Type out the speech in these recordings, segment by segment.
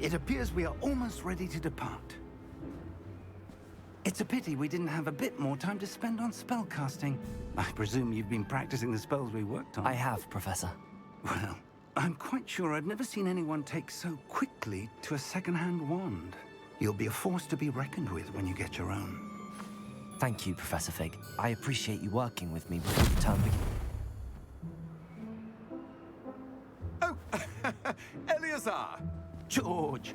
It appears we are almost ready to depart. It's a pity we didn't have a bit more time to spend on spellcasting. I presume you've been practicing the spells we worked on. I have, Professor. Well, I'm quite sure I've never seen anyone take so quickly to a second-hand wand. You'll be a force to be reckoned with when you get your own. Thank you, Professor Fig. I appreciate you working with me before the term begins. Oh, Eleazar! George,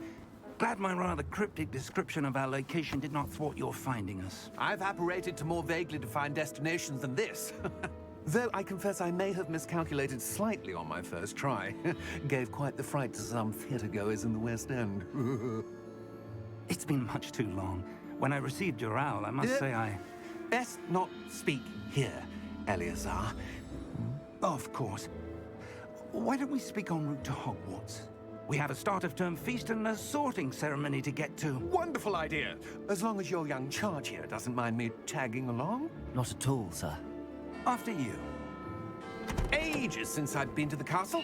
glad my rather cryptic description of our location did not thwart your finding us. I've apparated to more vaguely defined destinations than this. Though I confess I may have miscalculated slightly on my first try. Gave quite the fright to some theatre-goers in the West End. It's been much too long. When I received your owl, I must say I... Best not speak here, Eleazar. Of course. Why don't we speak en route to Hogwarts? We have a start-of-term feast and a sorting ceremony to get to. Wonderful idea! As long as your young charge here doesn't mind me tagging along. Not at all, sir. After you. Ages since I've been to the castle.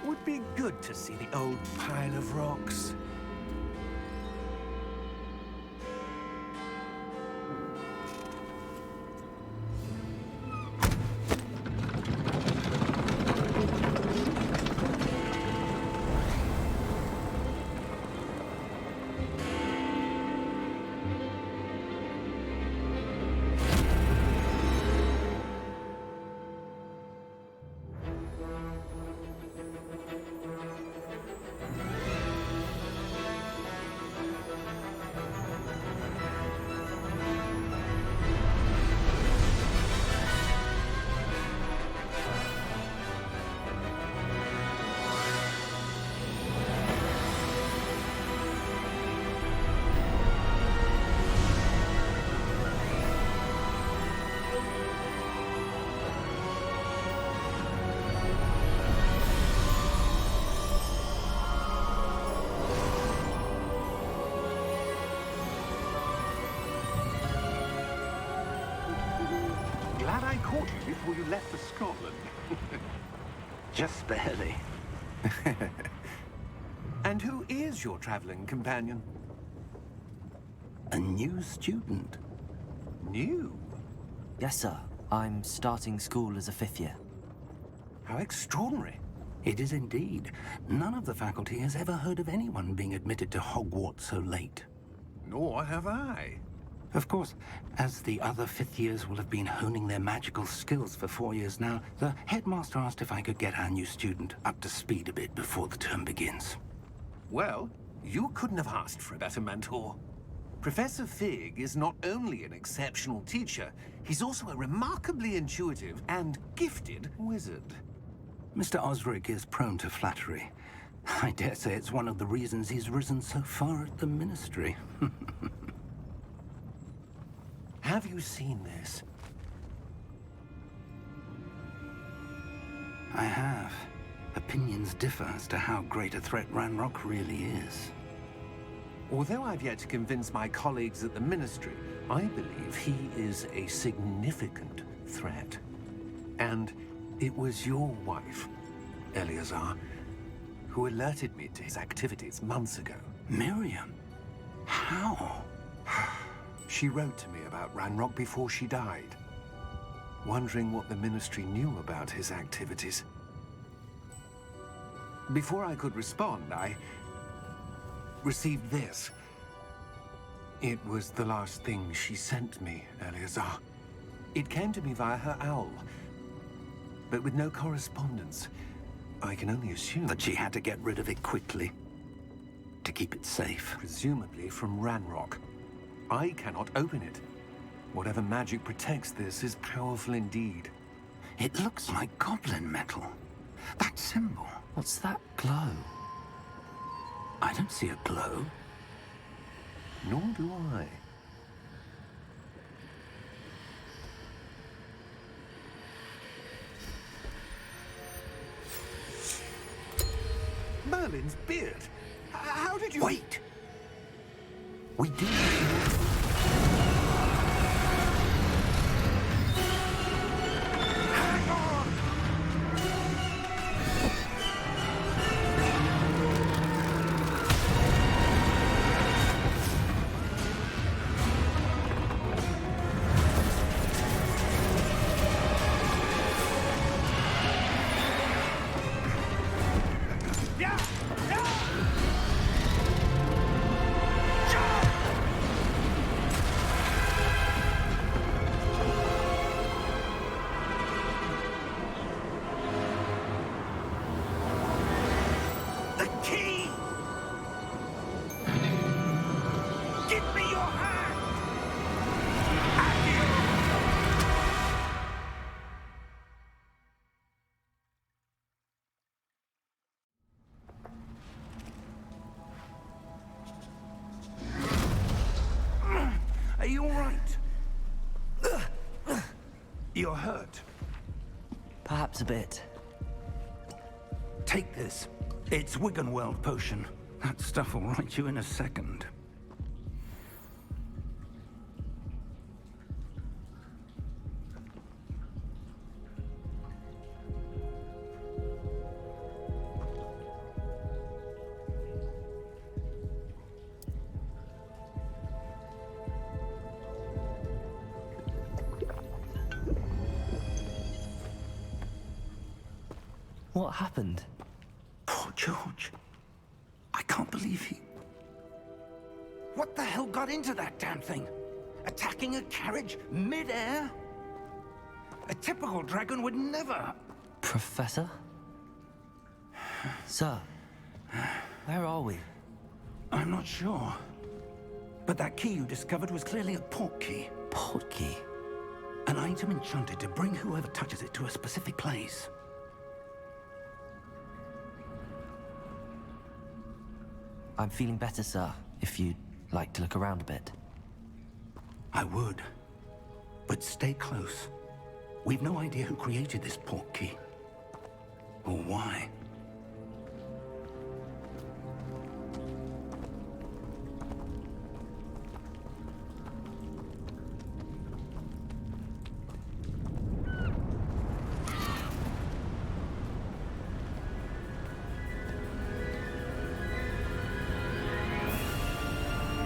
Would be good to see the old pile of rocks. Glad I caught you before you left for Scotland. Just barely. And who is your traveling companion? A new student. New? Yes, sir. I'm starting school as a 5th year. How extraordinary. It is indeed. None of the faculty has ever heard of anyone being admitted to Hogwarts so late. Nor have I. Of course, as the other 5th years will have been honing their magical skills for 4 years now, the headmaster asked if I could get our new student up to speed a bit before the term begins. Well, you couldn't have asked for a better mentor. Professor Fig is not only an exceptional teacher, he's also a remarkably intuitive and gifted wizard. Mr. Osric is prone to flattery. I dare say it's one of the reasons he's risen so far at the ministry. Have you seen this? I have. Opinions differ as to how great a threat Ranrock really is. Although I've yet to convince my colleagues at the Ministry, I believe he is a significant threat. And it was your wife, Eleazar, who alerted me to his activities months ago. Miriam? How? She wrote to me about Ranrock before she died, wondering what the Ministry knew about his activities. Before I could respond, I received this. It was the last thing she sent me, Eleazar. It came to me via her owl, but with no correspondence. I can only assume That she had to get rid of it quickly, to keep it safe. presumably from Ranrock. I cannot open it. Whatever magic protects this is powerful indeed. It looks like goblin metal. That symbol. What's that glow? I don't see a glow. Nor do I. Merlin's beard. How did you... Wait! We do. Hang on! you all right? You're hurt. Perhaps a bit. Take this. It's Wiggenweld potion. That stuff will right you in a second. What happened? Poor George. I can't believe he... What the hell got into that damn thing? Attacking a carriage mid-air? A typical dragon would never... Professor? Sir, where are we? I'm not sure. But that key you discovered was clearly a portkey. Portkey? An item enchanted to bring whoever touches it to a specific place. I'm feeling better, sir, if you'd like to look around a bit. I would. But stay close. We've no idea who created this portkey. Or why.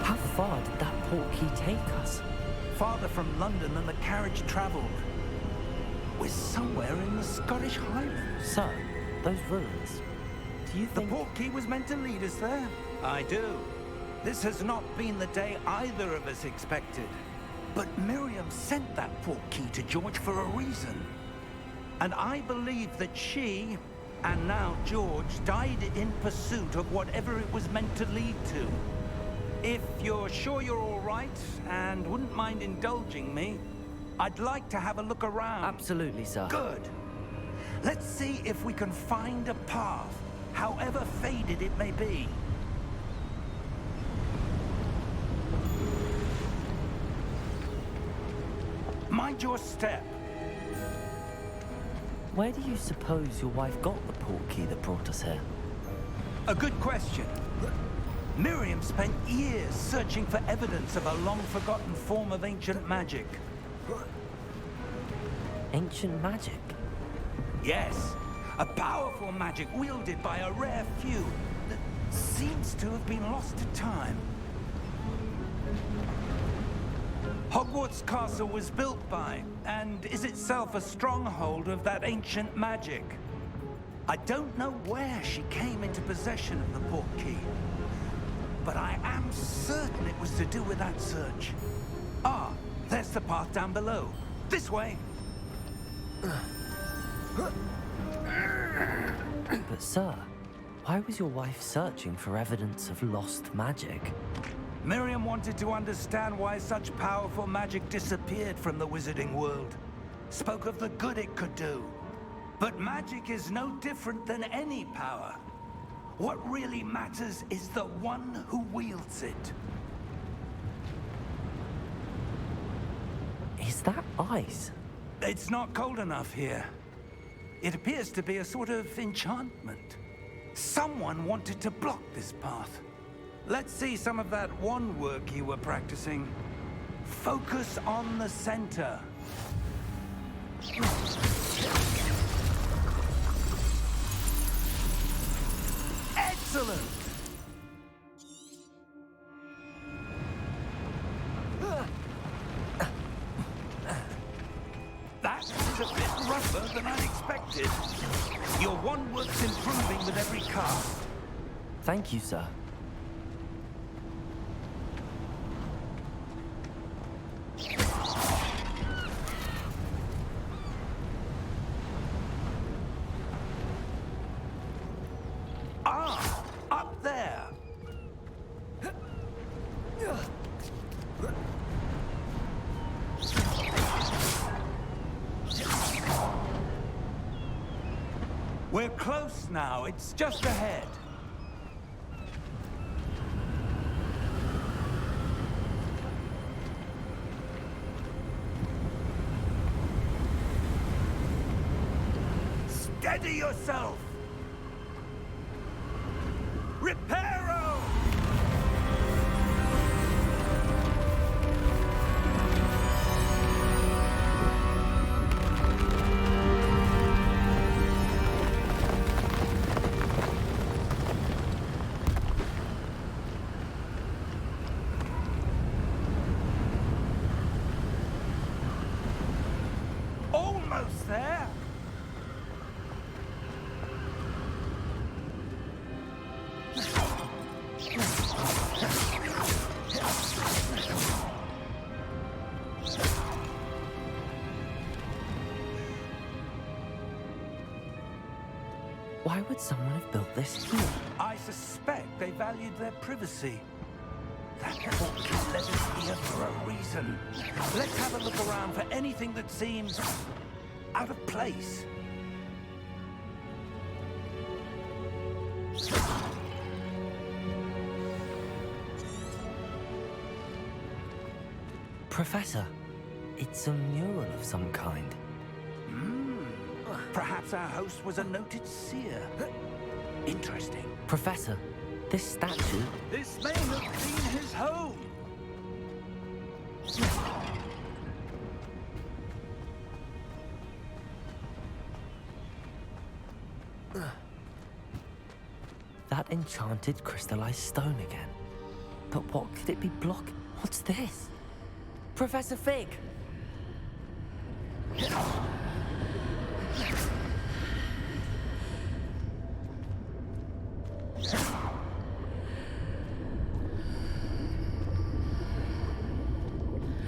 How far did that portkey take us? Farther from London than the carriage travelled. We're somewhere in the Scottish Highlands. Sir, those ruins. Do you The think... portkey was meant to lead us there. I do. This has not been the day either of us expected. But Miriam sent that portkey to George for a reason. And I believe that she, and now George, died in pursuit of whatever it was meant to lead to. If you're sure you're all right, and wouldn't mind indulging me, I'd like to have a look around. Absolutely, sir. Good. Let's see if we can find a path, however faded it may be. Mind your step. Where do you suppose your wife got the portkey that brought us here? A good question. Miriam spent years searching for evidence of a long-forgotten form of ancient magic. Ancient magic? Yes, a powerful magic wielded by a rare few that seems to have been lost to time. Hogwarts Castle was built by, and is itself a stronghold of that ancient magic. I don't know where she came into possession of the portkey, but I am certain it was to do with that search. Ah, there's the path down below. This way. But sir, why was your wife searching for evidence of lost magic? Miriam wanted to understand why such powerful magic disappeared from the wizarding world. Spoke of the good it could do. But magic is no different than any power. What really matters is the one who wields it. Is that ice? It's not cold enough here. It appears to be a sort of enchantment. Someone wanted to block this path. Let's see some of that wand work you were practicing. Focus on the center. Excellent! That is a bit rougher than I'd expected. Your wand work's improving with every cast. Thank you, sir. Ah, up there. We're close now. It's just ahead. Steady yourself! Reparo! Almost there! Why would someone have built this here? I suspect they valued their privacy. That portkey led us here for a reason. Let's have a look around for anything that seems out of place. Professor, it's a mural of some kind. Perhaps our host was a noted seer. Interesting. Professor, this statue... This may have been his home. That enchanted crystallized stone again. But what could it be blocking? What's this? Professor Fig!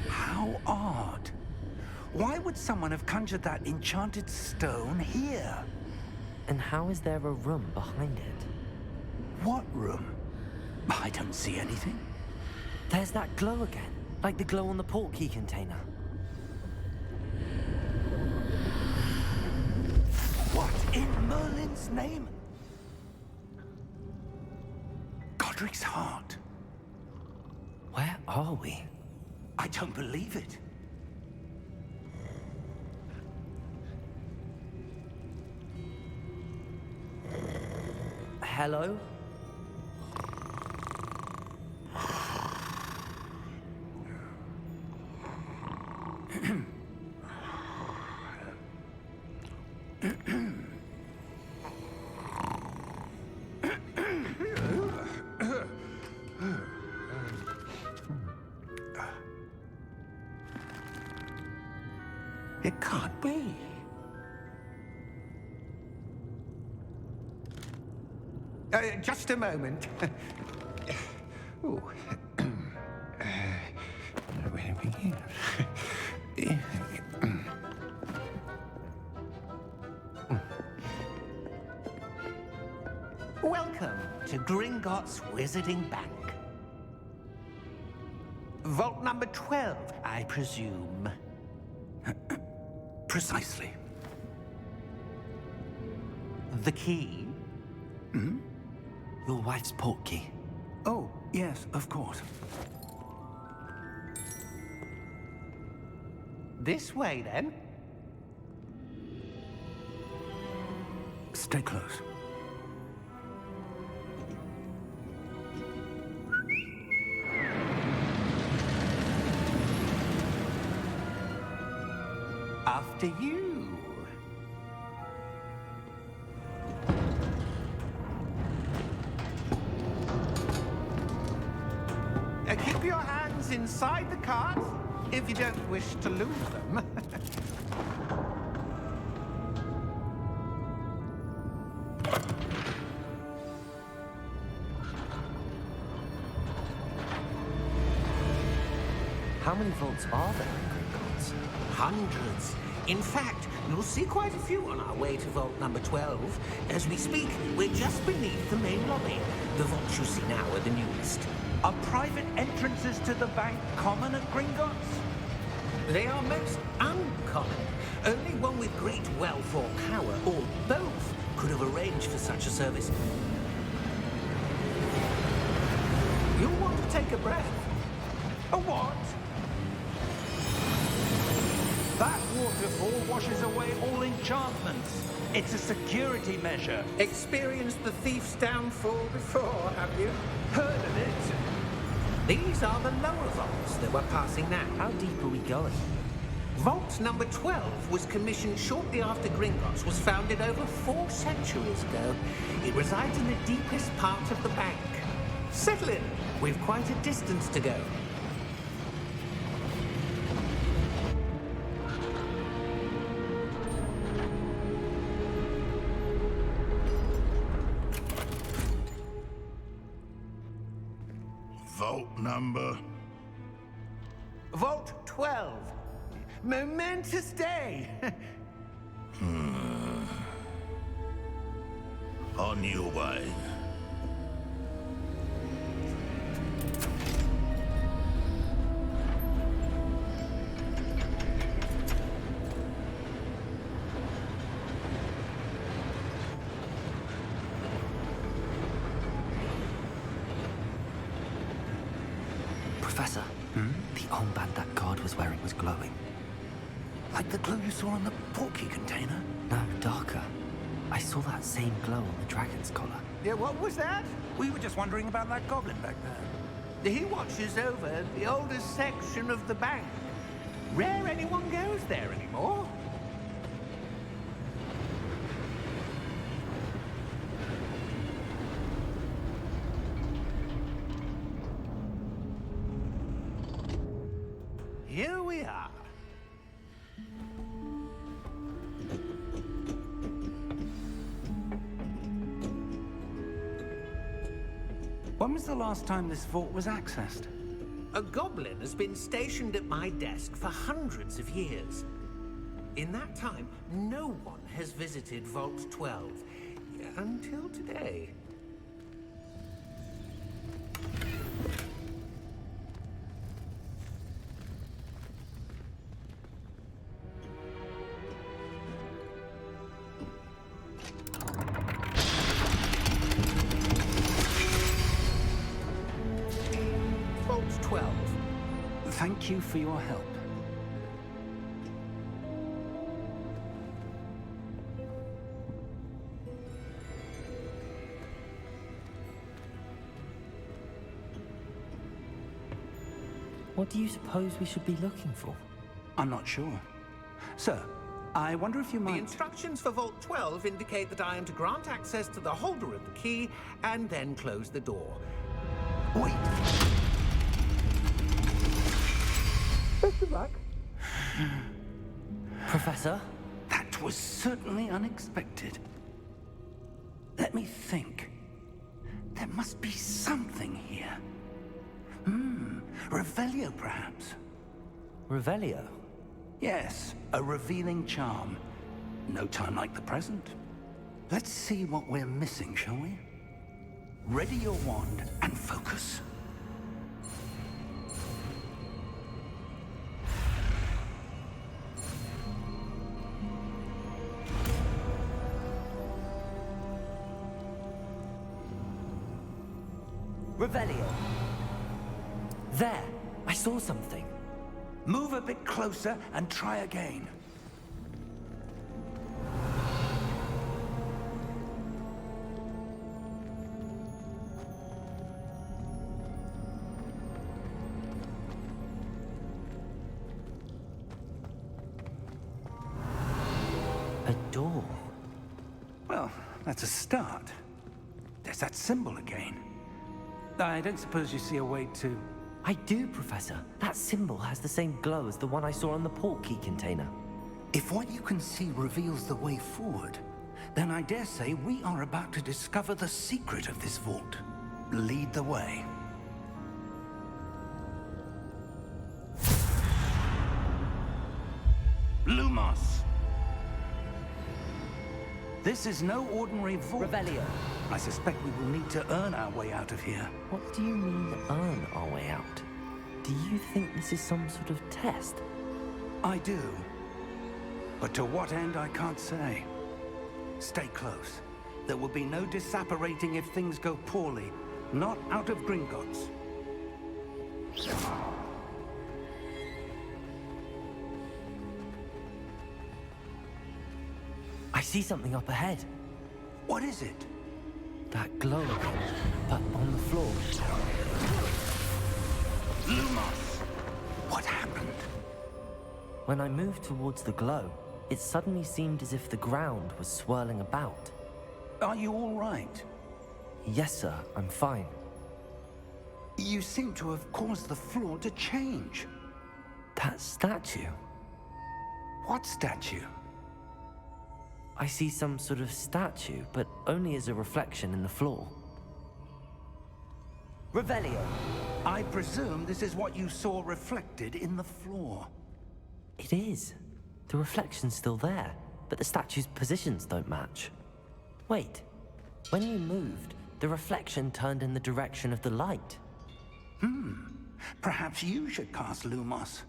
How odd. Why would someone have conjured that enchanted stone here? And how is there a room behind it? What room? I don't see anything. There's that glow again, like the glow on the portkey container. What in Merlin's name? Godric's heart. Where are we? I don't believe it. Hello? It can't be. Just a moment. Ooh. Where to begin? Welcome to Gringotts Wizarding Bank. Vault number 12, I presume. Precisely. The key? Your wife's portkey. Oh, yes, of course. This way, then. Stay close. After you. Keep your hands inside the cart if you don't wish to lose them. How many vaults are there in Gringotts? Hundreds. In fact, you'll see quite a few on our way to vault number 12. As we speak, we're just beneath the main lobby. The vaults you see now are the newest. Are private entrances to the bank common at Gringotts? They are most uncommon. Only one with great wealth or power, or both, could have arranged for such a service. You'll want to take a breath. A what? That waterfall washes away all enchantments. It's a security measure. Experienced the thief's downfall before, have you? Heard of it? These are the lower vaults that we're passing now. How deep are we going? Vault number 12 was commissioned shortly after Gringotts was founded over 4 centuries ago. It resides in the deepest part of the bank. Settle in. We've quite a distance to go. Vault number. Vault 12. Momentous day. On your way. Professor, the armband that guard was wearing was glowing. Like the glow you saw on the portkey container? No, darker. I saw that same glow on the dragon's collar. Yeah, what was that? We were just wondering about that goblin back there. He watches over the oldest section of the bank. Rare anyone goes there anymore. Here we are. When was the last time this vault was accessed? A goblin has been stationed at my desk for hundreds of years. In that time, no one has visited Vault 12 until today. Vault 12. Thank you for your help. What do you suppose we should be looking for? I'm not sure. Sir, I wonder if you The might... instructions for Vault 12 indicate that I am to grant access to the holder of the key and then close the door. Wait! Best of luck. Professor? That was certainly unexpected. Let me think. There must be something here. Revelio, perhaps? Revelio? Yes, a revealing charm. No time like the present. Let's see what we're missing, shall we? Ready your wand and focus. Revelio. There! I saw something. Move a bit closer and try again. A door. Well, that's a start. There's that symbol again. I don't suppose you see a way to... I do, Professor. That symbol has the same glow as the one I saw on the portkey container. If what you can see reveals the way forward, then I dare say we are about to discover the secret of this vault. Lead the way. Lumos! This is no ordinary vault. Revelio. I suspect we will need to earn our way out of here. What do you mean, earn our way out? Do you think this is some sort of test? I do. But to what end, I can't say. Stay close. There will be no disapparating if things go poorly. Not out of Gringotts. I see something up ahead. What is it? That glow again, but on the floor. Lumos! What happened? When I moved towards the glow, it suddenly seemed as if the ground was swirling about. Are you all right? Yes, sir, I'm fine. You seem to have caused the floor to change. That statue. What statue? I see some sort of statue, but only as a reflection in the floor. Revelio. I presume this is what you saw reflected in the floor. It is. The reflection's still there, but the statue's positions don't match. Wait. When you moved, the reflection turned in the direction of the light. Perhaps you should cast Lumos.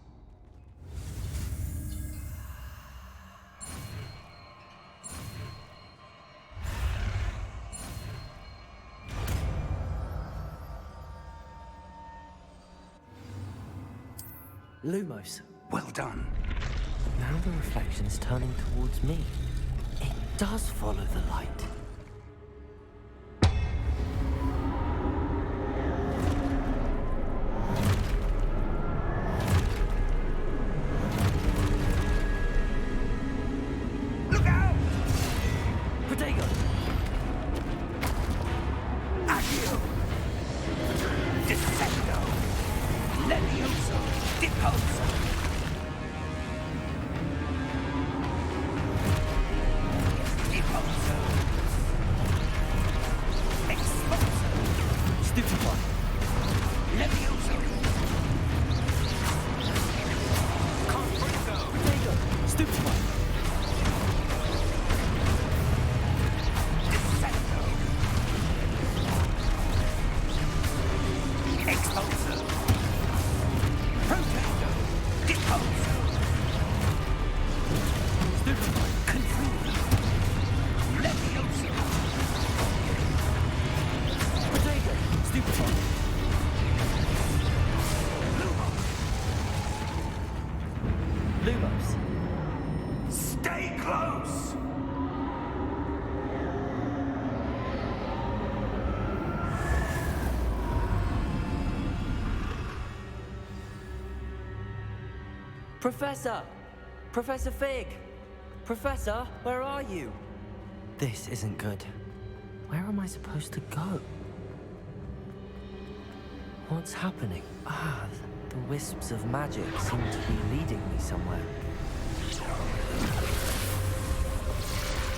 Lumos. Well done. Now the reflection is turning towards me. It does follow the light. Look out! Protego! Accio! Descendo! Levioso! Deposo! Deposo! Exposo! Stupefy! Levioso! Comprendo! Protego! Stupefy! Descendo! Exposo! Protego! Deposo! Stupefy! Confuso! Levioso! Protego! Stupefy! Lumos! Stay close! Professor! Professor Fig! Professor, where are you? This isn't good. Where am I supposed to go? What's happening? The wisps of magic seem to be leading me somewhere.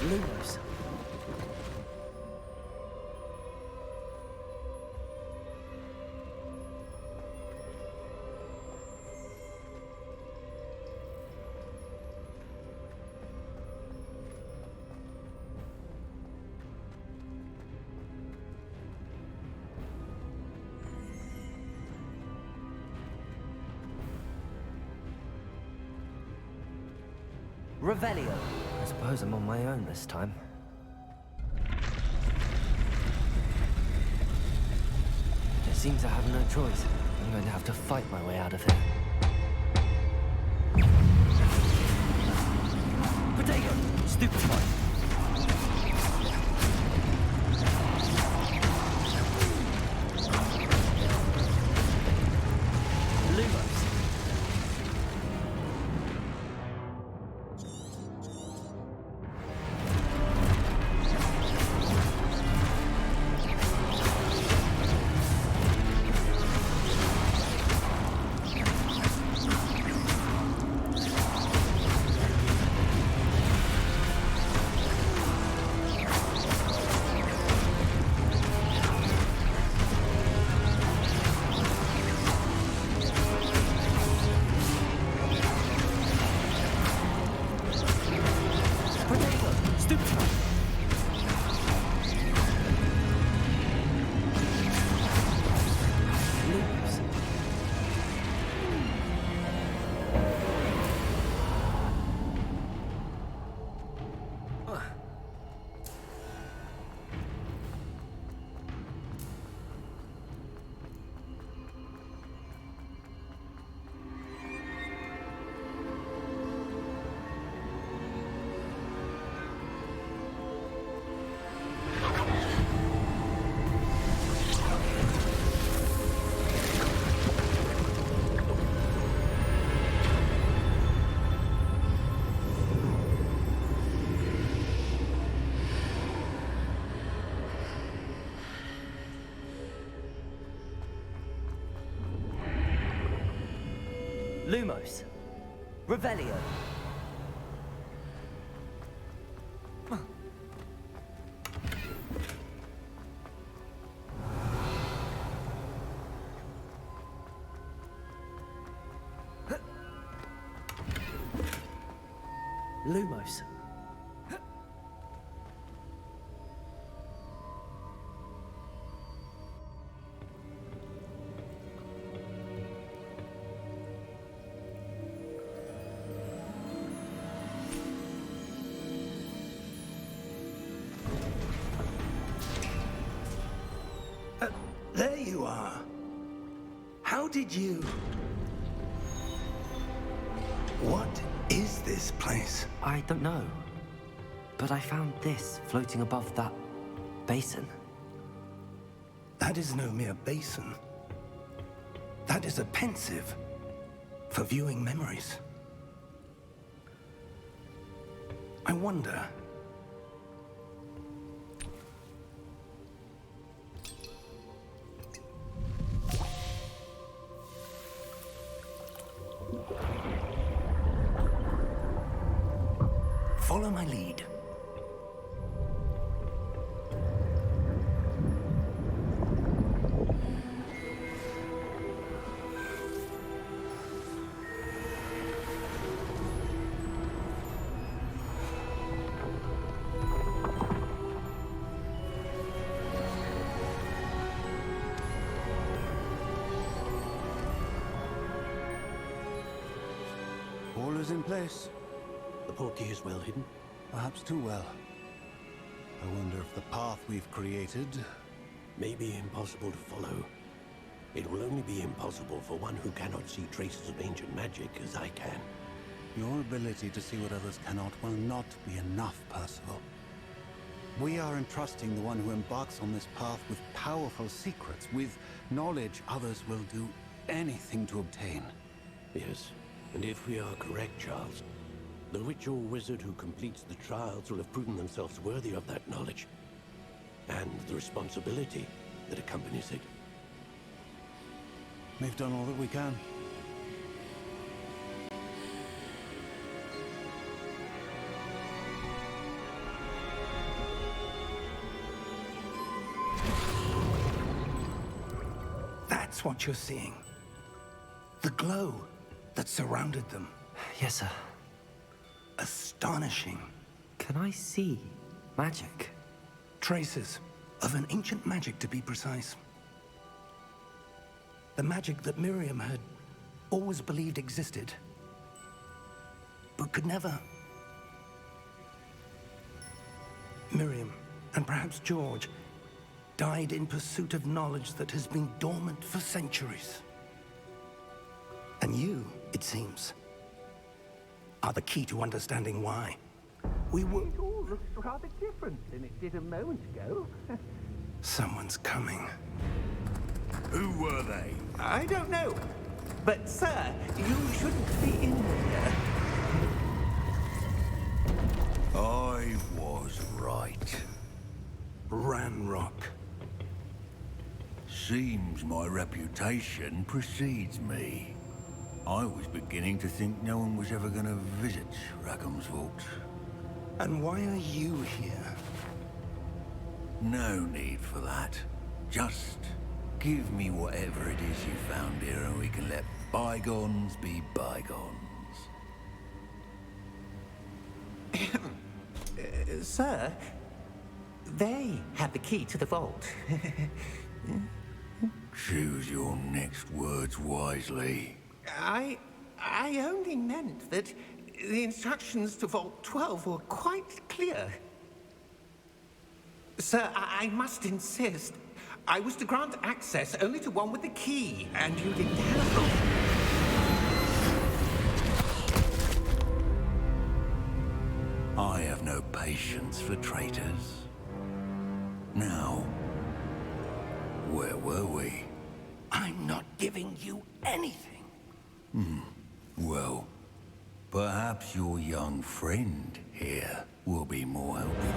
Lumos. Revelio. I suppose I'm on my own this time. It seems I have no choice. I'm going to have to fight my way out of here. Potato! Stupefy! Lumos! Lumos. Revelio. Lumos. There you are. How did you... What is this place? I don't know. But I found this floating above that basin. That is no mere basin. That is a pensive for viewing memories. I wonder... Follow my lead. All is in place. The portkey is well hidden. Perhaps too well. I wonder if the path we've created... May be impossible to follow. It will only be impossible for one who cannot see traces of ancient magic as I can. Your ability to see what others cannot will not be enough, Percival. We are entrusting the one who embarks on this path with powerful secrets, with knowledge others will do anything to obtain. Yes, and if we are correct, Charles, the witch or wizard who completes the trials will have proven themselves worthy of that knowledge, and the responsibility that accompanies it. We've done all that we can. That's what you're seeing. The glow that surrounded them. Yes, sir. Astonishing. Can I see magic? Traces of an ancient magic, to be precise. The magic that Miriam had always believed existed, but could never. Miriam, and perhaps George, died in pursuit of knowledge that has been dormant for centuries. And you, it seems, are the key to understanding why. We were... It all looks rather different than it did a moment ago. Someone's coming. Who were they? I don't know. But, sir, you shouldn't be in here. I was right. Ranrock. Seems my reputation precedes me. I was beginning to think no one was ever going to visit Rackham's vault. And why are you here? No need for that. Just give me whatever it is you found here and we can let bygones be bygones. Sir, they have the key to the vault. Choose your next words wisely. I only meant that the instructions to Vault 12 were quite clear. Sir, I must insist. I was to grant access only to one with the key, and you didn't have... I have no patience for traitors. Now, where were we? I'm not giving you anything. Well, perhaps your young friend here will be more helpful.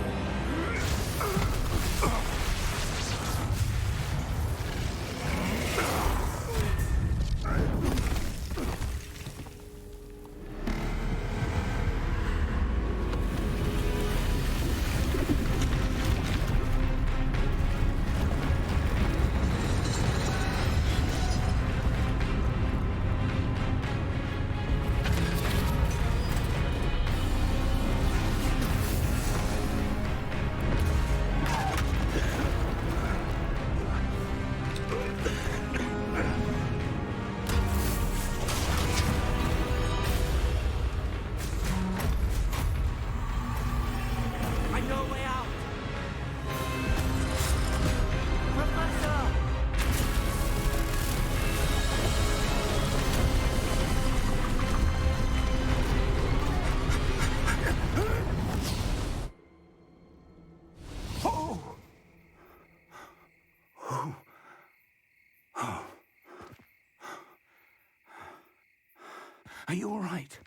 Are you all right?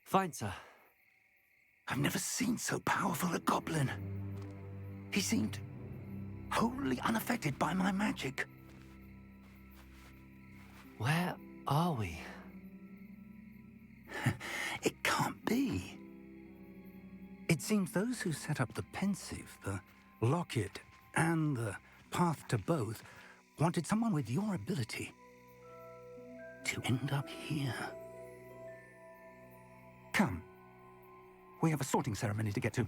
Fine, sir. I've never seen so powerful a goblin. He seemed wholly unaffected by my magic. Where are we? It can't be. It seems those who set up the pensive, the locket, and the path to both wanted someone with your ability to end up here. Come. We have a sorting ceremony to get to.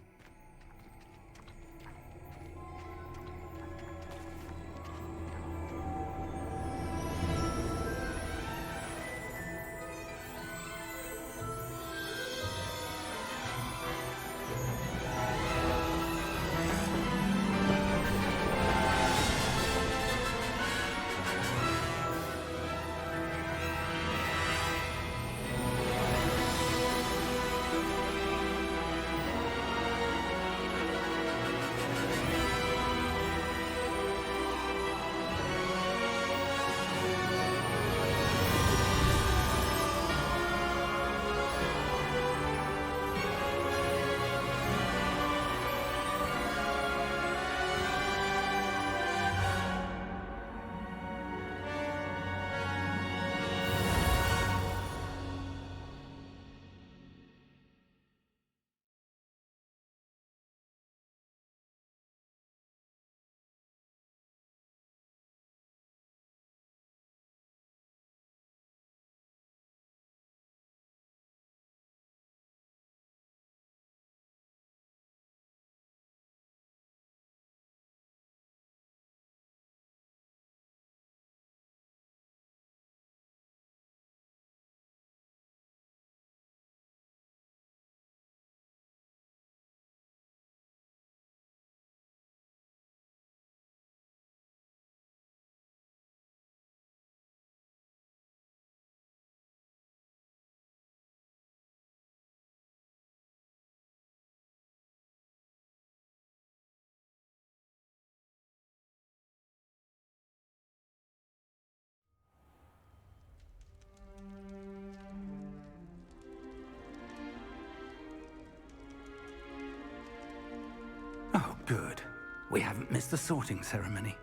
Oh, good. We haven't missed the sorting ceremony.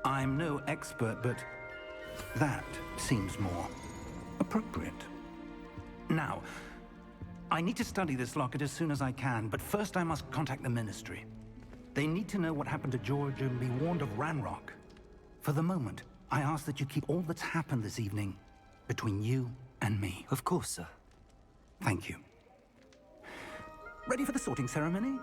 I'm no expert, but that seems more appropriate. Now, I need to study this locket as soon as I can, but first I must contact the Ministry. They need to know what happened to George and be warned of Ranrock. For the moment, I ask that you keep all that's happened this evening between you and me. Of course, sir. Thank you. Ready for the sorting ceremony?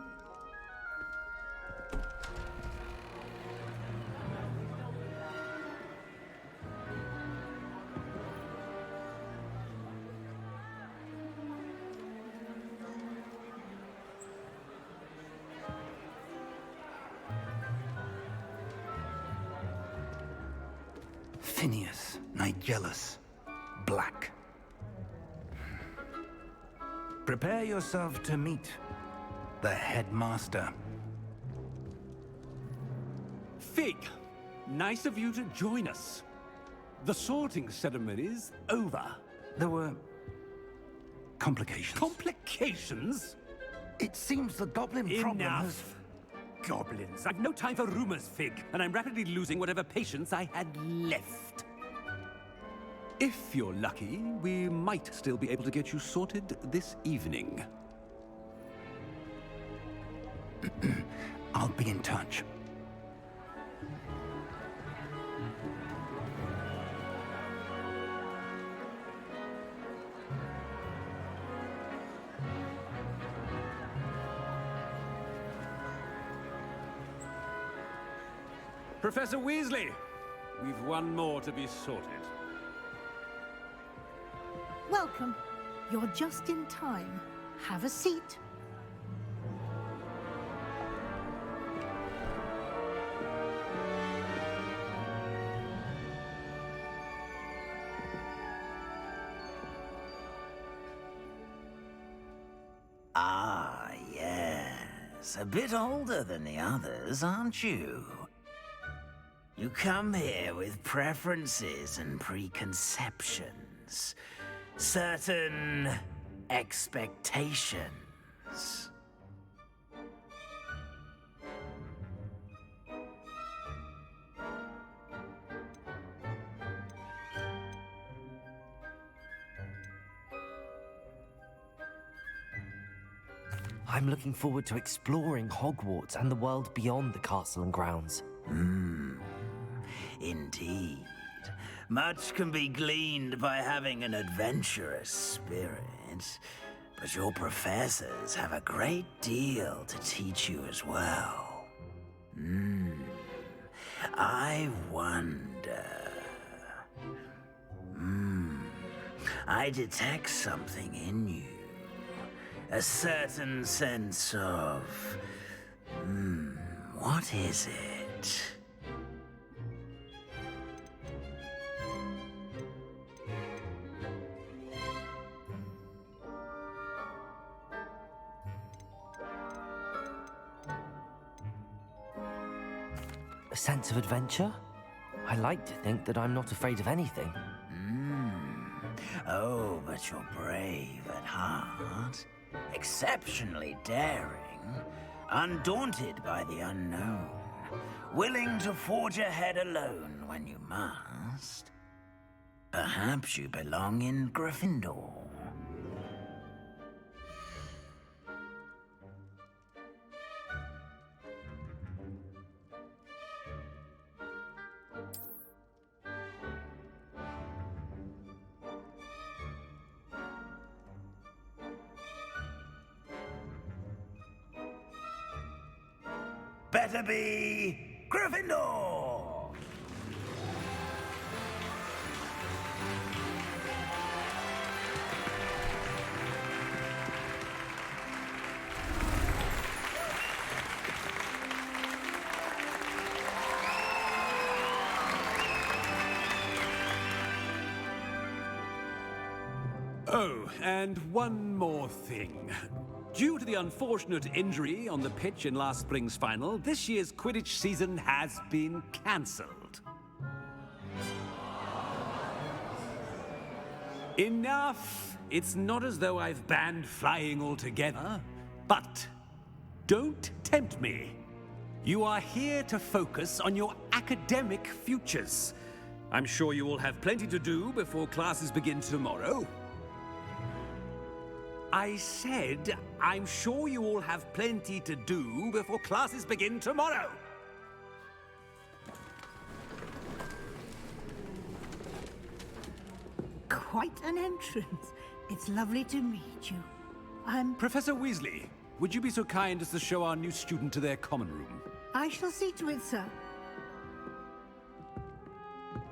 Phineas, Nigellus, Black. Prepare yourself to meet the headmaster. Fig, nice of you to join us. The sorting ceremony's over. There were complications. Complications? It seems the goblin problem has... Enough. Goblins. I've no time for rumors, Fig, and I'm rapidly losing whatever patience I had left. If you're lucky, we might still be able to get you sorted this evening. I'll be in touch. Professor Weasley, we've one more to be sorted. Welcome. You're just in time. Have a seat. Ah, yes. A bit older than the others, aren't you? You come here with preferences and preconceptions. certain expectations. I'm looking forward to exploring Hogwarts and the world beyond the castle and grounds. Indeed. Much can be gleaned by having an adventurous spirit, but your professors have a great deal to teach you as well. I wonder... I detect something in you. A certain sense of... what is it? A sense of adventure? I like to think that I'm not afraid of anything. Oh, but you're brave at heart. Exceptionally daring. Undaunted by the unknown. Willing to forge ahead alone when you must. Perhaps you belong in Gryffindor. Better be Gryffindor! Oh, and one more thing. Due to the unfortunate injury on the pitch in last spring's final, this year's Quidditch season has been cancelled. Enough! It's not as though I've banned flying altogether, but don't tempt me. You are here to focus on your academic futures. I'm sure you will have plenty to do before classes begin tomorrow. I said, I'm sure you all have plenty to do before classes begin tomorrow. Quite an entrance. It's lovely to meet you. I'm... Professor Weasley, would you be so kind as to show our new student to their common room? I shall see to it, sir.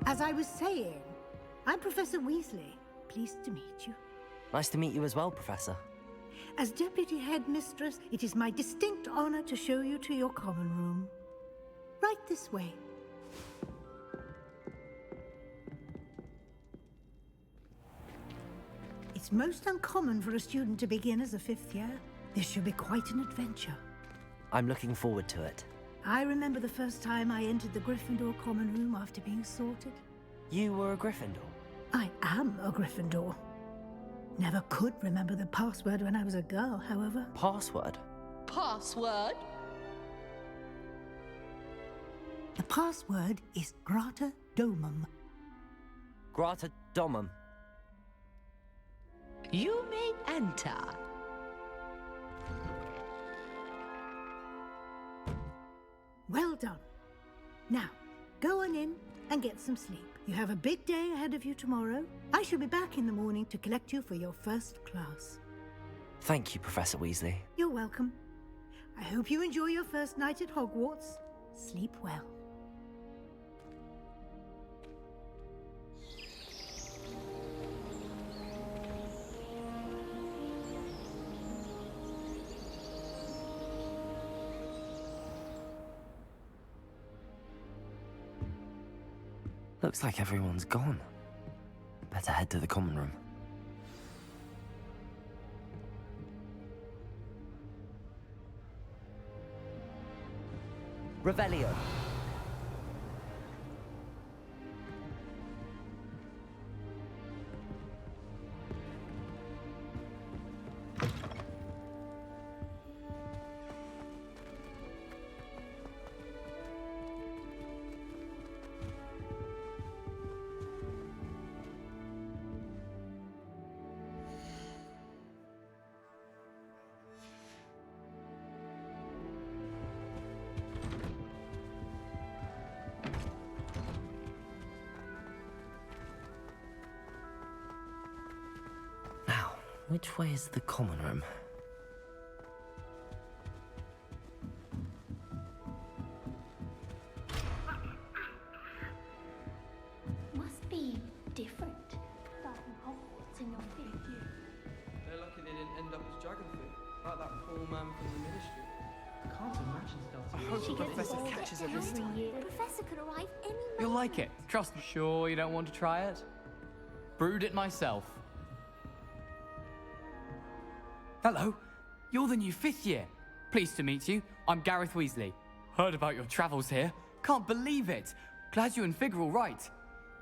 As I was saying, I'm Professor Weasley. Pleased to meet you. Nice to meet you as well, Professor. As Deputy Headmistress, it is my distinct honor to show you to your common room. Right this way. It's most uncommon for a student to begin as a fifth year. This should be quite an adventure. I'm looking forward to it. I remember the first time I entered the Gryffindor common room after being sorted. You were a Gryffindor? I am a Gryffindor. Never could remember the password when I was a girl, however. Password? Password? The password is Grata Domum. Grata Domum. You may enter. Well done. Now, go on in and get some sleep. You have a big day ahead of you tomorrow. I shall be back in the morning to collect you for your first class. Thank you, Professor Weasley. You're welcome. I hope you enjoy your first night at Hogwarts. Sleep well. Looks like everyone's gone. Better head to the common room. Revelio. Which way is the common room? Must be different. Starting Hogwarts in your 5th year. They're lucky they didn't end up as dragon food, like that poor man from the ministry. Can't imagine starting. I hope the professor catches her this time. The professor could arrive any moment. You'll like it, trust me. Sure you don't want to try it? Brewed it myself. Hello, you're the new 5th year. Pleased to meet you. I'm Gareth Weasley. Heard about your travels here. Can't believe it. Glad you and Fig are all right.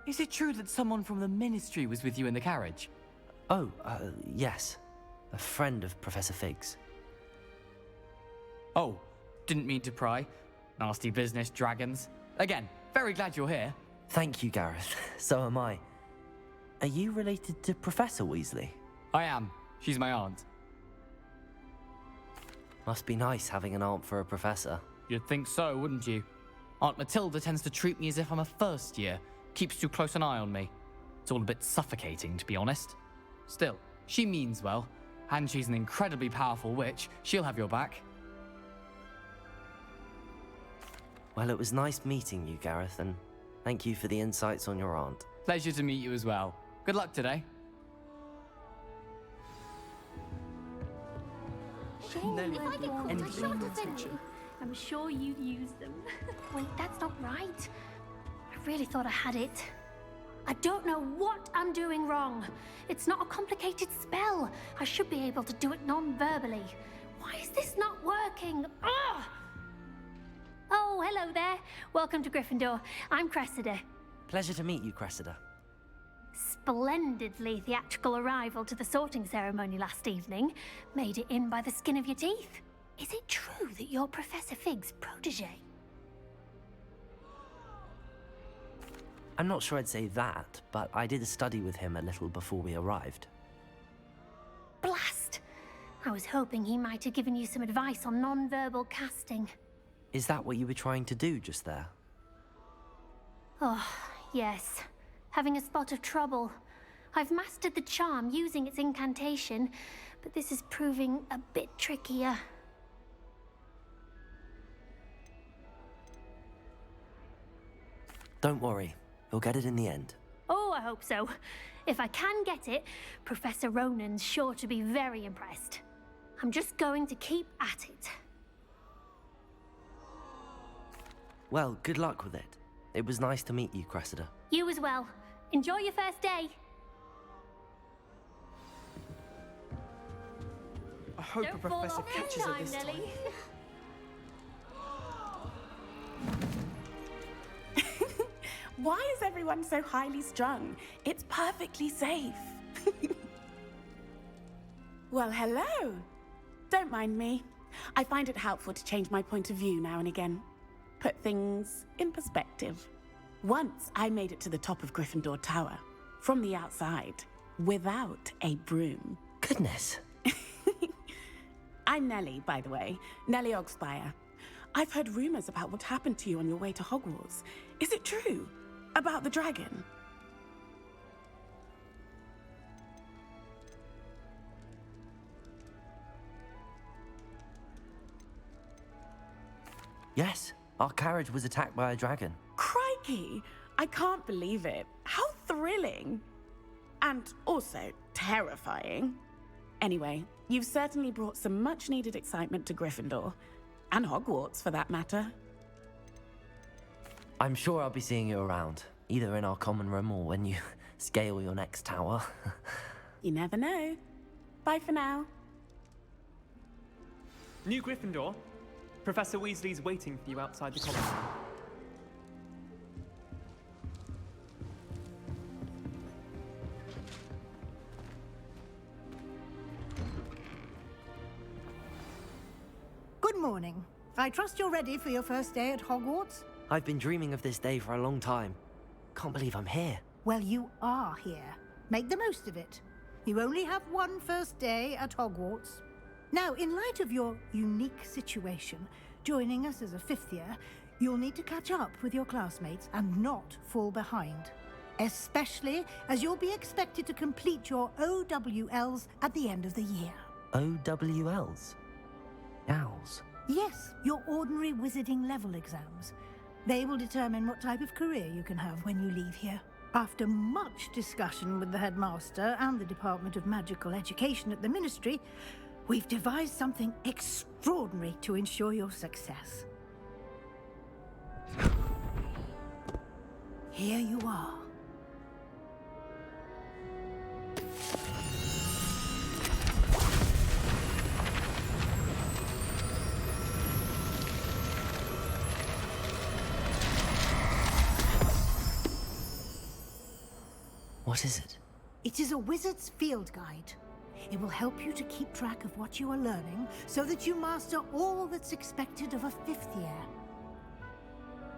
Is it true that someone from the ministry was with you in the carriage? Oh, yes. A friend of Professor Fig's. Oh, didn't mean to pry. Nasty business, dragons. Again, very glad you're here. Thank you, Gareth. So am I. Are you related to Professor Weasley? I am. She's my aunt. Must be nice having an aunt for a professor. You'd think so, wouldn't you? Aunt Matilda tends to treat me as if I'm a first year. Keeps too close an eye on me. It's all a bit suffocating, to be honest. Still, she means well. And she's an incredibly powerful witch. She'll have your back. Well, it was nice meeting you, Gareth, and thank you for the insights on your aunt. Pleasure to meet you as well. Good luck today. Shame, if I get caught, I shouldn't have sent you. I'm sure you'd use them. Wait, that's not right. I really thought I had it. I don't know what I'm doing wrong. It's not a complicated spell. I should be able to do it non-verbally. Why is this not working? Ugh! Oh, hello there. Welcome to Gryffindor. I'm Cressida. Pleasure to meet you, Cressida. Splendidly theatrical arrival to the sorting ceremony last evening. Made it in by the skin of your teeth. Is it true that you're Professor Fig's protege? I'm not sure I'd say that, but I did study with him a little before we arrived. Blast! I was hoping he might have given you some advice on non-verbal casting. Is that what you were trying to do just there? Oh, yes. Having a spot of trouble. I've mastered the charm using its incantation, but this is proving a bit trickier. Don't worry, you'll get it in the end. Oh, I hope so. If I can get it, Professor Ronan's sure to be very impressed. I'm just going to keep at it. Well, good luck with it. It was nice to meet you, Cressida. You as well. Enjoy your first day. I hope Don't the professor fall off catches her this Nelly. Why is everyone so highly strung? It's perfectly safe. Well, hello. Don't mind me. I find it helpful to change my point of view now and again. Put things in perspective. Once I made it to the top of Gryffindor Tower, from the outside, without a broom. Goodness. I'm Nellie, by the way. Nellie Ogspire. I've heard rumors about what happened to you on your way to Hogwarts. Is it true? About the dragon? Yes, our carriage was attacked by a dragon. Crikey! I can't believe it. How thrilling! And also terrifying. Anyway, you've certainly brought some much-needed excitement to Gryffindor. And Hogwarts, for that matter. I'm sure I'll be seeing you around, either in our common room or when you scale your next tower. You never know. Bye for now. New Gryffindor. Professor Weasley's waiting for you outside the common room. Good morning. I trust you're ready for your first day at Hogwarts? I've been dreaming of this day for a long time. Can't believe I'm here. Well, you are here. Make the most of it. You only have one first day at Hogwarts. Now, in light of your unique situation, joining us as a 5th year, you'll need to catch up with your classmates and not fall behind. especially as you'll be expected to complete your OWLs at the end of the year. OWLs? Owls? Yes, your ordinary wizarding level exams. They will determine what type of career you can have when you leave here. After much discussion with the headmaster and the Department of Magical Education at the Ministry, we've devised something extraordinary to ensure your success. Here you are. What is it? It is a wizard's field guide. It will help you to keep track of what you are learning so that you master all that's expected of a 5th year.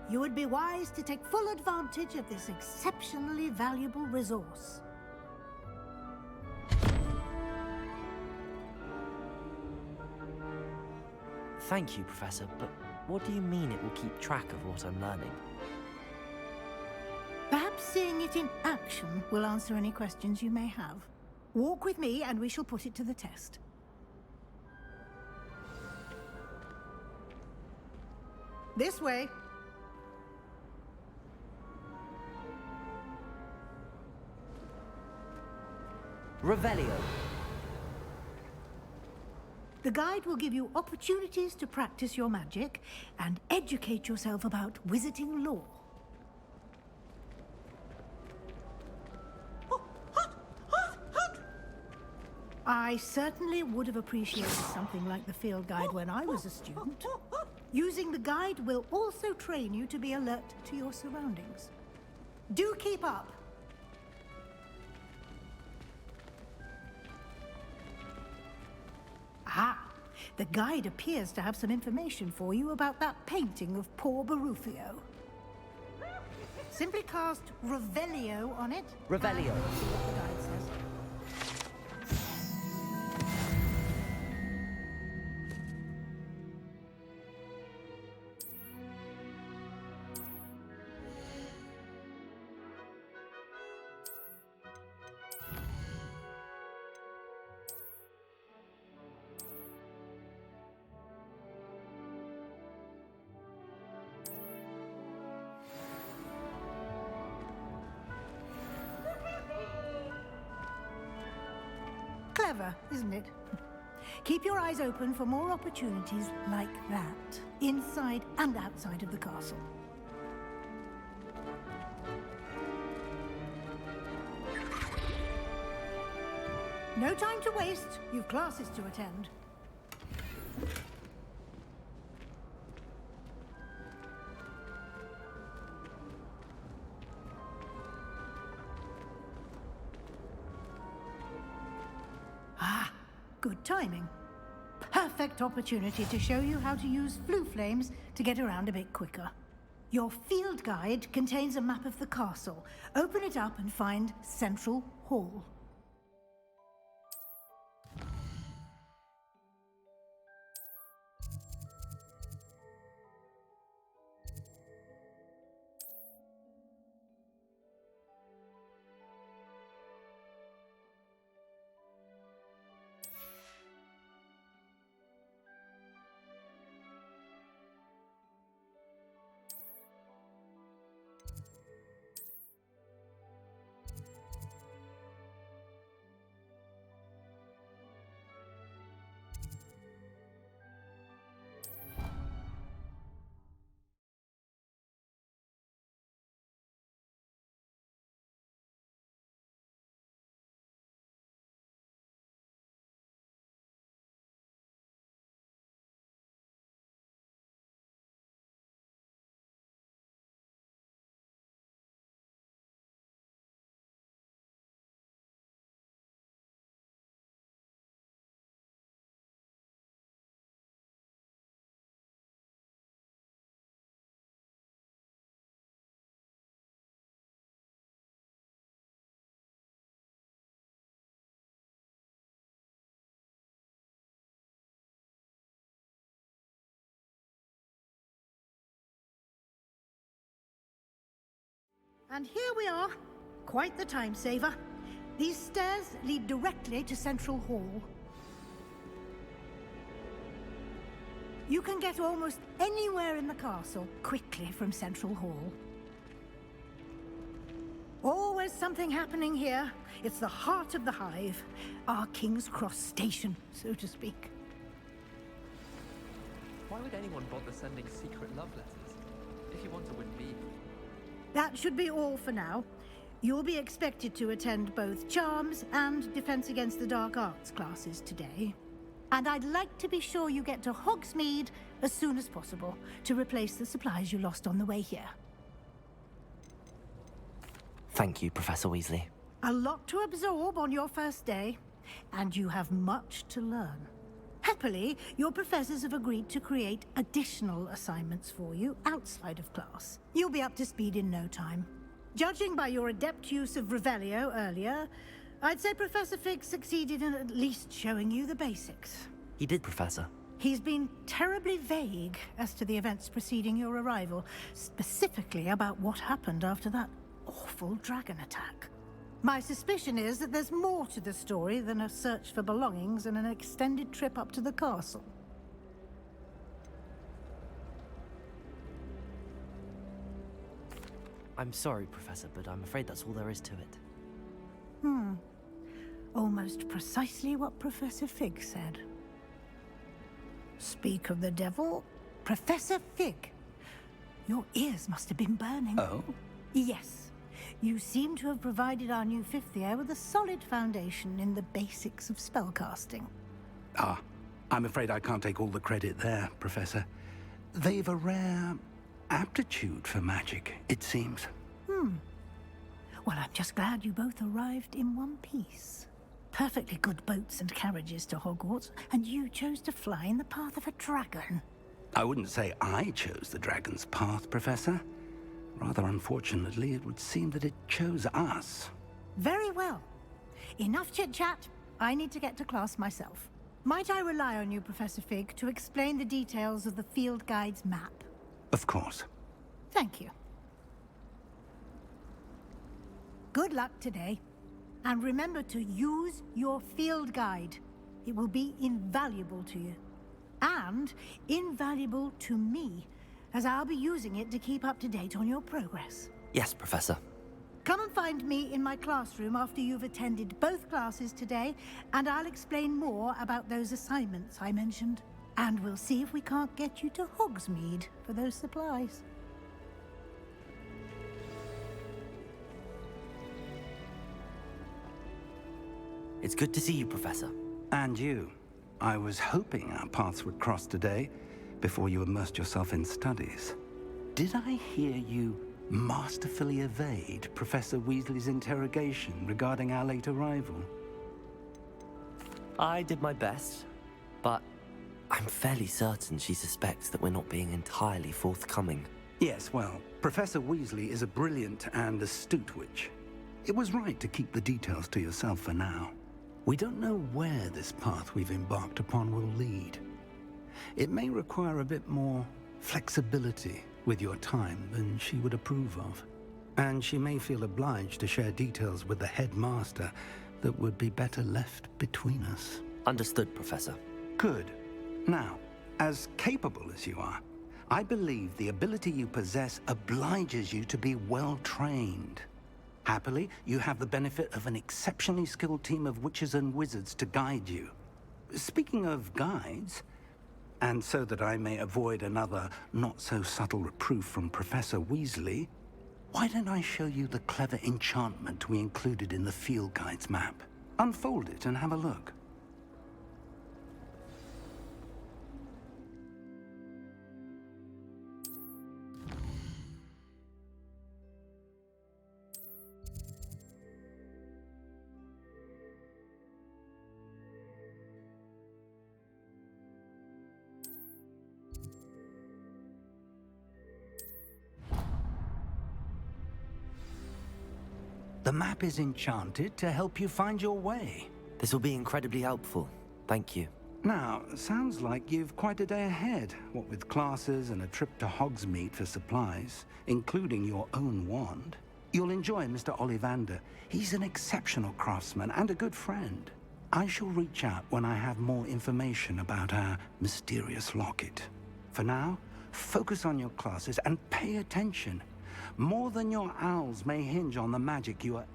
You would be wise to take full advantage of this exceptionally valuable resource. Thank you, Professor, but what do you mean it will keep track of what I'm learning? Perhaps seeing it in action will answer any questions you may have. Walk with me and we shall put it to the test. This way. Revelio. The guide will give you opportunities to practice your magic and educate yourself about wizarding lore. I certainly would have appreciated something like the field guide when I was a student. Using the guide will also train you to be alert to your surroundings. Do keep up! Ah, the guide appears to have some information for you about that painting of poor Barufio. Simply cast Revelio on it. Revelio. And see what the guide says. Clever, isn't it? Keep your eyes open for more opportunities like that, inside and outside of the castle. No time to waste. You've classes to attend. Ah, good timing. Perfect opportunity to show you how to use flue flames to get around a bit quicker. Your field guide contains a map of the castle. Open it up and find Central Hall. And here we are, quite the time saver. These stairs lead directly to Central Hall. You can get almost anywhere in the castle quickly from Central Hall. Always something happening here. It's the heart of the hive, our King's Cross station, so to speak. Why would anyone bother sending secret love letters? If you want to win me. That should be all for now. You'll be expected to attend both Charms and Defense Against the Dark Arts classes today. And I'd like to be sure you get to Hogsmeade as soon as possible to replace the supplies you lost on the way here. Thank you, Professor Weasley. A lot to absorb on your first day, and you have much to learn. Happily, your professors have agreed to create additional assignments for you outside of class. You'll be up to speed in no time. Judging by your adept use of Revelio earlier, I'd say Professor Fig succeeded in at least showing you the basics. He did, Professor. He's been terribly vague as to the events preceding your arrival, specifically about what happened after that awful dragon attack. My suspicion is that there's more to the story than a search for belongings and an extended trip up to the castle. I'm sorry, Professor, but I'm afraid that's all there is to it. Almost precisely what Professor Fig said. Speak of the devil, Professor Fig. Your ears must have been burning. Oh? Yes. You seem to have provided our new fifth year with a solid foundation in the basics of spellcasting. Ah, I'm afraid I can't take all the credit there, Professor. They've a rare aptitude for magic, it seems. Well, I'm just glad you both arrived in one piece. Perfectly good boats and carriages to Hogwarts, and you chose to fly in the path of a dragon. I wouldn't say I chose the dragon's path, Professor. Rather unfortunately, it would seem that it chose us. Very well. Enough chit-chat. I need to get to class myself. Might I rely on you, Professor Fig, to explain the details of the field guide's map? Of course. Thank you. Good luck today. And remember to use your field guide. It will be invaluable to you. And invaluable to me, as I'll be using it to keep up to date on your progress. Yes, Professor. Come and find me in my classroom after you've attended both classes today, and I'll explain more about those assignments I mentioned. And we'll see if we can't get you to Hogsmeade for those supplies. It's good to see you, Professor. And you. I was hoping our paths would cross today, before you immersed yourself in studies. Did I hear you masterfully evade Professor Weasley's interrogation regarding our late arrival? I did my best, but I'm fairly certain she suspects that we're not being entirely forthcoming. Yes, well, Professor Weasley is a brilliant and astute witch. It was right to keep the details to yourself for now. We don't know where this path we've embarked upon will lead. It may require a bit more flexibility with your time than she would approve of. And she may feel obliged to share details with the headmaster that would be better left between us. Understood, Professor. Good. Now, as capable as you are, I believe the ability you possess obliges you to be well trained. Happily, you have the benefit of an exceptionally skilled team of witches and wizards to guide you. Speaking of guides, and so that I may avoid another not-so-subtle reproof from Professor Weasley, why don't I show you the clever enchantment we included in the field guide's map? Unfold it and have a look. The map is enchanted to help you find your way. This will be incredibly helpful. Thank you. Now, sounds like you've quite a day ahead, what with classes and a trip to Hogsmeade for supplies, including your own wand. You'll enjoy Mr. Ollivander. He's an exceptional craftsman and a good friend. I shall reach out when I have more information about our mysterious locket. For now, focus on your classes and pay attention. More than your owls may hinge on the magic you are...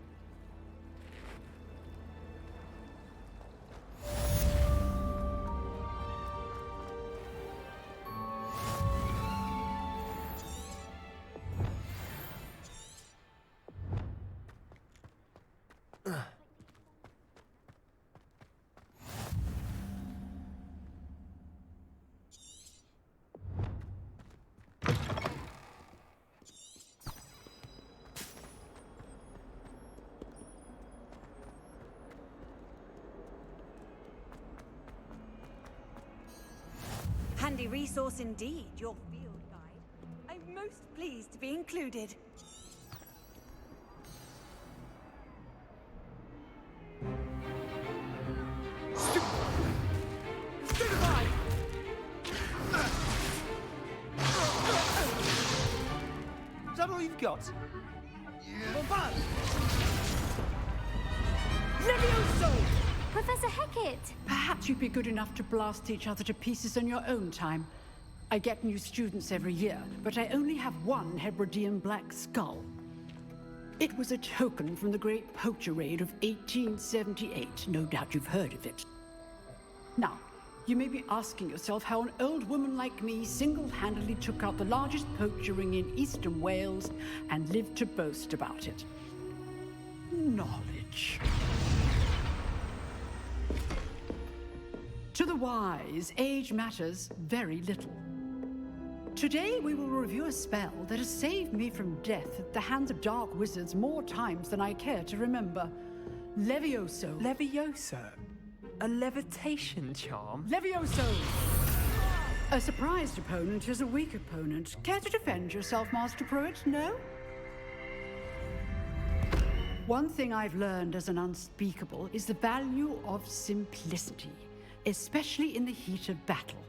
Handy resource indeed, your field guide. I'm most pleased to be included. Stupefy! Is that all you've got? Bombard! Levioso! Professor Hecat! Perhaps you'd be good enough to blast each other to pieces in your own time. I get new students every year, but I only have one Hebridean black skull. It was a token from the Great Poacher Raid of 1878. No doubt you've heard of it. Now, you may be asking yourself how an old woman like me single-handedly took out the largest poacher ring in eastern Wales and lived to boast about it. Knowledge. To the wise, age matters very little. Today we will review a spell that has saved me from death at the hands of dark wizards more times than I care to remember. Levioso. Levioso? A levitation charm? Levioso! A surprised opponent is a weak opponent. Care to defend yourself, Master Pruitt? No? One thing I've learned as an unspeakable is the value of simplicity, especially in the heat of battle.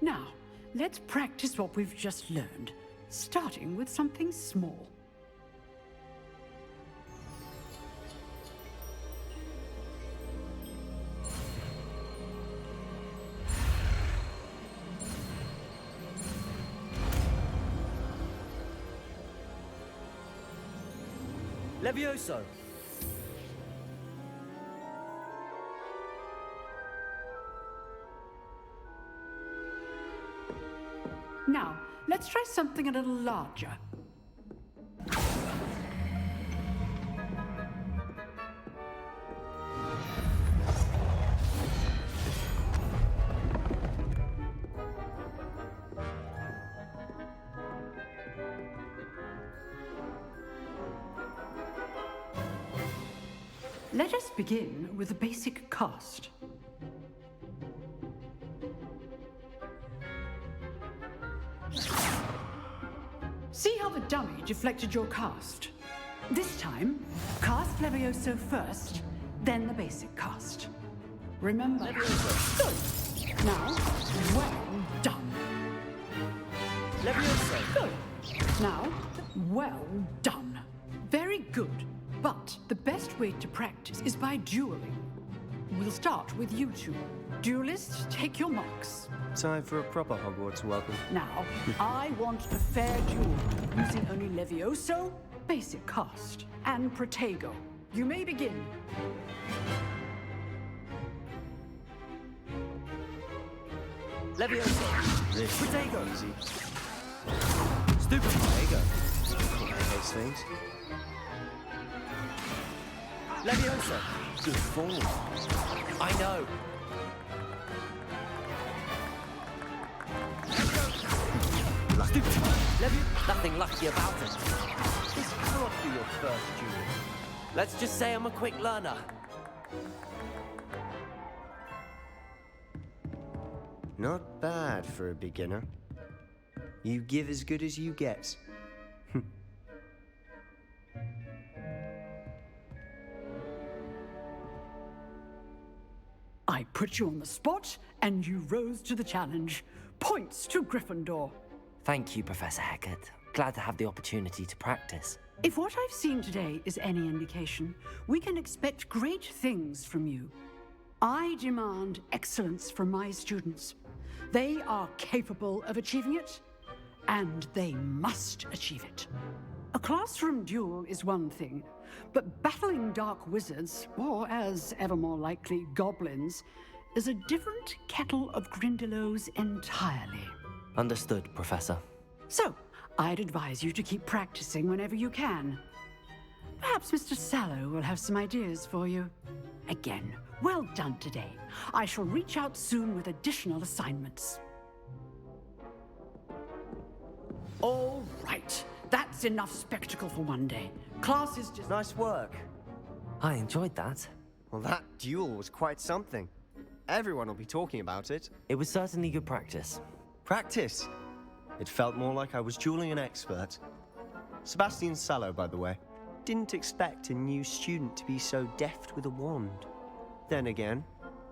Now, let's practice what we've just learned, starting with something small. Levioso! Now, let's try something a little larger. Let us begin with a basic cast. See how the dummy deflected your cast? This time, cast Levioso first, then the basic cast. Remember? Levioso. Good. Now, well done. Levioso. Good. Now, well done. Very good. But the best way to practice is by dueling. We'll start with you two. Duelists, take your marks. Time for a proper Hogwarts welcome. Now, I want a fair duel, using only Levioso, basic cast, and Protego. You may begin. Levioso. Protego. Easy. Stupid Protego. Complicates things. Levioso. Good form. I know. Nothing lucky about it. This cannot be your first duel. Let's just say I'm a quick learner. Not bad for a beginner. You give as good as you get. I put you on the spot, and you rose to the challenge. Points to Gryffindor. Thank you, Professor Hecat. Glad to have the opportunity to practice. If what I've seen today is any indication, we can expect great things from you. I demand excellence from my students. They are capable of achieving it, and they must achieve it. A classroom duel is one thing, but battling dark wizards, or as ever more likely, goblins, is a different kettle of Grindylows entirely. Understood, Professor. So, I'd advise you to keep practicing whenever you can. Perhaps Mr. Sallow will have some ideas for you. Again, well done today. I shall reach out soon with additional assignments. All right. That's enough spectacle for one day. Class is just... Nice work. I enjoyed that. Well, that duel was quite something. Everyone will be talking about it. It was certainly good practice. Practice? It felt more like I was dueling an expert. Sebastian Sallow, by the way. Didn't expect a new student to be so deft with a wand. Then again,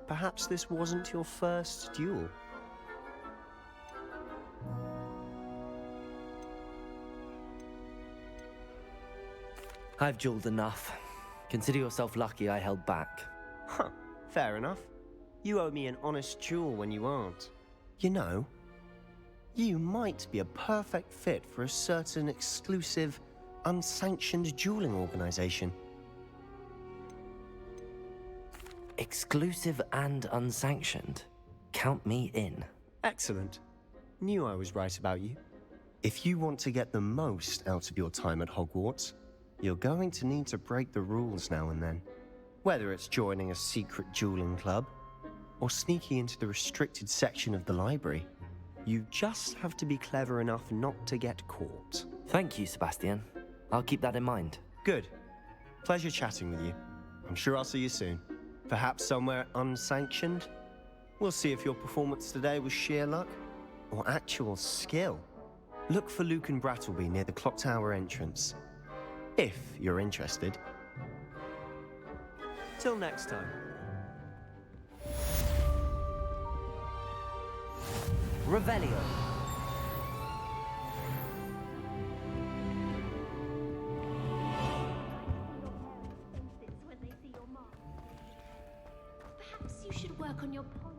perhaps this wasn't your first duel. I've dueled enough. Consider yourself lucky I held back. Huh, fair enough. You owe me an honest duel when you aren't. You know, you might be a perfect fit for a certain exclusive, unsanctioned dueling organization. Exclusive and unsanctioned? Count me in. Excellent. Knew I was right about you. If you want to get the most out of your time at Hogwarts, you're going to need to break the rules now and then. Whether it's joining a secret dueling club, or sneaking into the restricted section of the library, you just have to be clever enough not to get caught. Thank you, Sebastian. I'll keep that in mind. Good. Pleasure chatting with you. I'm sure I'll see you soon. Perhaps somewhere unsanctioned? We'll see if your performance today was sheer luck, or actual skill. Look for Luke and Brattleby near the clock tower entrance. If you're interested. Till next time. Revelio. Perhaps you should work on your pond.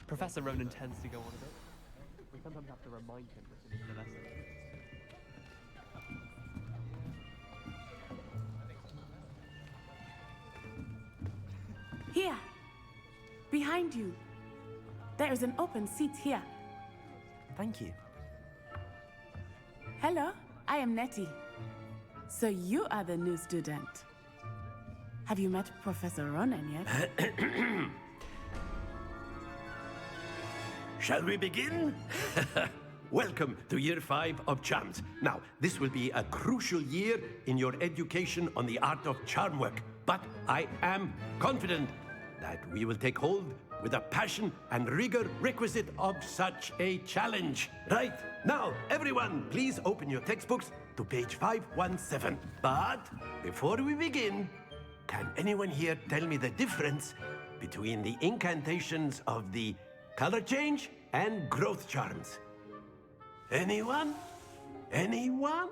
Professor Ronan tends to go on a bit. We sometimes have to remind him that it's an lesson. Here. Behind you. There is an open seat here. Thank you. Hello, I am Nettie. So you are the new student. Have you met Professor Ronan yet? Shall we begin? Welcome to Year 5 of Charms. Now, this will be a crucial year in your education on the art of charm work. But I am confident that we will take hold with the passion and rigor requisite of such a challenge. Right, now, everyone, please open your textbooks to page 517. But before we begin, can anyone here tell me the difference between the incantations of the color change and growth charms? Anyone? Anyone?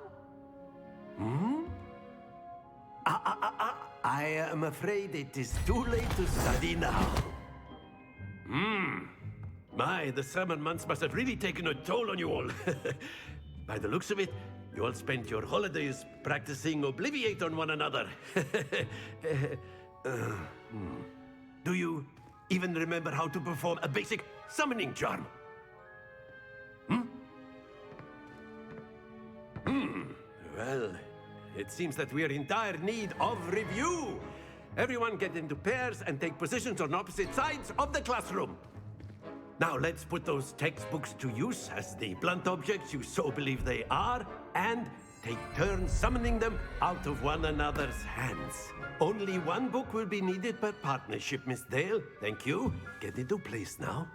I am afraid it is too late to study now. My, the summer months must have really taken a toll on you all. By the looks of it, you all spent your holidays practicing Obliviate on one another. Do you even remember how to perform a basic summoning charm? Well, It seems that we are in dire need of review. Everyone get into pairs and take positions on opposite sides of the classroom. Now let's put those textbooks to use as the blunt objects you so believe they are, and take turns summoning them out of one another's hands. Only one book will be needed per partnership, Miss Dale. Thank you. Get into place now.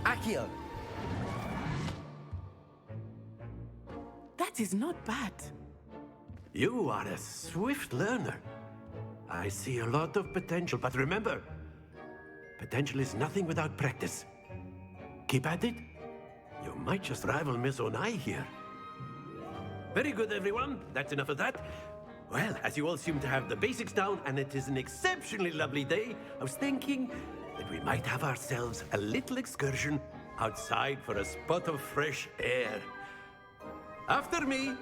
Accio! That is not bad. You are a swift learner. I see a lot of potential, but remember, potential is nothing without practice. Keep at it. You might just rival Miss Onai here. Very good, everyone. That's enough of that. Well, as you all seem to have the basics down, and it is an exceptionally lovely day, I was thinking that we might have ourselves a little excursion outside for a spot of fresh air. After me.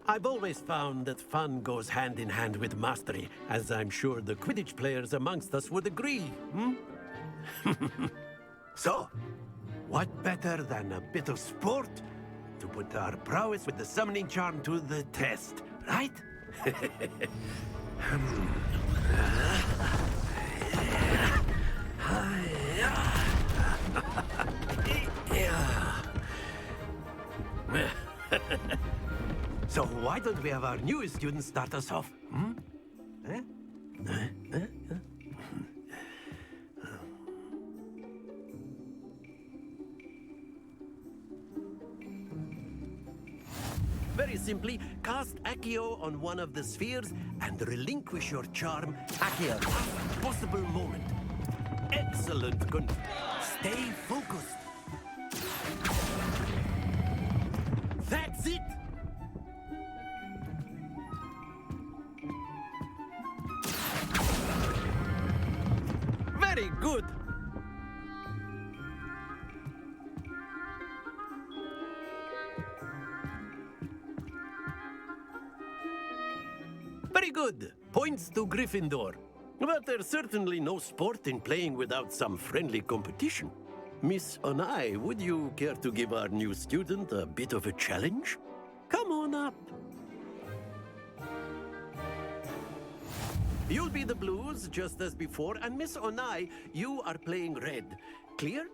I've always found that fun goes hand in hand with mastery, as I'm sure the Quidditch players amongst us would agree, So, what better than a bit of sport to put our prowess with the summoning charm to the test, right? So why don't we have our newest student start us off? Very simply, cast Accio on one of the spheres and relinquish your charm at the last possible moment. Excellent. Good. Stay focused. That's it. Very good. Very good. Points to Gryffindor. But there's certainly no sport in playing without some friendly competition. Miss Onai, would you care to give our new student a bit of a challenge? Come on up. You'll be the blues, just as before, and Miss Onai, you are playing red. Clear?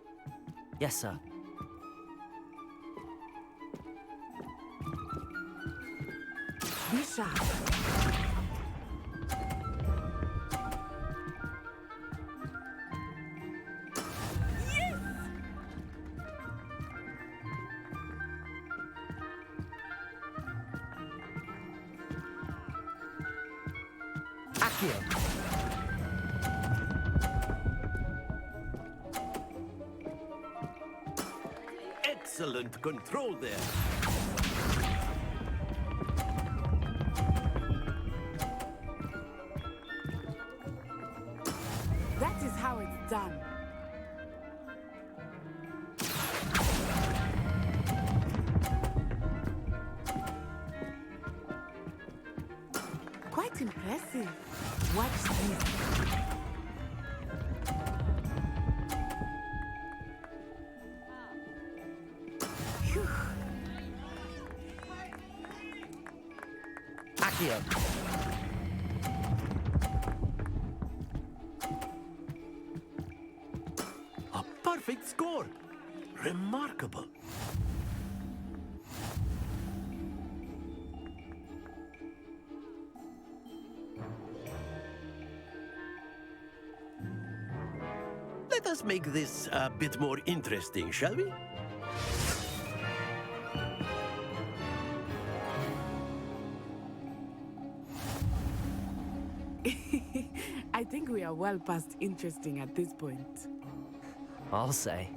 Yes, sir. Be sharp. Excellent control there. That is how it's done. Quite impressive. Watch this. score. Remarkable. Let us make this a bit more interesting, shall we? I think we are well past interesting at this point. I'll say.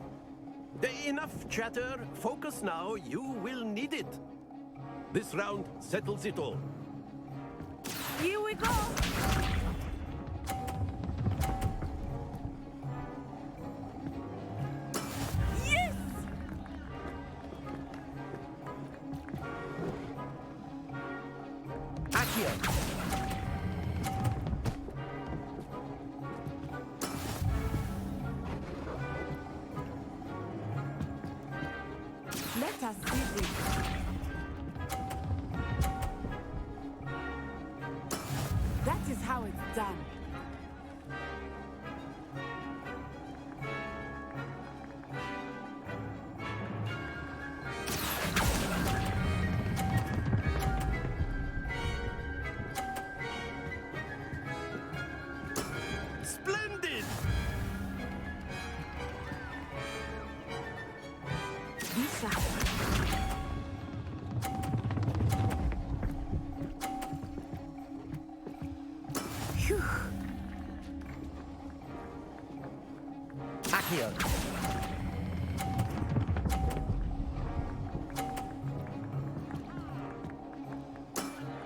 Enough chatter. Focus now. You will need it. This round settles it all. Here we go! Yes! Accio! Let us see this. That is how it's done. Splendid! Lisa. Phew. Accio!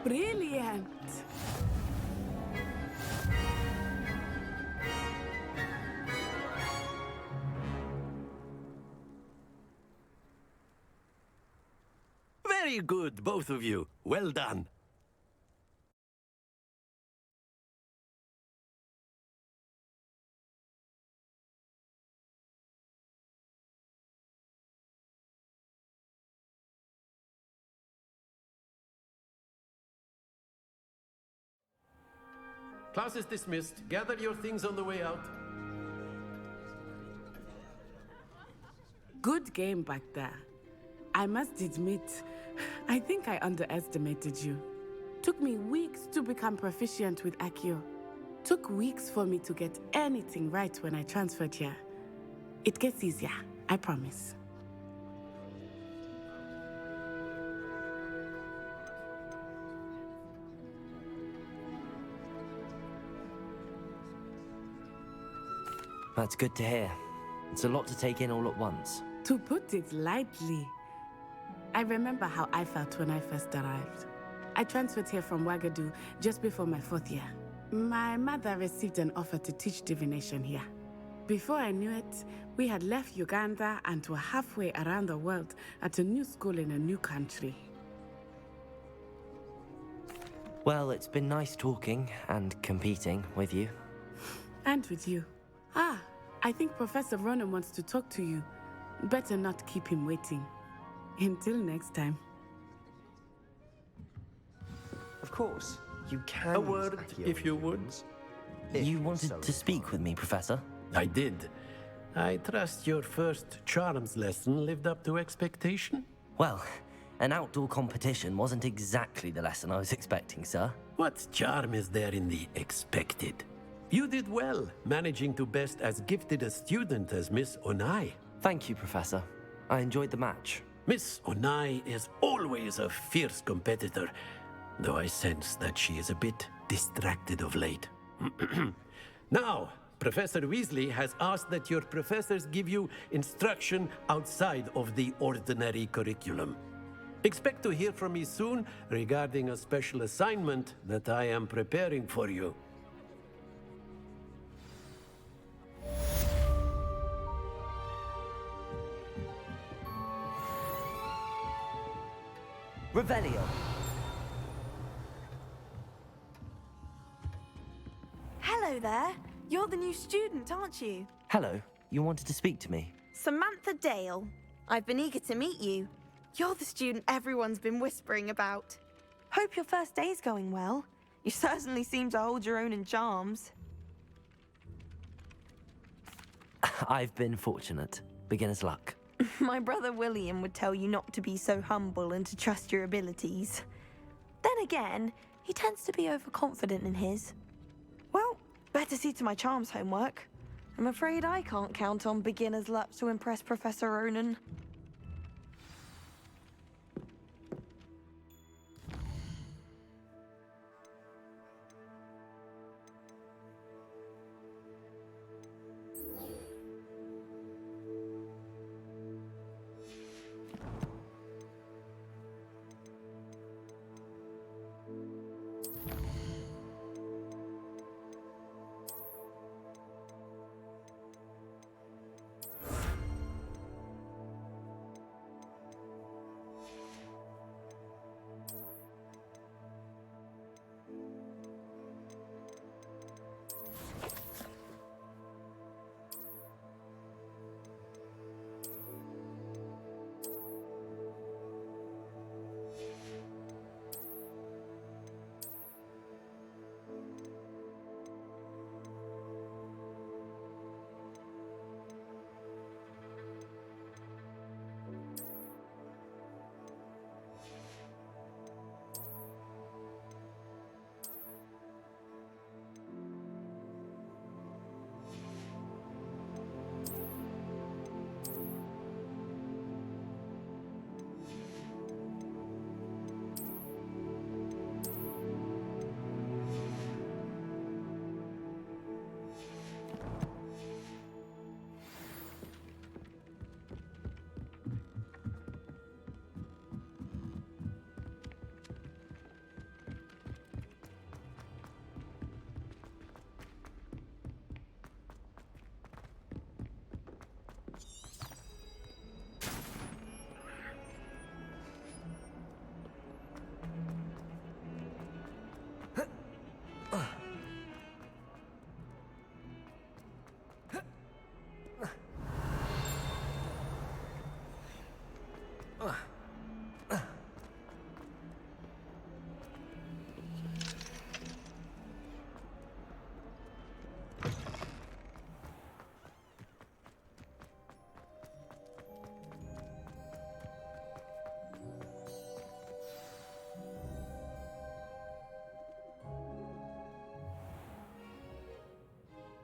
Brilliant. Very good, both of you. Well done. Class is dismissed. Gather your things on the way out. Good game back there. I must admit, I think I underestimated you. Took me weeks to become proficient with Accio. Took weeks for me to get anything right when I transferred here. It gets easier, I promise. That's good to hear. It's a lot to take in all at once. To put it lightly, I remember how I felt when I first arrived. I transferred here from Ouagadougou just before my 4th year. My mother received an offer to teach divination here. Before I knew it, we had left Uganda and were halfway around the world at a new school in a new country. Well, it's been nice talking and competing with you. And with you. Ah, I think Professor Ronan wants to talk to you. Better not keep him waiting. Until next time. Of course, you can. A word, if you would. You wanted to speak with me, Professor? I did. I trust your first charms lesson lived up to expectation? Well, an outdoor competition wasn't exactly the lesson I was expecting, sir. What charm is there in the expected? You did well, managing to best as gifted a student as Miss Onai. Thank you, Professor. I enjoyed the match. Miss Onai is always a fierce competitor, though I sense that she is a bit distracted of late. Now, Professor Weasley has asked that your professors give you instruction outside of the ordinary curriculum. Expect to hear from me soon regarding a special assignment that I am preparing for you. Revelio. Hello there. You're the new student, aren't you? Hello. You wanted to speak to me? Samantha Dale. I've been eager to meet you. You're the student everyone's been whispering about. Hope your first day's going well. You certainly seem to hold your own in charms. I've been fortunate. beginner's luck. My brother William would tell you not to be so humble and to trust your abilities. Then again, he tends to be overconfident in his. Well, better see to my charms homework. I'm afraid I can't count on beginner's luck to impress Professor Ronan.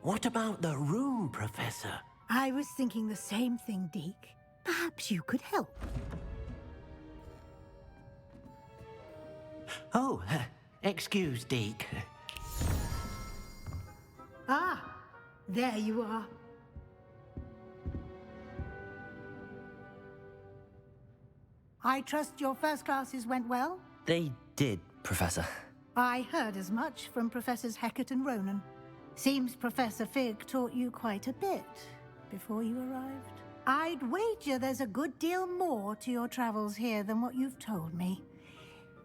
What about the room, Professor? I was thinking the same thing, Deke. Perhaps you could help. Oh, excuse, Deke. Ah, there you are. I trust your first classes went well? They did, Professor. I heard as much from Professors Hecat and Ronan. Seems Professor Fig taught you quite a bit before you arrived. I'd wager there's a good deal more to your travels here than what you've told me,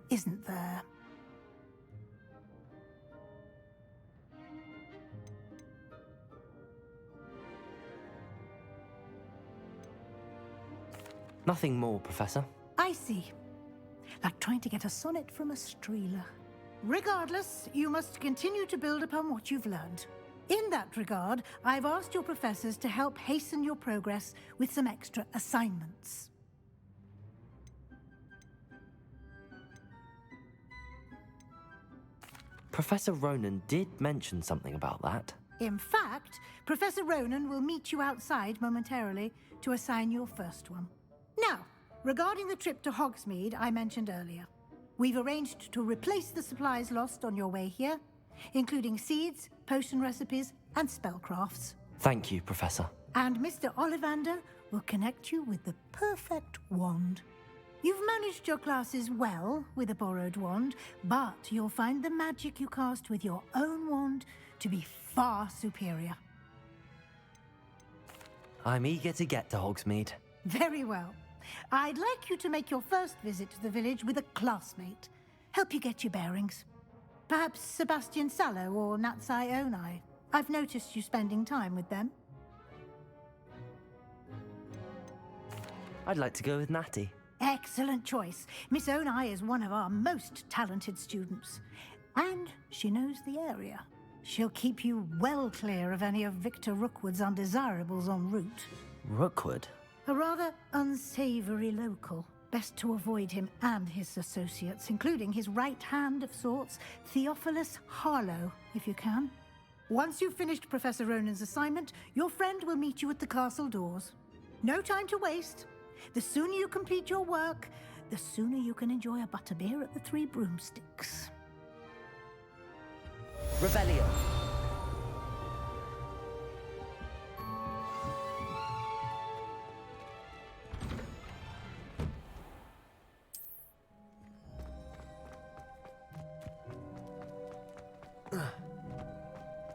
isn't there? Nothing more, Professor. I see. Like trying to get a sonnet from a streeler. Regardless, you must continue to build upon what you've learned. In that regard, I've asked your professors to help hasten your progress with some extra assignments. Professor Ronan did mention something about that. In fact, Professor Ronan will meet you outside momentarily to assign your first one. Now, regarding the trip to Hogsmeade I mentioned earlier, we've arranged to replace the supplies lost on your way here, including seeds, potion recipes, and spellcrafts. Thank you, Professor. And Mr. Ollivander will connect you with the perfect wand. You've managed your classes well with a borrowed wand, but you'll find the magic you cast with your own wand to be far superior. I'm eager to get to Hogsmeade. Very well. I'd like you to make your first visit to the village with a classmate. Help you get your bearings. Perhaps Sebastian Sallow or Natsai Onai. I've noticed you spending time with them. I'd like to go with Natty. Excellent choice. Miss Onai is one of our most talented students. And she knows the area. She'll keep you well clear of any of Victor Rookwood's undesirables en route. Rookwood? A rather unsavory local. Best to avoid him and his associates, including his right hand of sorts, Theophilus Harlow, if you can. Once you've finished Professor Ronan's assignment, your friend will meet you at the castle doors. No time to waste. The sooner you complete your work, the sooner you can enjoy a butterbeer at the Three Broomsticks. Rebellion!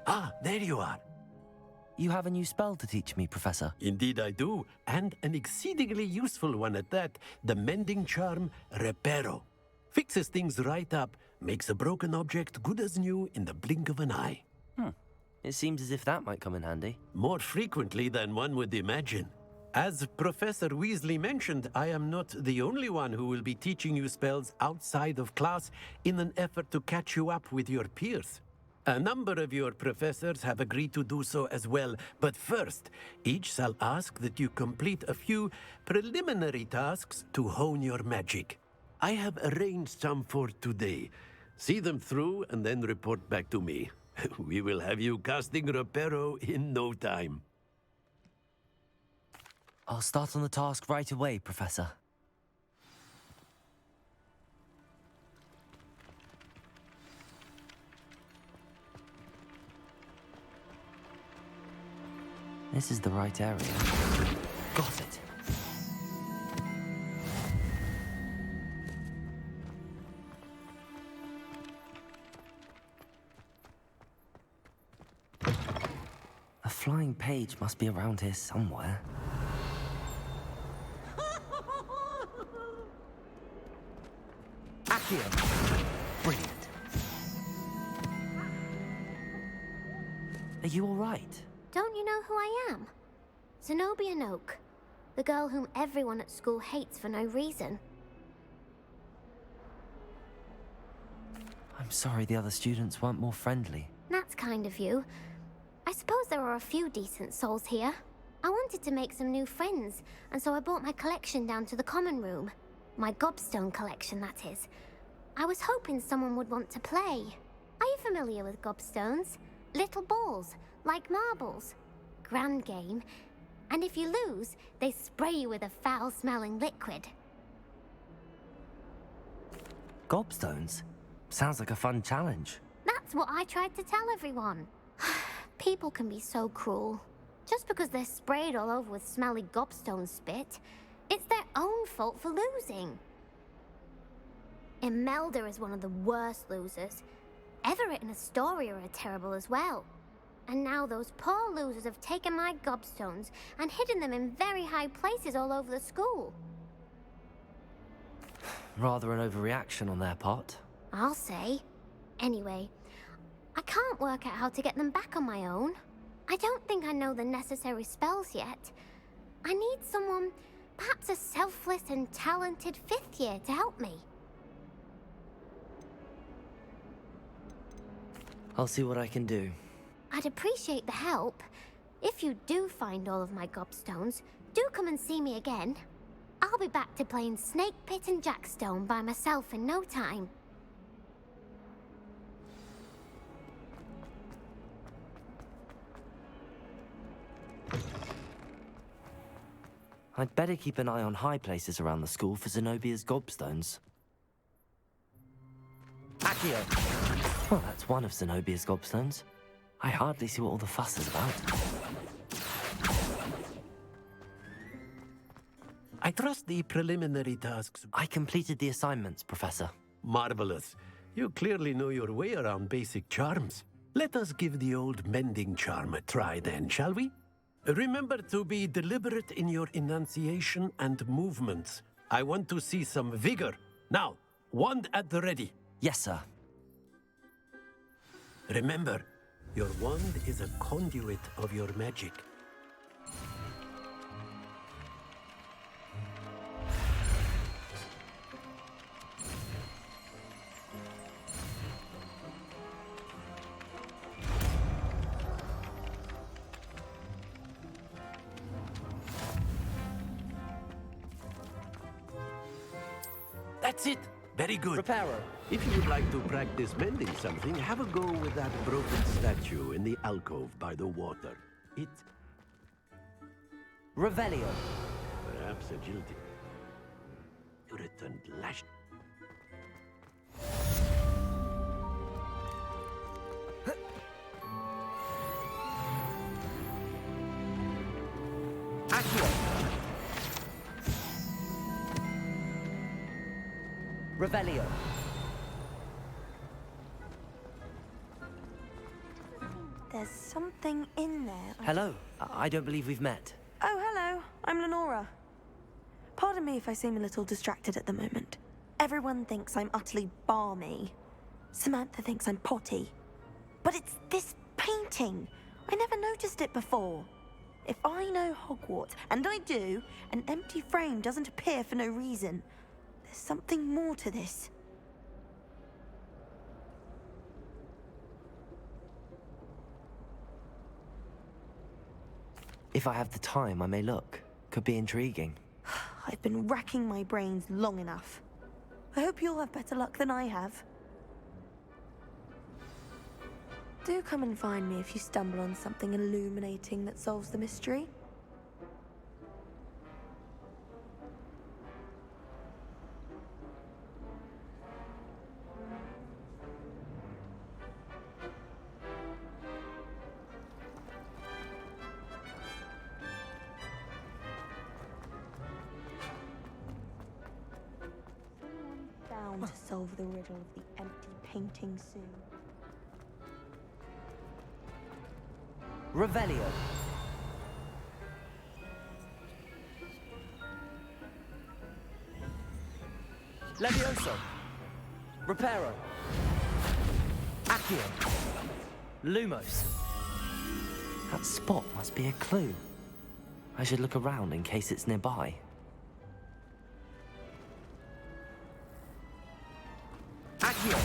Ah, there you are. You have a new spell to teach me, Professor. Indeed I do, and an exceedingly useful one at that. The mending charm, Reparo. Fixes things right up, makes a broken object good as new in the blink of an eye. It seems as if that might come in handy. More frequently than one would imagine. As Professor Weasley mentioned, I am not the only one who will be teaching you spells outside of class in an effort to catch you up with your peers. A number of your professors have agreed to do so as well, but first, each shall ask that you complete a few preliminary tasks to hone your magic. I have arranged some for today. See them through and then report back to me. We will have you casting Reparo in no time. I'll start on the task right away, Professor. This is the right area. Got it. A flying page must be around here somewhere. Accio! Brilliant. Are you all right? Don't you know who I am? Zenobia Noak, the girl whom everyone at school hates for no reason. I'm sorry the other students weren't more friendly. That's kind of you. I suppose there are a few decent souls here. I wanted to make some new friends, and so I brought my collection down to the common room. My gobstone collection, that is. I was hoping someone would want to play. Are you familiar with gobstones? Little balls, like marbles. Grand game. And if you lose, they spray you with a foul-smelling liquid. Gobstones? Sounds like a fun challenge. That's what I tried to tell everyone. People can be so cruel. Just because they're sprayed all over with smelly gobstone spit, it's their own fault for losing. Imelda is one of the worst losers. Everett and Astoria are terrible as well. And now those poor losers have taken my gobstones and hidden them in very high places all over the school. Rather an overreaction on their part. I'll say. Anyway, I can't work out how to get them back on my own. I don't think I know the necessary spells yet. I need someone, perhaps a selfless and talented fifth year to help me. I'll see what I can do. I'd appreciate the help. If you do find all of my gobstones, do come and see me again. I'll be back to playing Snake Pit and Jackstone by myself in no time. I'd better keep an eye on high places around the school for Zenobia's gobstones. Accio! Well, that's one of Zenobia's gobstones. I hardly see what all the fuss is about. I trust the preliminary tasks. I completed the assignments, Professor. Marvelous. You clearly know your way around basic charms. Let us give the old mending charm a try then, shall we? Remember to be deliberate in your enunciation and movements. I want to see some vigor. Now, wand at the ready. Yes, sir. Remember, your wand is a conduit of your magic. That's it. Very good. Reparo. If you would like to practice mending something, have a go with that broken statue in the alcove by the water. It... Revelio. Perhaps agility. You returned last... Accio. Revelio. There's something in there. Hello. I don't believe we've met. Oh, hello. I'm Lenora. Pardon me if I seem a little distracted at the moment. Everyone thinks I'm utterly balmy. Samantha thinks I'm potty. But it's this painting. I never noticed it before. If I know Hogwarts, and I do, an empty frame doesn't appear for no reason. There's something more to this. If I have the time, I may look. Could be intriguing. I've been racking my brains long enough. I hope you'll have better luck than I have. Do come and find me if you stumble on something illuminating that solves the mystery. Someone bound to solve the riddle of the empty painting soon. Revelio. Levioso. Reparo. Accio. Lumos. That spot must be a clue. I should look around in case it's nearby. Accio.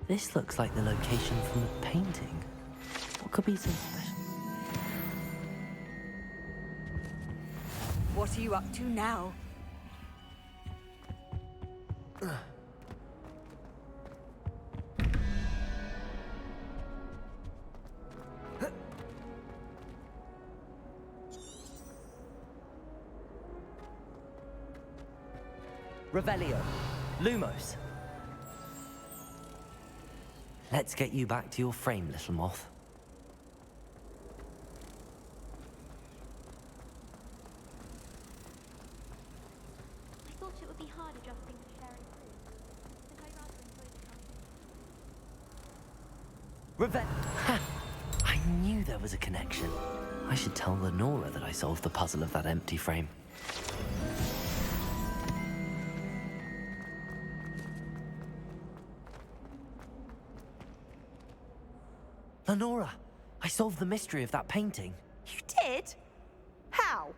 This looks like the location from the painting. What could be so special? What are you up to now? Revelio. Lumos. Let's get you back to your frame, little moth. I thought it would be hard adjusting to sharing food. I think I rather enjoy the company. Ha! I knew there was a connection. I should tell Lenora that I solved the puzzle of that empty frame. Lenora, I solved the mystery of that painting. You did? How?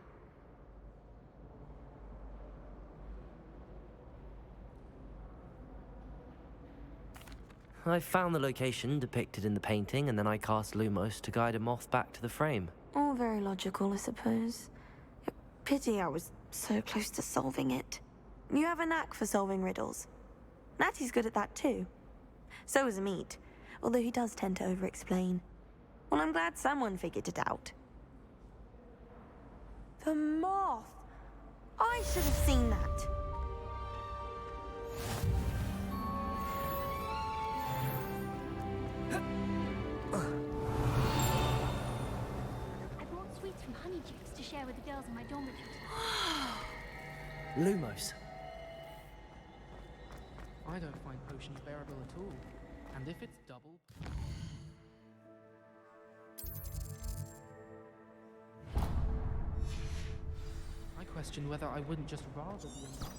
I found the location depicted in the painting, and then I cast Lumos to guide a moth back to the frame. All very logical, I suppose. Pity I was so close to solving it. You have a knack for solving riddles. Natty's good at that too. So is Amit, although he does tend to over-explain. Well, I'm glad someone figured it out. The moth! I should have seen that. I brought sweets from Honeydukes to share with the girls in my dormitory. Lumos. I don't find potions bearable at all. And if it's double... I question whether I wouldn't just rather be a monk.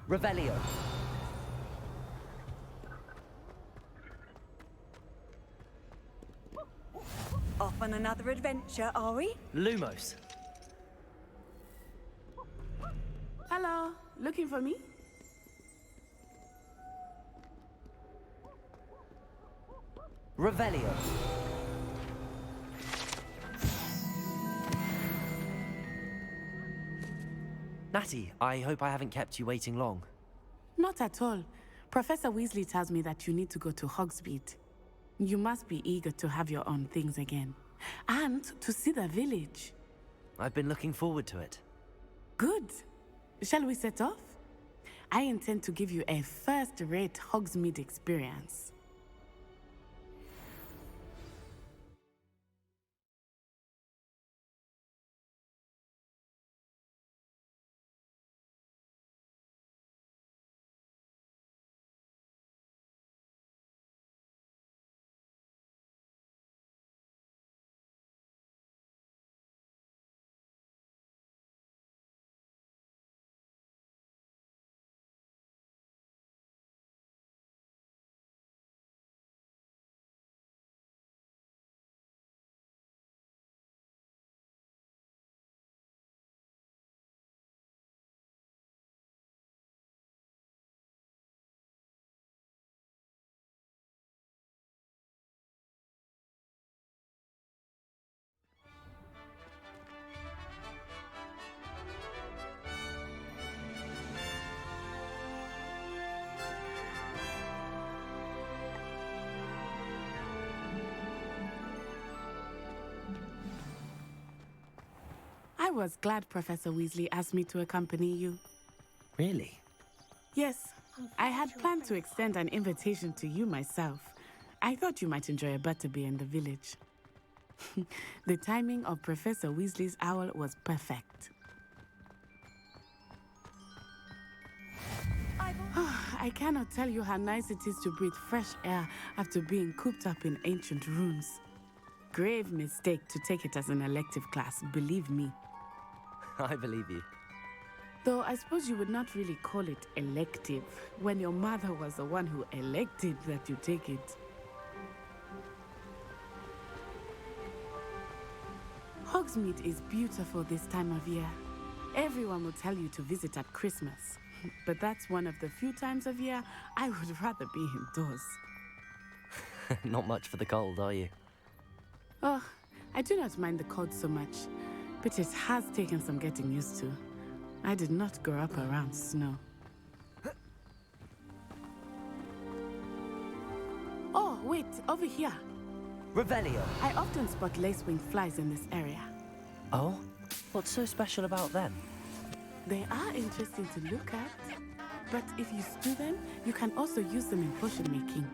Revelio. Off on another adventure, are we? Lumos. Hello, looking for me? Revelio. Natty, I hope I haven't kept you waiting long. Not at all. Professor Weasley tells me that you need to go to Hogsmeade. You must be eager to have your own things again. And to see the village. I've been looking forward to it. Good. Shall we set off? I intend to give you a first-rate Hogsmeade experience. I was glad Professor Weasley asked me to accompany you. Really? Yes, I had planned to extend an invitation to you myself. I thought you might enjoy a butterbeer in the village. The timing of Professor Weasley's owl was perfect. I cannot tell you how nice it is to breathe fresh air after being cooped up in ancient rooms. Grave mistake to take it as an elective class, believe me. I believe you. Though I suppose you would not really call it elective when your mother was the one who elected that you take it. Hogsmeade is beautiful this time of year. Everyone will tell you to visit at Christmas. But that's one of the few times of year I would rather be indoors. Not much for the cold, are you? Oh, I do not mind the cold so much, but it has taken some getting used to. I did not grow up around snow. Oh, wait, over here. Revelio. I often spot lacewing flies in this area. Oh? What's so special about them? They are interesting to look at, but if you stew them, you can also use them in potion making.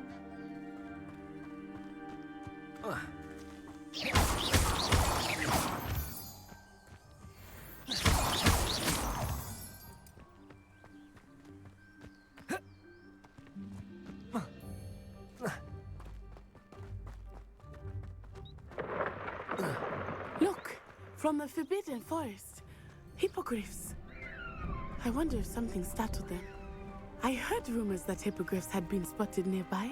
Look, from the Forbidden Forest, hippogriffs. I wonder if something startled them. I heard rumors that hippogriffs had been spotted nearby.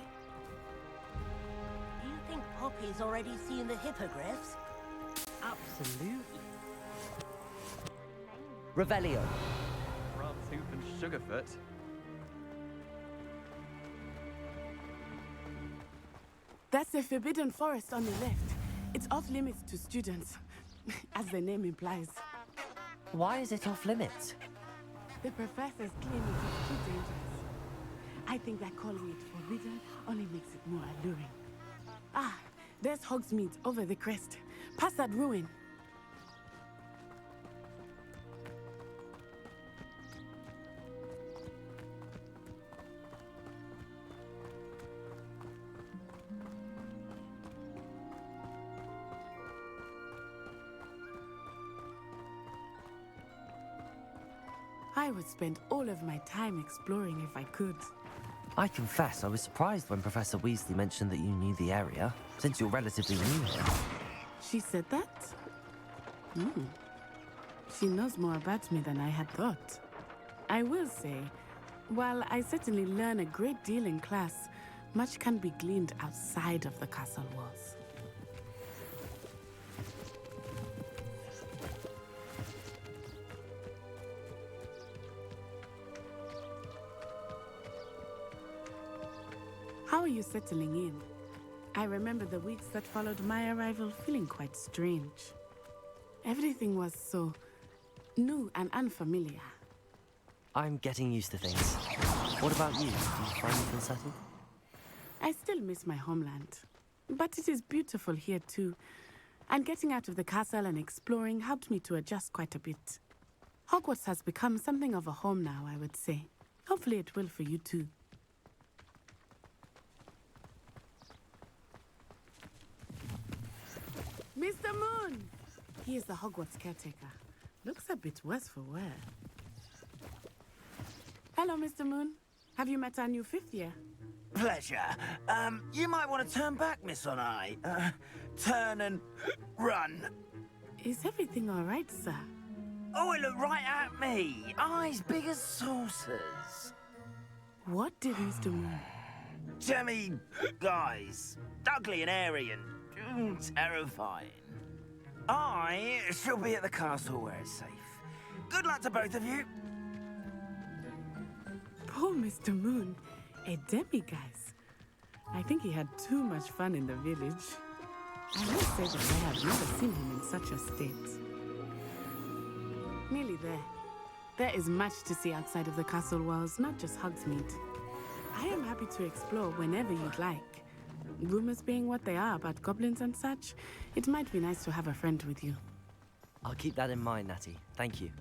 Do you think Poppy's already seen the hippogriffs? Absolutely. Revelio. Tooth and Sugarfoot. That's the Forbidden Forest on the left. It's off limits to students, as the name implies. Why is it off limits? The professors claim it is too dangerous. I think that calling it forbidden only makes it more alluring. Ah, there's Hogsmeade over the crest. Past that ruin. I would spend all of my time exploring if I could. I confess I was surprised when Professor Weasley mentioned that you knew the area, since you're relatively new here. She said that? She knows more about me than I had thought. I will say, While I certainly learn a great deal in class, much can be gleaned outside of the castle walls. How are you settling in? I remember the weeks that followed my arrival feeling quite strange. Everything was so new and unfamiliar. I'm getting used to things. What about you? Do you finally feel settled? I still miss my homeland, but it is beautiful here too. And getting out of the castle and exploring helped me to adjust quite a bit. Hogwarts has become something of a home now, I would say. Hopefully it will for you too. Mr. Moon! He is the Hogwarts caretaker. Looks a bit worse for wear. Hello, Mr. Moon. Have you met our new 5th year? Pleasure. You might want to turn back, Miss Onai. Turn and run. Is everything all right, sir? Oh, it looked right at me. Eyes big as saucers. What did Mr. Moon? Jemmy guys. Ugly and airy and terrifying. I shall be at the castle where it's safe. Good luck to both of you. Poor Mr. Moon. A demiguise. I think he had too much fun in the village. I must say that I have never seen him in such a state. Nearly there. There is much to see outside of the castle walls, not just Hogsmeade. I am happy to explore whenever you'd like. Rumors being what they are about goblins and such, it might be nice to have a friend with you. I'll keep that in mind, Natty. Thank you.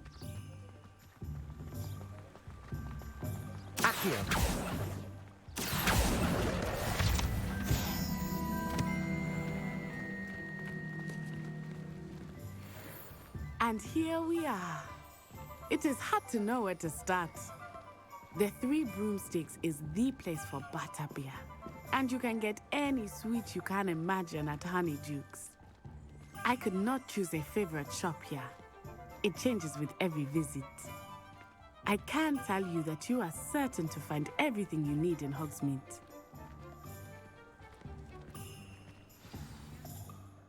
Accio! And here we are. It is hard to know where to start. The Three Broomsticks is the place for butterbeer. And you can get any sweet you can imagine at Honeydukes. I could not choose a favorite shop here. It changes with every visit. I can tell you that you are certain to find everything you need in Hogsmeade.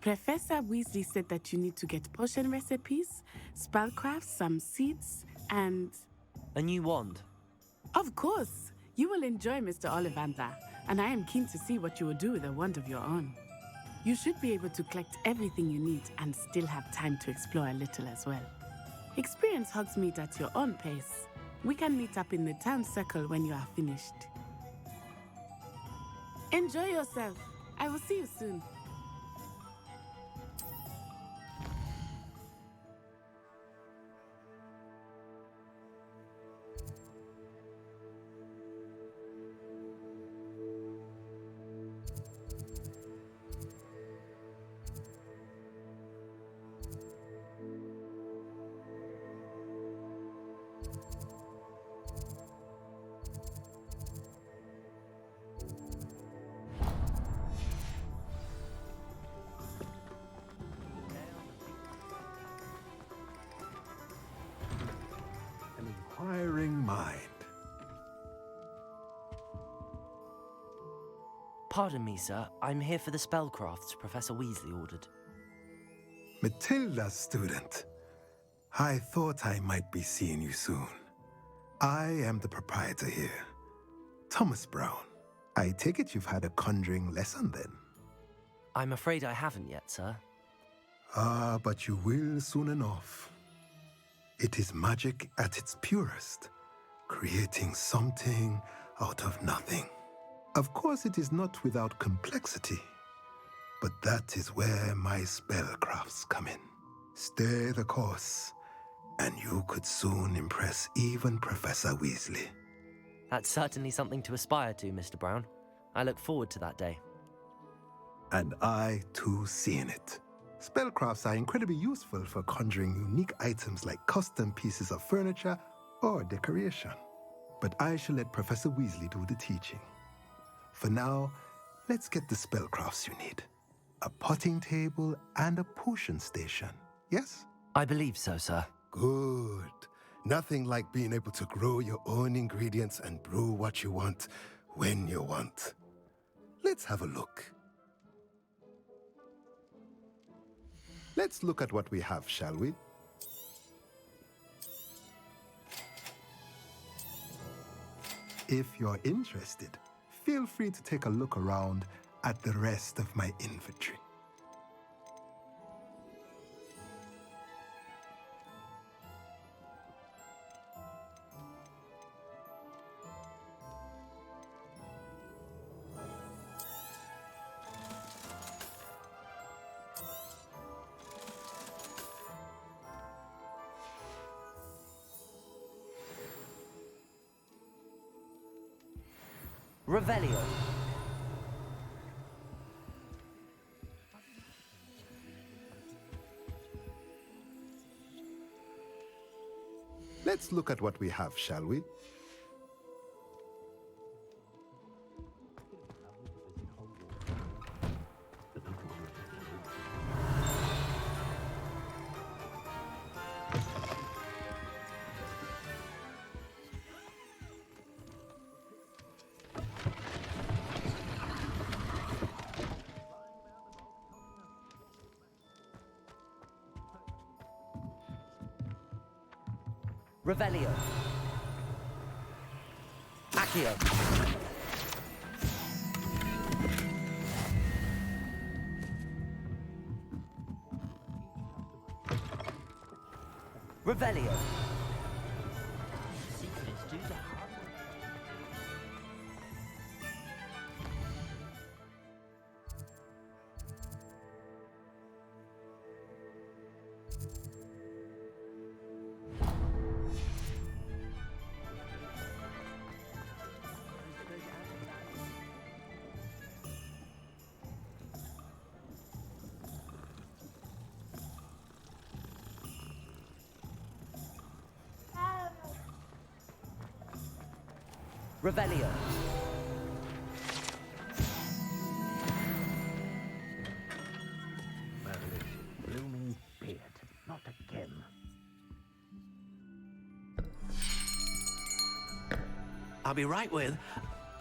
Professor Weasley said that you need to get potion recipes, spellcrafts, some seeds, and... a new wand? Of course! You will enjoy Mr. Ollivander, and I am keen to see what you will do with a wand of your own. You should be able to collect everything you need and still have time to explore a little as well. Experience Hogsmeade at your own pace. We can meet up in the town circle when you are finished. Enjoy yourself. I will see you soon. Inquiring mind. Pardon me, sir. I'm here for the spellcrafts Professor Weasley ordered. Matilda, student. I thought I might be seeing you soon. I am the proprietor here, Thomas Brown. I take it you've had a conjuring lesson then? I'm afraid I haven't yet, sir. Ah, but you will soon enough. It is magic at its purest, creating something out of nothing. Of course, it is not without complexity, but that is where my spellcrafts come in. Stay the course, and you could soon impress even Professor Weasley. That's certainly something to aspire to, Mr. Brown. I look forward to that day. And I, too, seeing it. Spellcrafts are incredibly useful for conjuring unique items like custom pieces of furniture or decoration. But I shall let Professor Weasley do the teaching. For now, let's get the spellcrafts you need. A potting table and a potion station, yes? I believe so, sir. Good. Nothing like being able to grow your own ingredients and brew what you want when you want. Let's have a look. Let's look at what we have, shall we? If you're interested, feel free to take a look around at the rest of my inventory. Revelio. Let's look at what we have, shall we? Revelio. Accio. Revelio. Revelio. Blooming beard. Not again. I'll be right with...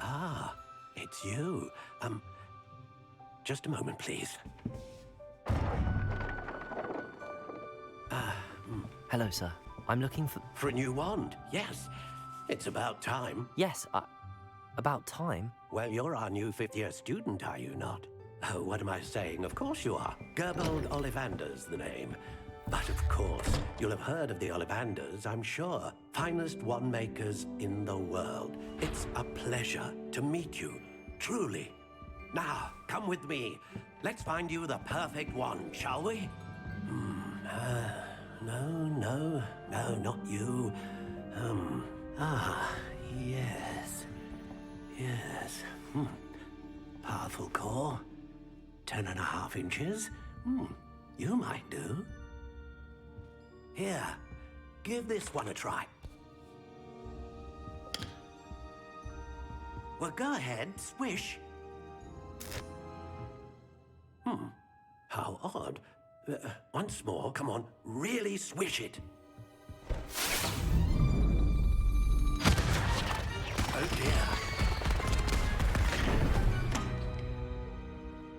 Ah, it's you. Just a moment, please. Hello, sir. I'm looking for... For a new wand, yes. It's about time. Yes, about time? Well, you're our new fifth-year student, are you not? Oh, what am I saying? Of course you are. Gerbold Ollivander's the name. But of course, you'll have heard of the Ollivanders, I'm sure. Finest wand makers in the world. It's a pleasure to meet you, truly. Now, come with me. Let's find you the perfect wand, shall we? No, not you. Yes. Powerful core. 10.5 inches. You might do. Here, give this one a try. Well, go ahead, swish. How odd. Once more, come on, really swish it. Oh dear.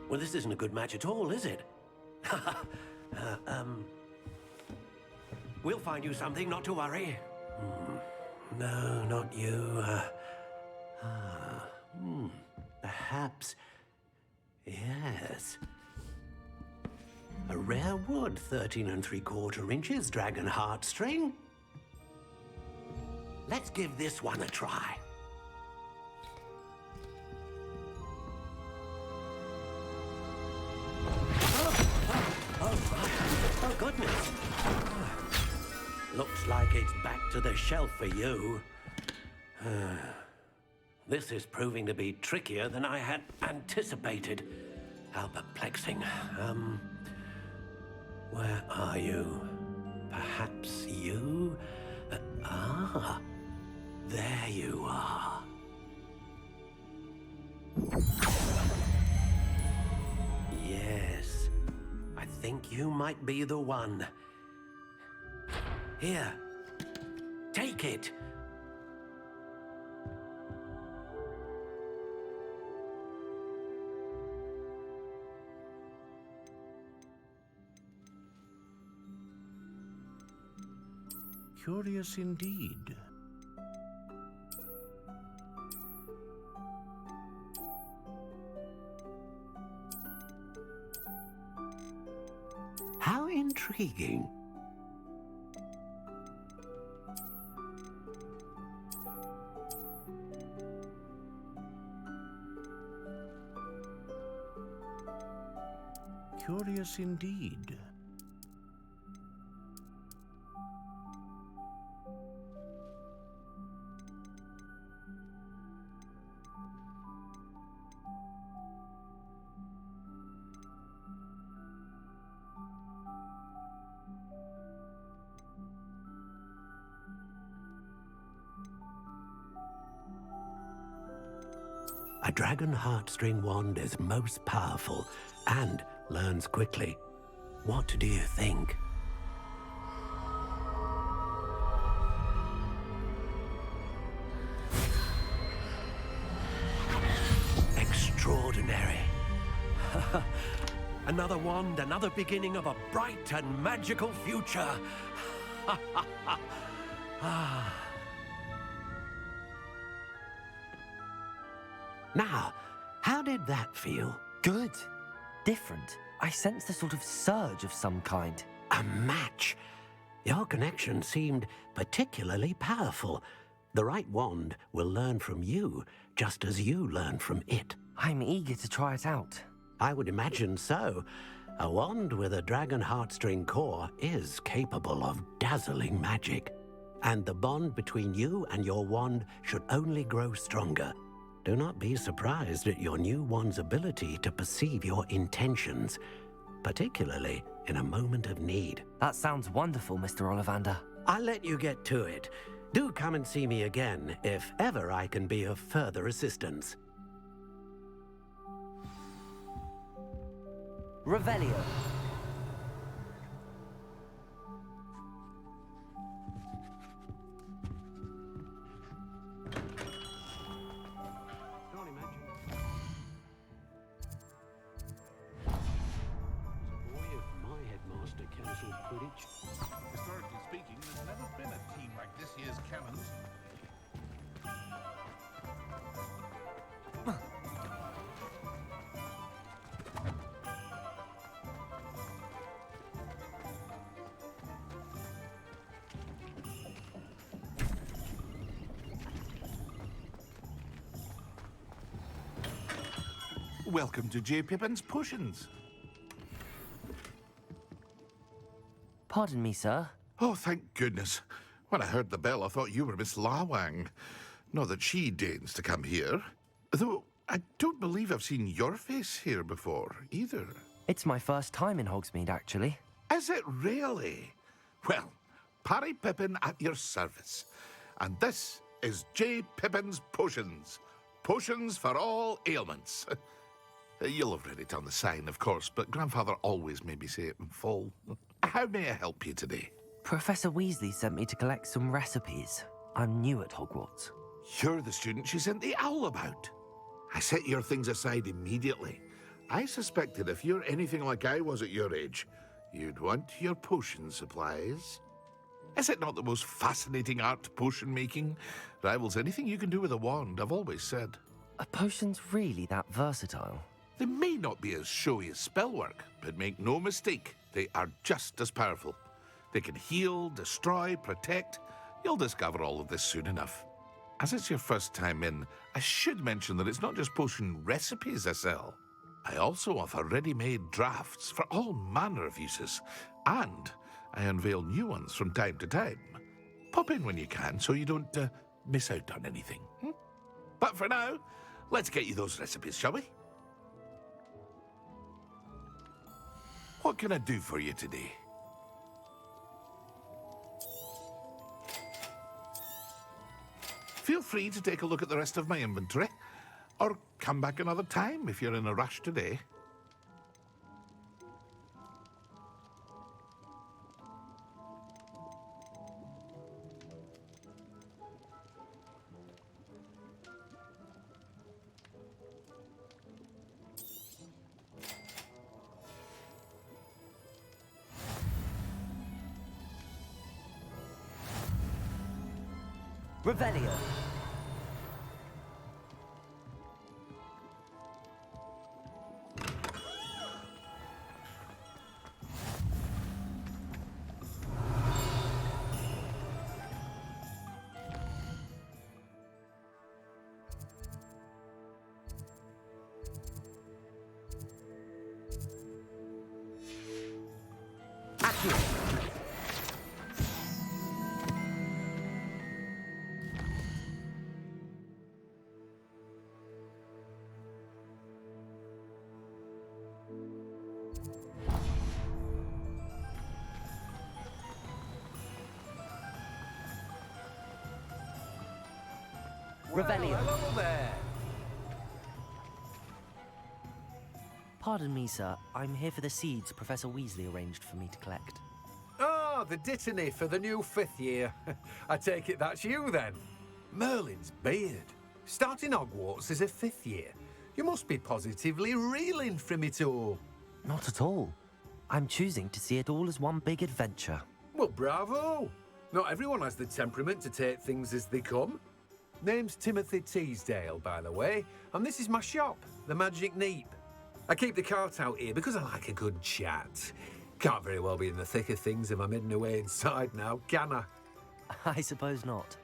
Well, this isn't a good match at all, is it? We'll find you something, not to worry. No, not you. Perhaps. Yes. A rare wood, 13 3/4 inches, dragon heartstring. Let's give this one a try. Oh, goodness. Looks like it's back to the shelf for you. This is proving to be trickier than I had anticipated. How perplexing. Where are you? Perhaps you? There you are. Yes, I think you might be the one. Here, Take it. Curious indeed. How intriguing. Curious indeed. A dragon heartstring wand is most powerful and learns quickly. What do you think? Extraordinary. Another wand, another beginning of a bright and magical future. Now, how did that feel? Good. Different. I sensed a sort of surge of some kind. A match. Your connection seemed particularly powerful. The right wand will learn from you, just as you learn from it. I'm eager to try it out. I would imagine so. A wand with a dragon heartstring core is capable of dazzling magic. And the bond between you and your wand should only grow stronger. Do not be surprised at your new wand's ability to perceive your intentions, particularly in a moment of need. That sounds wonderful, Mr. Ollivander. I'll let you get to it. Do come and see me again if ever I can be of further assistance. Revelio. Historically speaking, there's never been a team like this year's Cannons. Welcome to J. Pippin's Potions. Pardon me, sir. Oh, thank goodness. When I heard the bell, I thought you were Miss Lawang. Not that she deigns to come here. Though, I don't believe I've seen your face here before, either. It's my first time in Hogsmeade, actually. Is it really? Well, Parry Pippin at your service. And this is J. Pippin's Potions. Potions for all ailments. You'll have read it on the sign, of course, but Grandfather always made me say it in full. How may I help you today? Professor Weasley sent me to collect some recipes. I'm new at Hogwarts. You're the student she sent the owl about. I set your things aside immediately. I suspected if you're anything like I was at your age, you'd want your potion supplies. Is it not the most fascinating art, potion making? Rivals anything you can do with a wand, I've always said. Are potions really that versatile? They may not be as showy as spellwork, but make no mistake, they are just as powerful. They can heal, destroy, protect. You'll discover all of this soon enough. As it's your first time in, I should mention that it's not just potion recipes I sell. I also offer ready-made drafts for all manner of uses, and I unveil new ones from time to time. Pop in when you can so you don't miss out on anything. But for now, let's get you those recipes, shall we? What can I do for you today? Feel free to take a look at the rest of my inventory, or come back another time if you're in a rush today. Revelio. Revelio. Hello there. Pardon me, sir. I'm here for the seeds Professor Weasley arranged for me to collect. Ah, the dittany for the new 5th year. I take it that's you then. Merlin's beard. Starting Hogwarts as a 5th year. You must be positively reeling from it all. Not at all. I'm choosing to see it all as one big adventure. Well, bravo. Not everyone has the temperament to take things as they come. Name's Timothy Teasdale, by the way, and this is my shop, the Magic Neep. I keep the cart out here because I like a good chat. Can't very well be in the thick of things if I'm hidden away inside now, can I? I suppose not.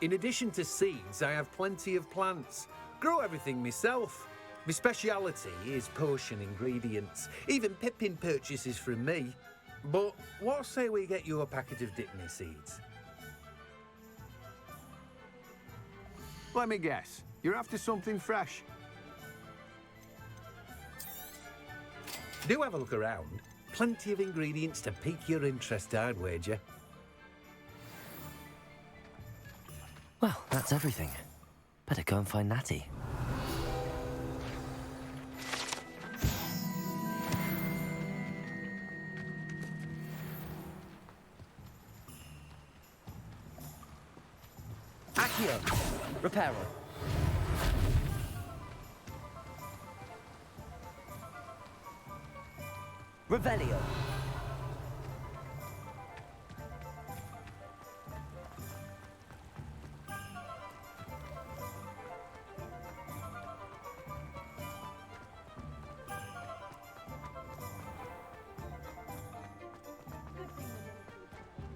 In addition to seeds, I have plenty of plants. Grow everything myself. My speciality is potion ingredients. Even Pippin purchases from me. But what say we get you a packet of Dittany seeds? Let me guess. You're after something fresh. Do have a look around. Plenty of ingredients to pique your interest, I'd wager. Well, that's everything. Better go and find Natty. Accio! Reparo. Revelio.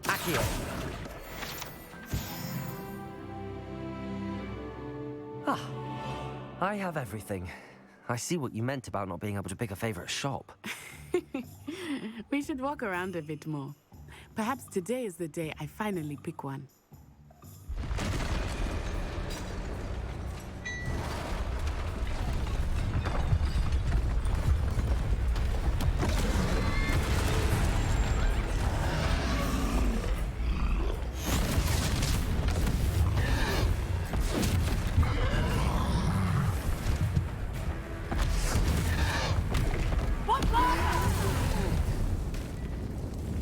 Accio. Ah, I have everything. I see what you meant about not being able to pick a favorite shop. We should walk around a bit more. Perhaps today is the day I finally pick one.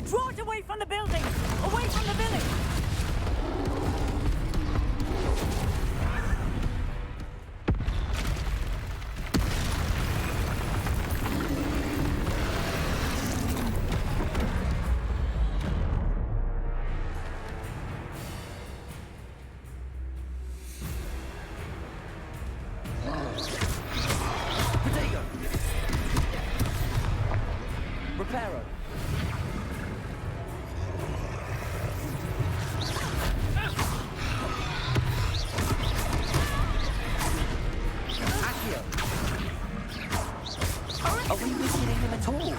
Draw it away from the building! Away from the village! Potato! Reparo! Are we missing him at all?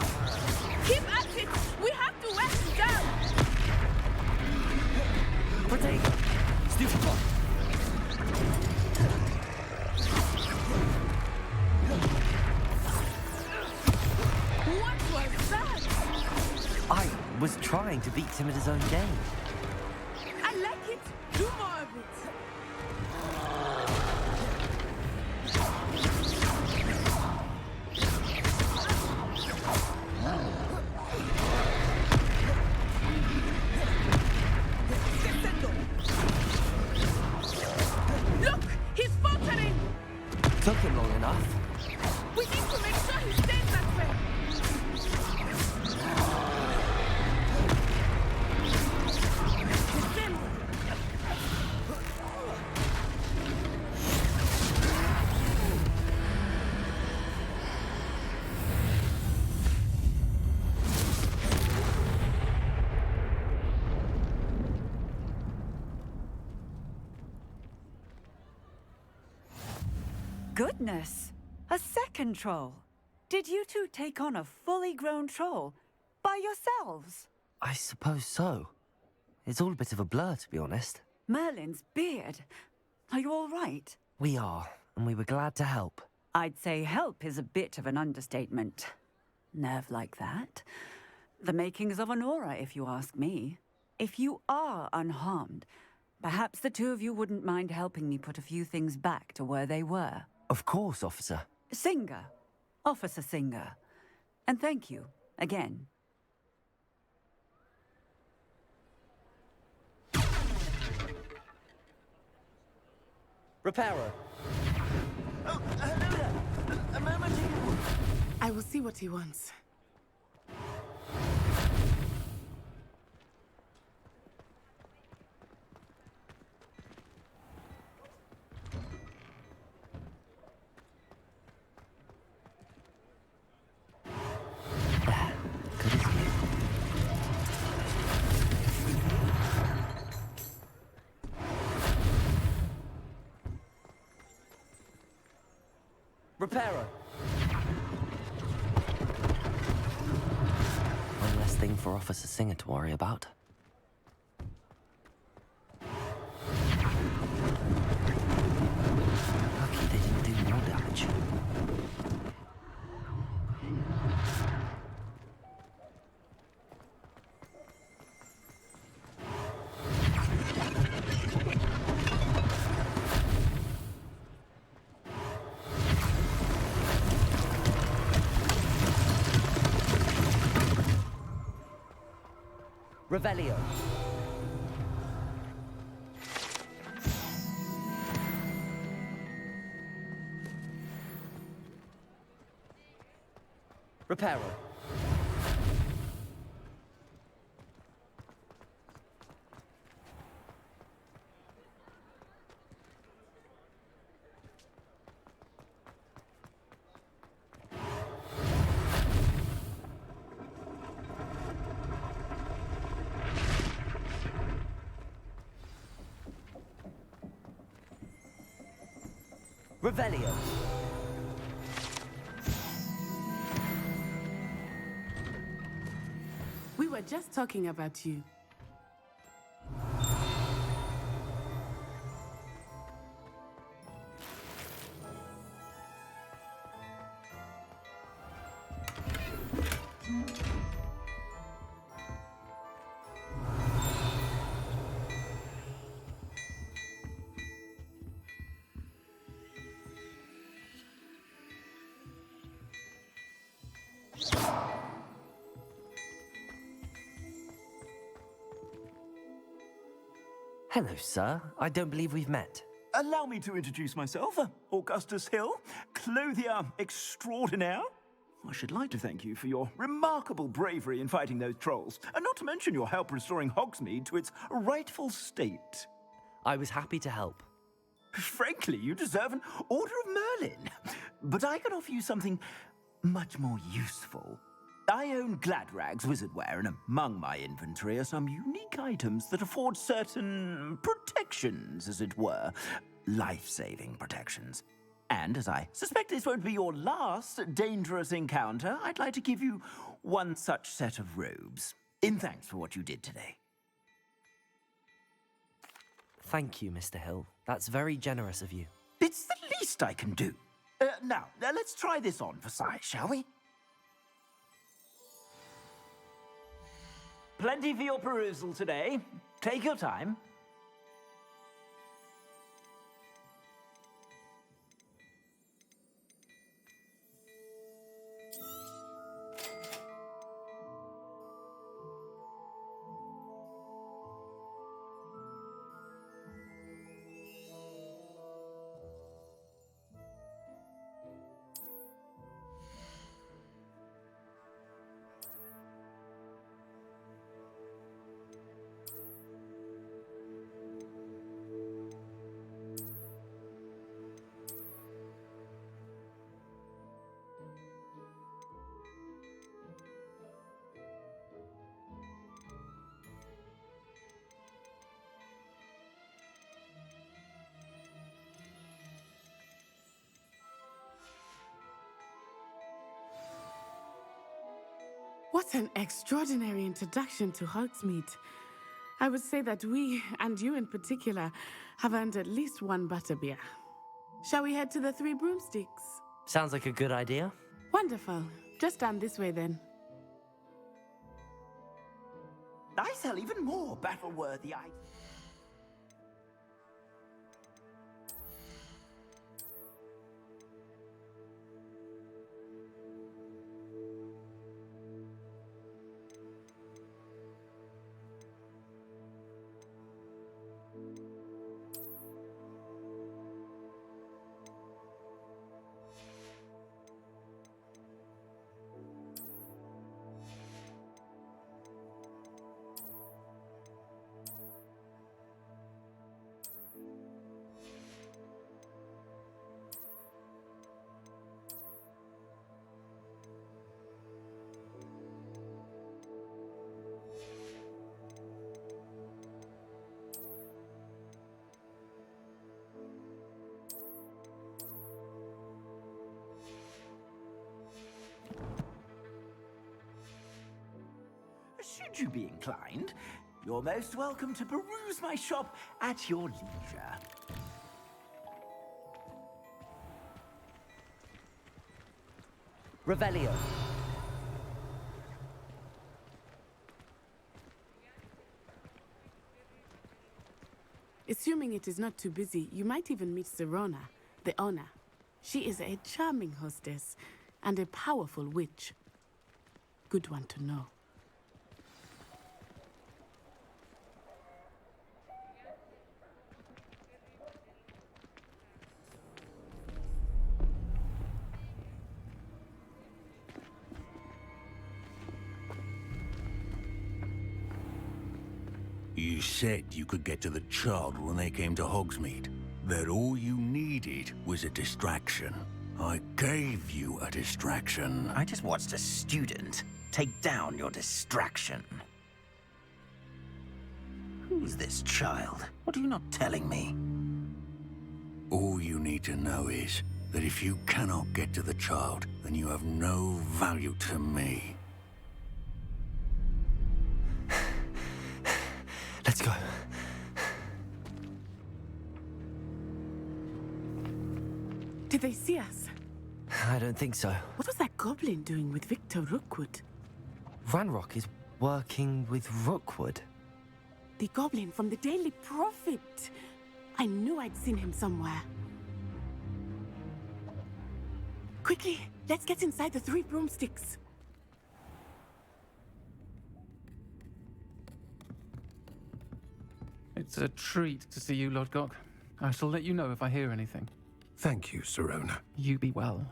Keep at it! We have to wear him down! Potato! Stupid one! What was that? I was trying to beat him at his own game. I like it! Do more of it! Look! He's faltering! Took him long enough. We need to make sure he stays that way! Goodness! A second troll! Did you two take on a fully grown troll? By yourselves? I suppose so. It's all a bit of a blur, to be honest. Merlin's beard. Are you all right? We are, and we were glad to help. I'd say help is a bit of an understatement. Nerve like that. The makings of an aura, if you ask me. If you are unharmed, perhaps the two of you wouldn't mind helping me put a few things back to where they were. Of course, officer. Singer. Officer Singer. And thank you, again. Repairer. Oh, hello there. A moment ago. I will see what he wants. Repairer. One less thing for Officer Singer to worry about. Lucky they didn't do more damage. Revelio. Repairer. Revelio. We were just talking about you. Hello, sir. I don't believe we've met. Allow me to introduce myself, Augustus Hill, clothier extraordinaire. I should like to thank you for your remarkable bravery in fighting those trolls, and not to mention your help restoring Hogsmeade to its rightful state. I was happy to help. Frankly, you deserve an Order of Merlin. But I can offer you something much more useful. I own Gladrag's wizardware, and among my inventory are some unique items that afford certain protections, as it were. Life-saving protections. And as I suspect this won't be your last dangerous encounter, I'd like to give you one such set of robes, in thanks for what you did today. Thank you, Mr. Hill. That's very generous of you. It's the least I can do. Now, let's try this on for size, shall we? Plenty for your perusal today. Take your time. What an extraordinary introduction to Hogsmeade. I would say that we, and you in particular, have earned at least one butterbeer. Shall we head to the Three Broomsticks? Sounds like a good idea. Wonderful. Just down this way then. I sell even more battle-worthy items. Should you be inclined, you're most welcome to peruse my shop at your leisure. Revelio. Assuming it is not too busy, you might even meet Serona, the owner. She is a charming hostess and a powerful witch. Good one to know. You said you could get to the child when they came to Hogsmeade. That all you needed was a distraction. I gave you a distraction. I just watched a student take down your distraction. Who's this child? What are you not telling me? All you need to know is that if you cannot get to the child, then you have no value to me. Let's go. Did they see us? I don't think so. What was that goblin doing with Victor Rookwood? Ranrock is working with Rookwood. The goblin from the Daily Prophet. I knew I'd seen him somewhere. Quickly, let's get inside the Three Broomsticks. It's a treat to see you, Lodgok. I shall let you know if I hear anything. Thank you, Serona. You be well.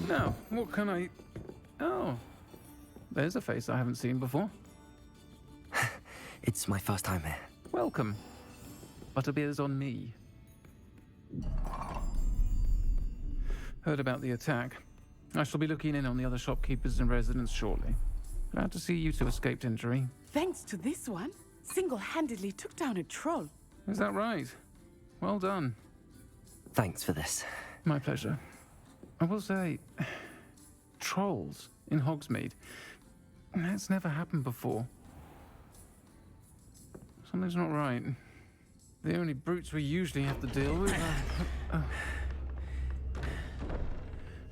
Now, what can I... Oh, there's a face I haven't seen before. It's my first time here. Welcome. Butterbeer's on me. Heard about the attack. I shall be looking in on the other shopkeepers and residents shortly. Glad to see you two escaped injury. Thanks to this one, single-handedly took down a troll. Is that right? Well done. Thanks for this. My pleasure. I will say, trolls in Hogsmeade. That's never happened before. Something's not right. The only brutes we usually have to deal with are...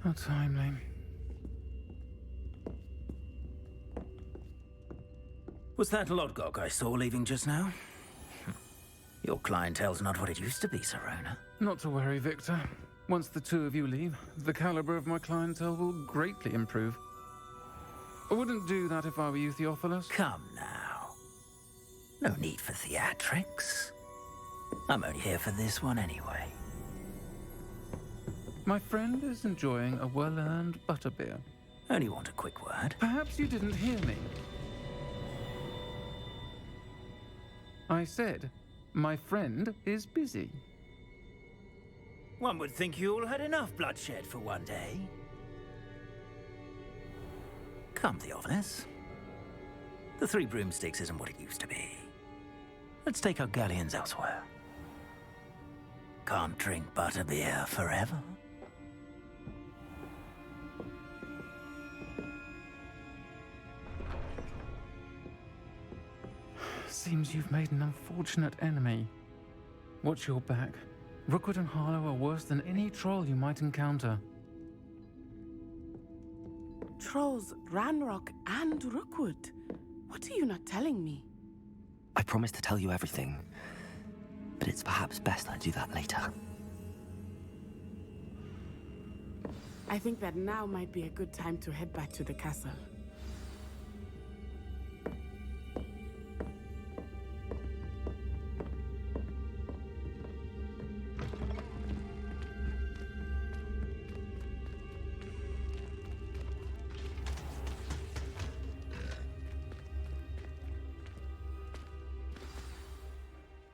How timely. Was that Lodgok I saw leaving just now? Your clientele's not what it used to be, Serona. Not to worry, Victor. Once the two of you leave, the caliber of my clientele will greatly improve. I wouldn't do that if I were you, Theophilus. Come now. No need for theatrics. I'm only here for this one anyway. My friend is enjoying a well-earned butterbeer. Only want a quick word. Perhaps you didn't hear me. I said, my friend is busy. One would think you all had enough bloodshed for one day. Come, Theophilus. The Three Broomsticks isn't what it used to be. Let's take our galleons elsewhere. Can't drink butterbeer forever. Seems you've made an unfortunate enemy. Watch your back. Rookwood and Harlow are worse than any troll you might encounter. Trolls, Ranrock, and Rookwood. What are you not telling me? I promised to tell you everything, but it's perhaps best I do that later. I think that now might be a good time to head back to the castle.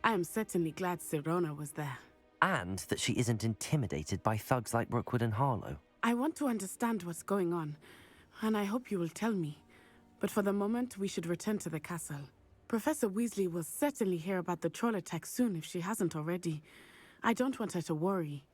I am certainly glad Sirona was there. And that she isn't intimidated by thugs like Rookwood and Harlow. I want to understand what's going on, and I hope you will tell me. But for the moment, we should return to the castle. Professor Weasley will certainly hear about the troll attack soon if she hasn't already. I don't want her to worry.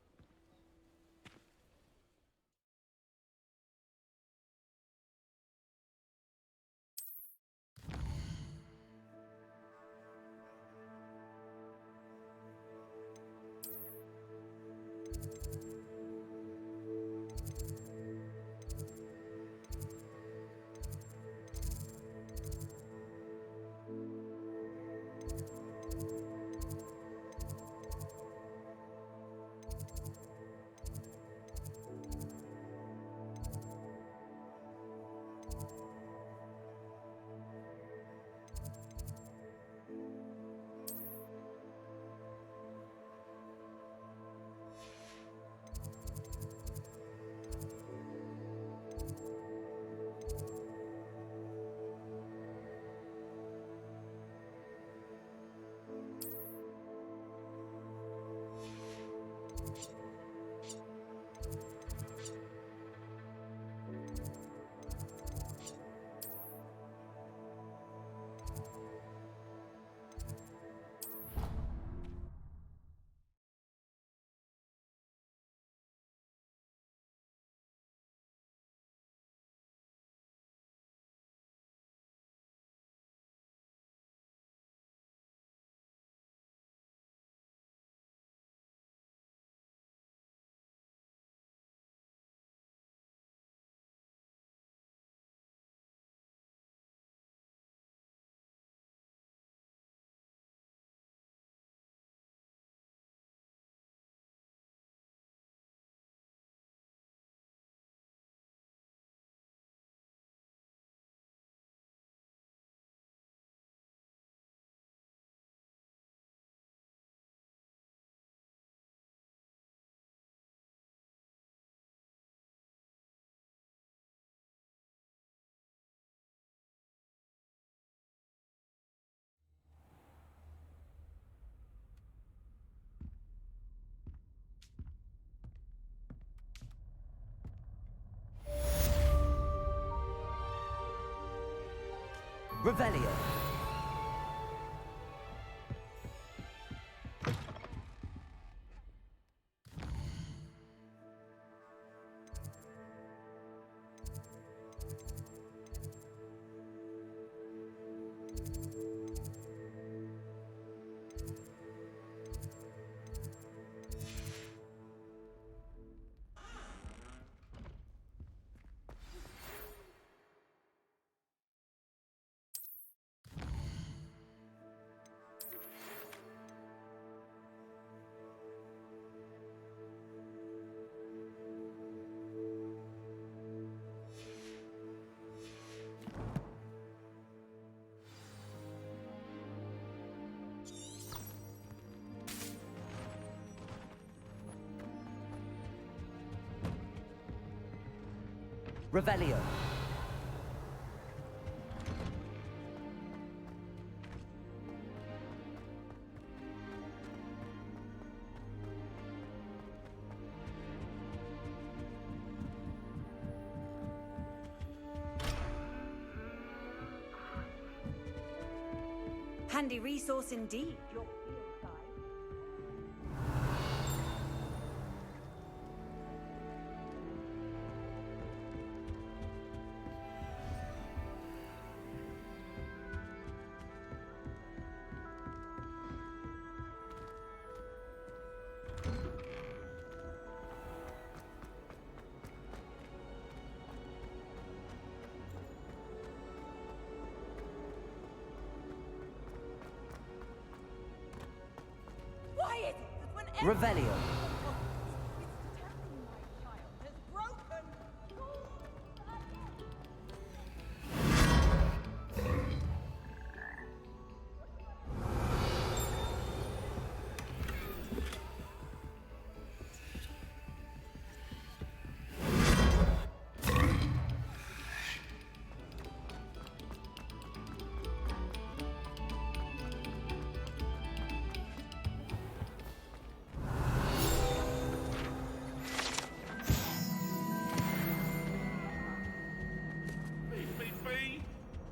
Revelio. Revelio. Handy resource indeed, your field guide. Why is it that whenever Revelio.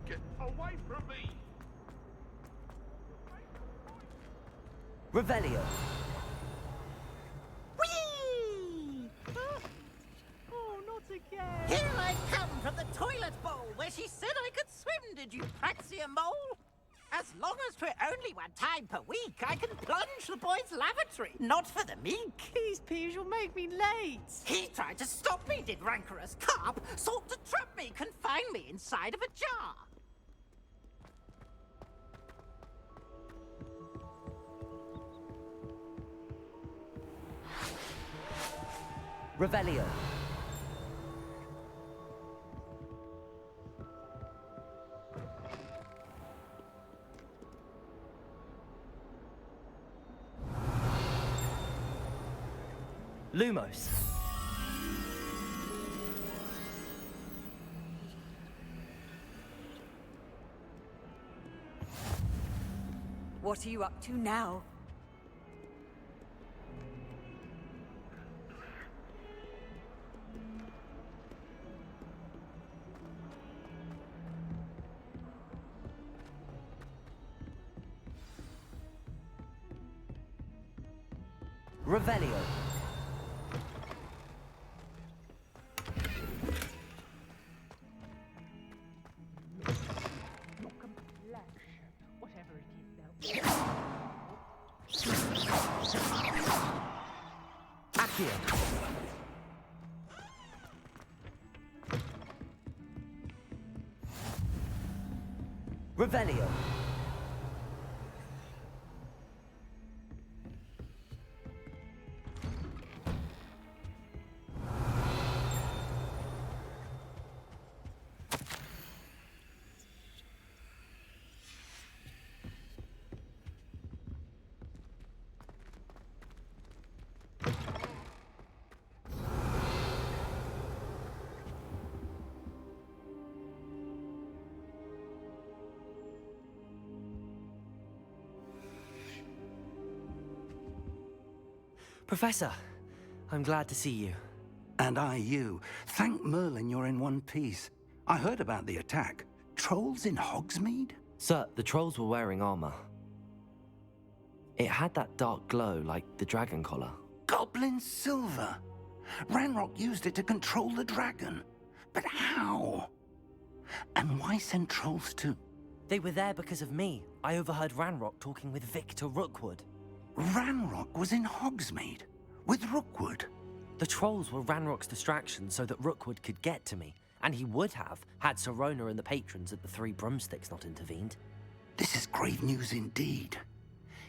Get away from me! Revelio. Whee! Oh, not again. Here I come from the toilet bowl where she said I could swim, did you praxia mole? As long as for only one time per week, I can plunge the boy's lavatory. Not for the meek. These peeves will make me late. He tried to stop me, did rancorous carp. Sought to trap me, confine me inside of a jar. Revelio. Lumos. What are you up to now? Revelio. Whatever it is, Accio. Revelio. Professor, I'm glad to see you. And I you. Thank Merlin you're in one piece. I heard about the attack. Trolls in Hogsmeade? Sir, the trolls were wearing armor. It had that dark glow like the dragon collar. Goblin silver! Ranrock used it to control the dragon. But how? And why send trolls to... They were there because of me. I overheard Ranrock talking with Victor Rookwood. Ranrock was in Hogsmeade? With Rookwood? The trolls were Ranrock's distraction so that Rookwood could get to me. And he would have, had Sirona and the patrons at the Three Broomsticks not intervened. This is grave news indeed.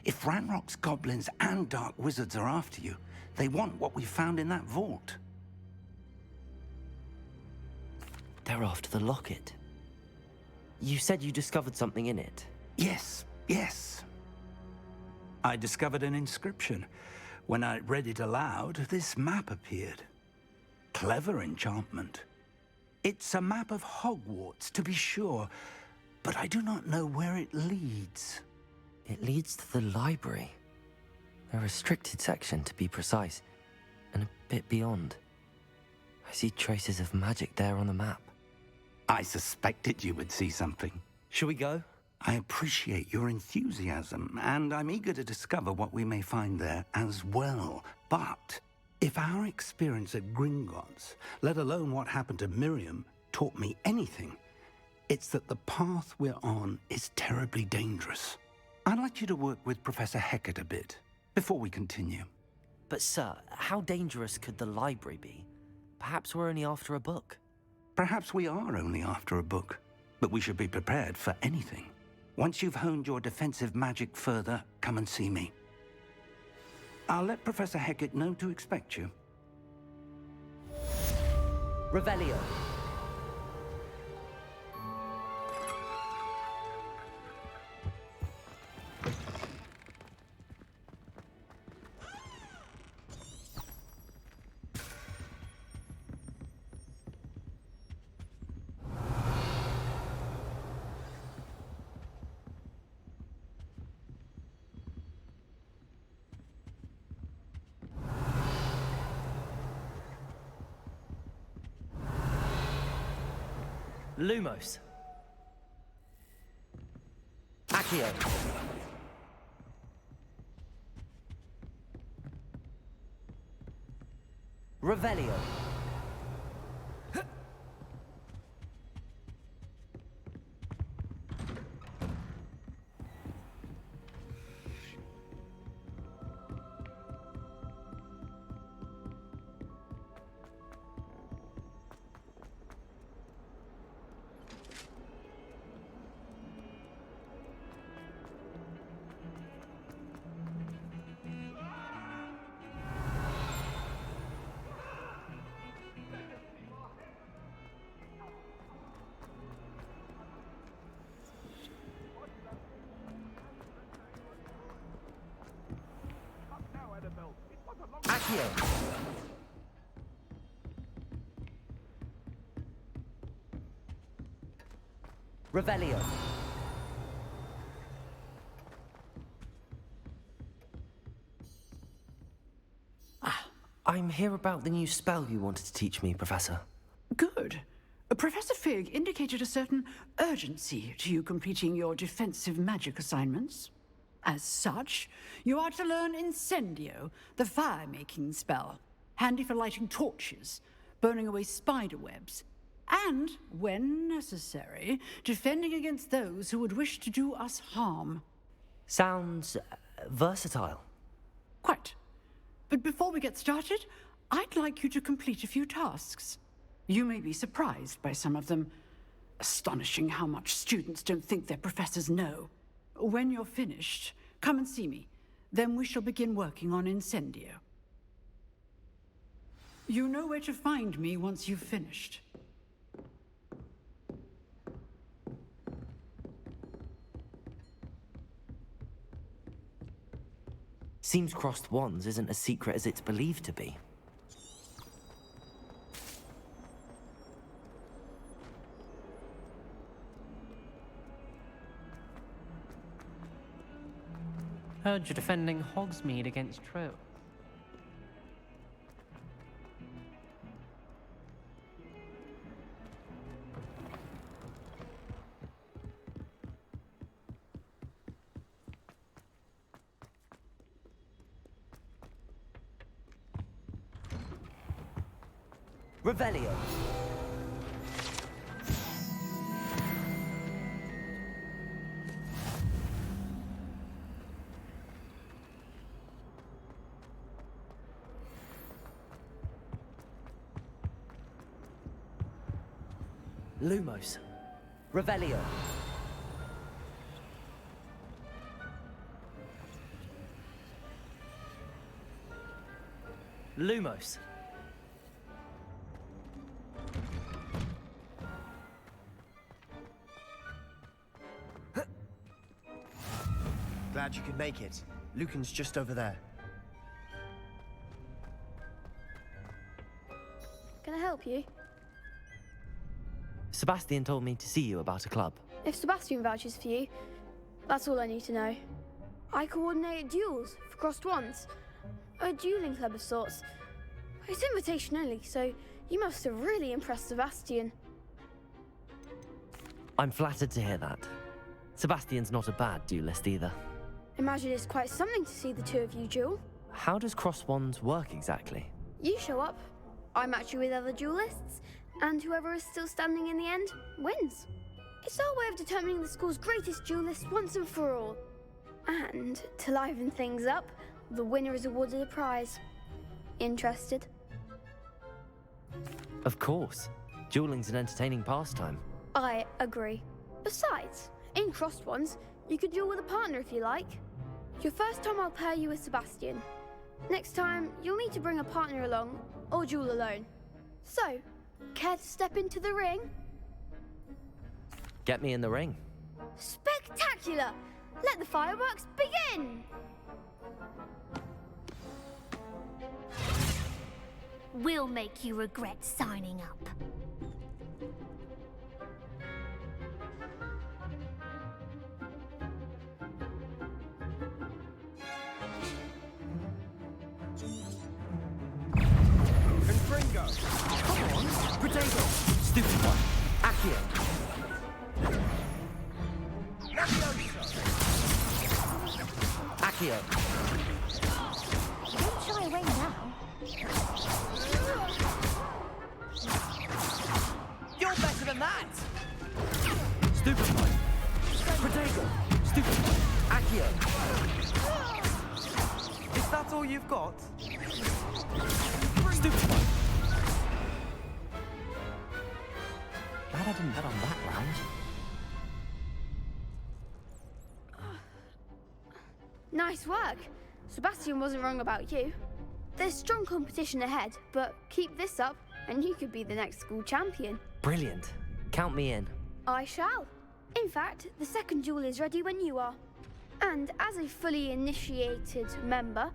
If Ranrock's goblins and dark wizards are after you, they want what we found in that vault. They're after the locket. You said you discovered something in it. Yes, yes. I discovered an inscription. When I read it aloud, this map appeared. Clever enchantment. It's a map of Hogwarts, to be sure, but I do not know where it leads. It leads to the library. A restricted section, to be precise, and a bit beyond. I see traces of magic there on the map. I suspected you would see something. Shall we go? I appreciate your enthusiasm, and I'm eager to discover what we may find there as well. But if our experience at Gringotts, let alone what happened to Miriam, taught me anything, it's that the path we're on is terribly dangerous. I'd like you to work with Professor Hecat a bit before we continue. But sir, how dangerous could the library be? Perhaps we're only after a book. Perhaps we are only after a book, but we should be prepared for anything. Once you've honed your defensive magic further, come and see me. I'll let Professor Hecat know to expect you. Revelio. Lumos. Accio. Revelio. Accio. Revelio. I'm here about the new spell you wanted to teach me, Professor. Good. Professor Fig indicated a certain urgency to you completing your defensive magic assignments. As such, you are to learn Incendio, the fire-making spell, handy for lighting torches, burning away spider webs, and, when necessary, defending against those who would wish to do us harm. Sounds versatile. Quite. But before we get started, I'd like you to complete a few tasks. You may be surprised by some of them. Astonishing how much students don't think their professors know. When you're finished, come and see me. Then we shall begin working on Incendio. You know where to find me once you've finished. Seems crossed wands isn't as secret as it's believed to be. Heard you're defending Hogsmeade against Trill. Revelio. Lumos. Revelio. Lumos. Glad you could make it. Lucan's just over there. Can I help you? Sebastian told me to see you about a club. If Sebastian vouches for you, that's all I need to know. I coordinate duels for crossed wands. A dueling club of sorts. It's invitation only, so you must have really impressed Sebastian. I'm flattered to hear that. Sebastian's not a bad duelist either. Imagine it's quite something to see the two of you duel. How does cross wands work exactly? You show up, I match you with other duelists, and whoever is still standing in the end wins. It's our way of determining the school's greatest duelist once and for all. And to liven things up, the winner is awarded a prize. Interested? Of course. Dueling's an entertaining pastime. I agree. Besides, in crossed ones, you could duel with a partner if you like. Your first time I'll pair you with Sebastian. Next time, you'll need to bring a partner along, or duel alone. So, care to step into the ring? Get me in the ring. Spectacular! Let the fireworks begin! We'll make you regret signing up. Confringo! Come on! Potato! Stupid one! Accio! Accio! Don't shy away now. You're better than that! Stupid one! Potato! Stupid one! Accio! Is that all you've got? Stupid one! Glad I didn't bet on that round. Nice work. Sebastian wasn't wrong about you. There's strong competition ahead, but keep this up and you could be the next school champion. Brilliant. Count me in. I shall. In fact, the second duel is ready when you are. And as a fully initiated member,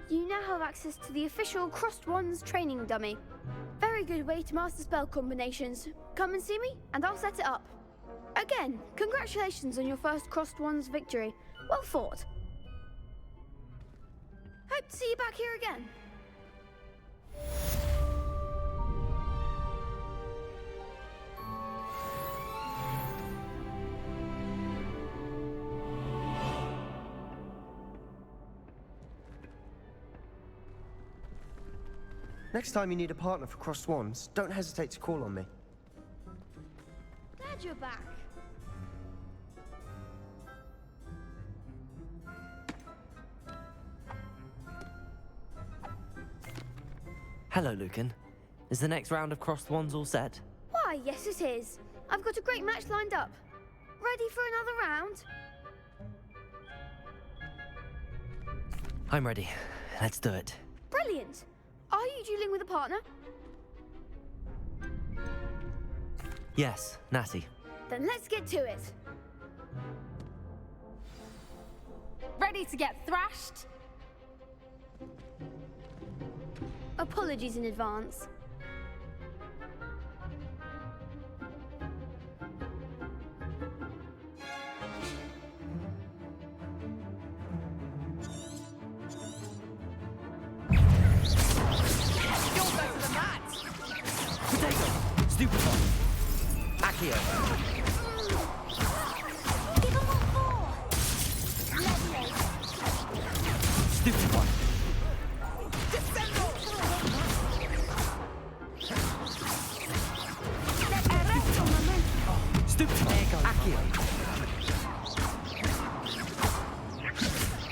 you now have access to the official Crossed Wands training dummy. Very good way to master spell combinations. Come and see me, and I'll set it up. Again, congratulations on your first Crossed Wands victory. Well fought. Hope to see you back here again. Next time you need a partner for crossed wands, don't hesitate to call on me. Glad you're back. Hello, Lucan. Is the next round of crossed wands all set? Why, yes it is. I've got a great match lined up. Ready for another round? I'm ready. Let's do it. Brilliant. Are you dueling with a partner? Yes, Natty. Then let's get to it. Ready to get thrashed? Apologies in advance. Stupid one! Accio! Give him what for! Stupid one! Stupid one! Accio!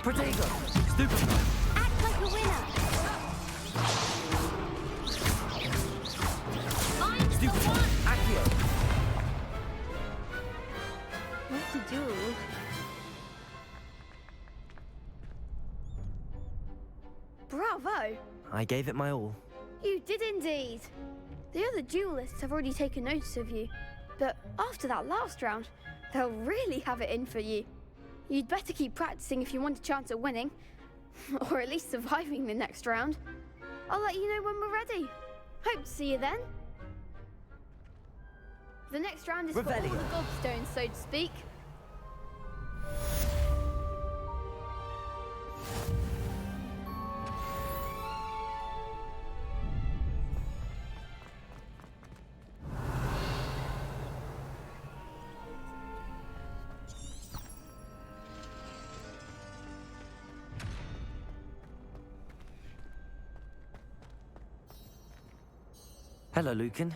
Protego! Stupid one! Act like a winner! Stupid one! Accio! What to do? Bravo! I gave it my all. You did indeed. The other duelists have already taken notice of you, but after that last round, they'll really have it in for you. You'd better keep practicing if you want a chance at winning, or at least surviving the next round. I'll let you know when we're ready. Hope to see you then. The next round is for all the gobstones, so to speak. Hello, Lucan.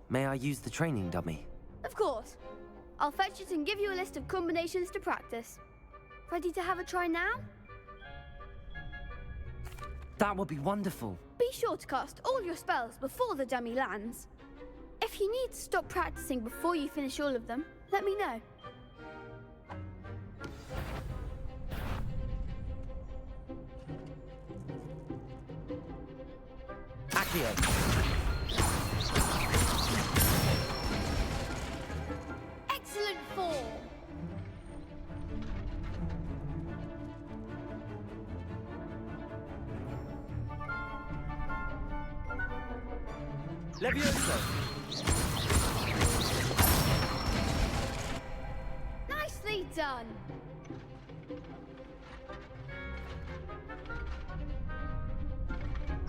May I use the training dummy? Of course. I'll fetch it and give you a list of combinations to practice. Ready to have a try now? That would be wonderful. Be sure to cast all your spells before the dummy lands. If you need to stop practicing before you finish all of them, let me know. Accio. Excellent form. Levioso. Nicely done.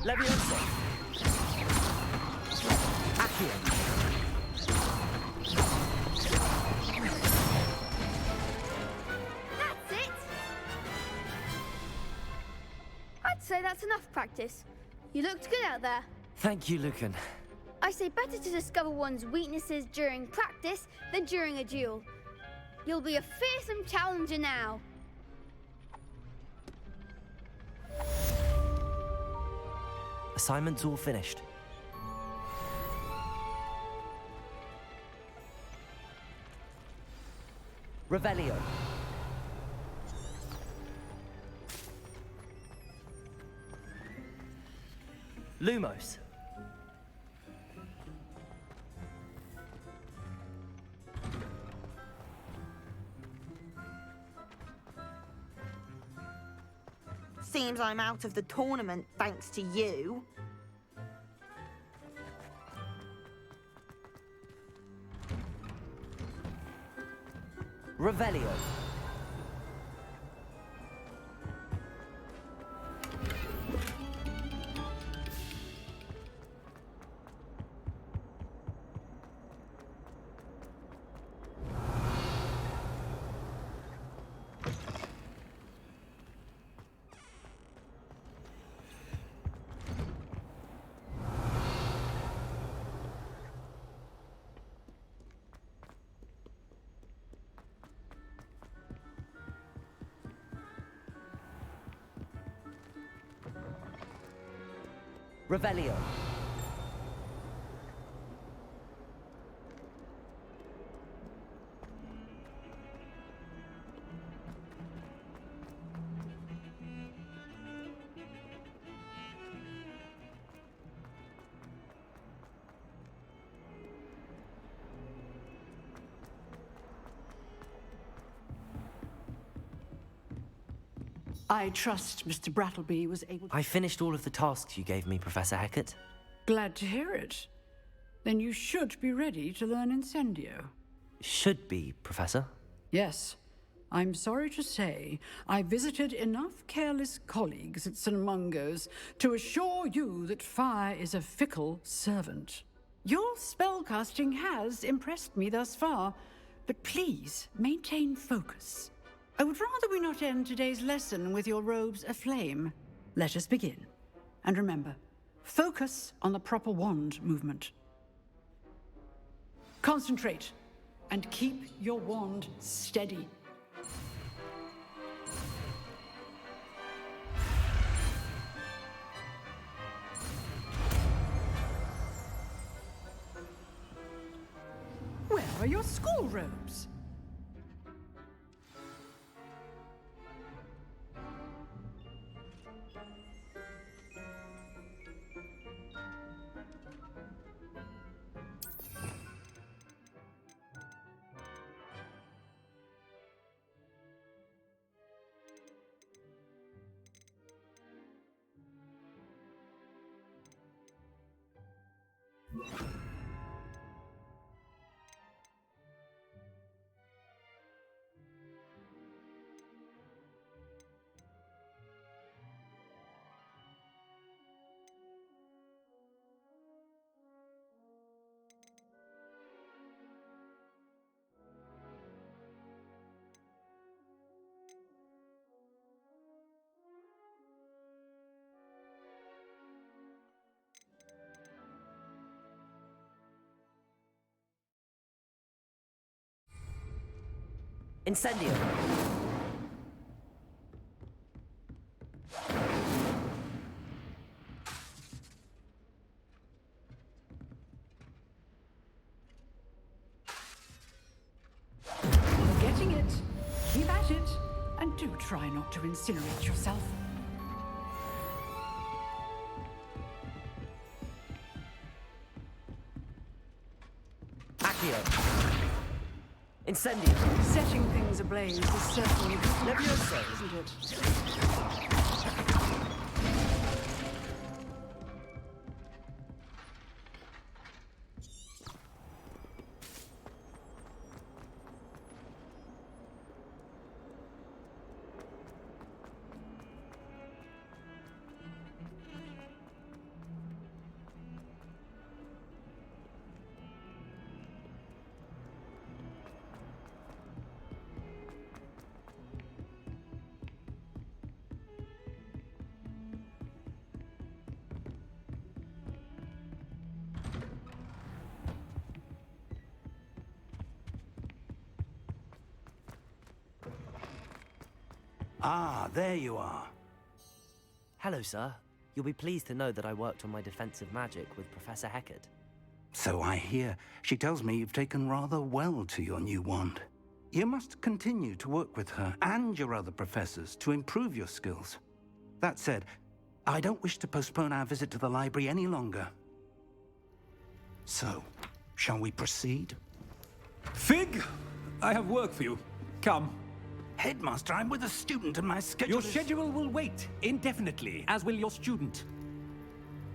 Levioso. Accio. That's it. I'd say that's enough practice. You looked good out there. Thank you, Lucan. I say better to discover one's weaknesses during practice than during a duel. You'll be a fearsome challenger now. Assignment's all finished. Revelio. Lumos. Seems I'm out of the tournament thanks to you. Revelio. Revelio. I trust Mr. Brattleby was able to... I finished all of the tasks you gave me, Professor Hackett. Glad to hear it. Then you should be ready to learn Incendio. Should be, Professor. Yes. I'm sorry to say, I visited enough careless colleagues at St. Mungo's to assure you that fire is a fickle servant. Your spellcasting has impressed me thus far, but please maintain focus. I would rather we not end today's lesson with your robes aflame. Let us begin. And remember, focus on the proper wand movement. Concentrate, and keep your wand steady. Where are your school robes? Incendio! You're getting it. Keep at it. And do try not to incinerate yourself. Accio! Incendio! Setting things ablaze is certainly Levioso, isn't it? Ah, there you are. Hello, sir. You'll be pleased to know that I worked on my defensive magic with Professor Heckard. So I hear. She tells me you've taken rather well to your new wand. You must continue to work with her and your other professors to improve your skills. That said, I don't wish to postpone our visit to the library any longer. So, shall we proceed? Fig! I have work for you. Come. Headmaster, I'm with a student and my schedule Your schedule will wait indefinitely, as will your student.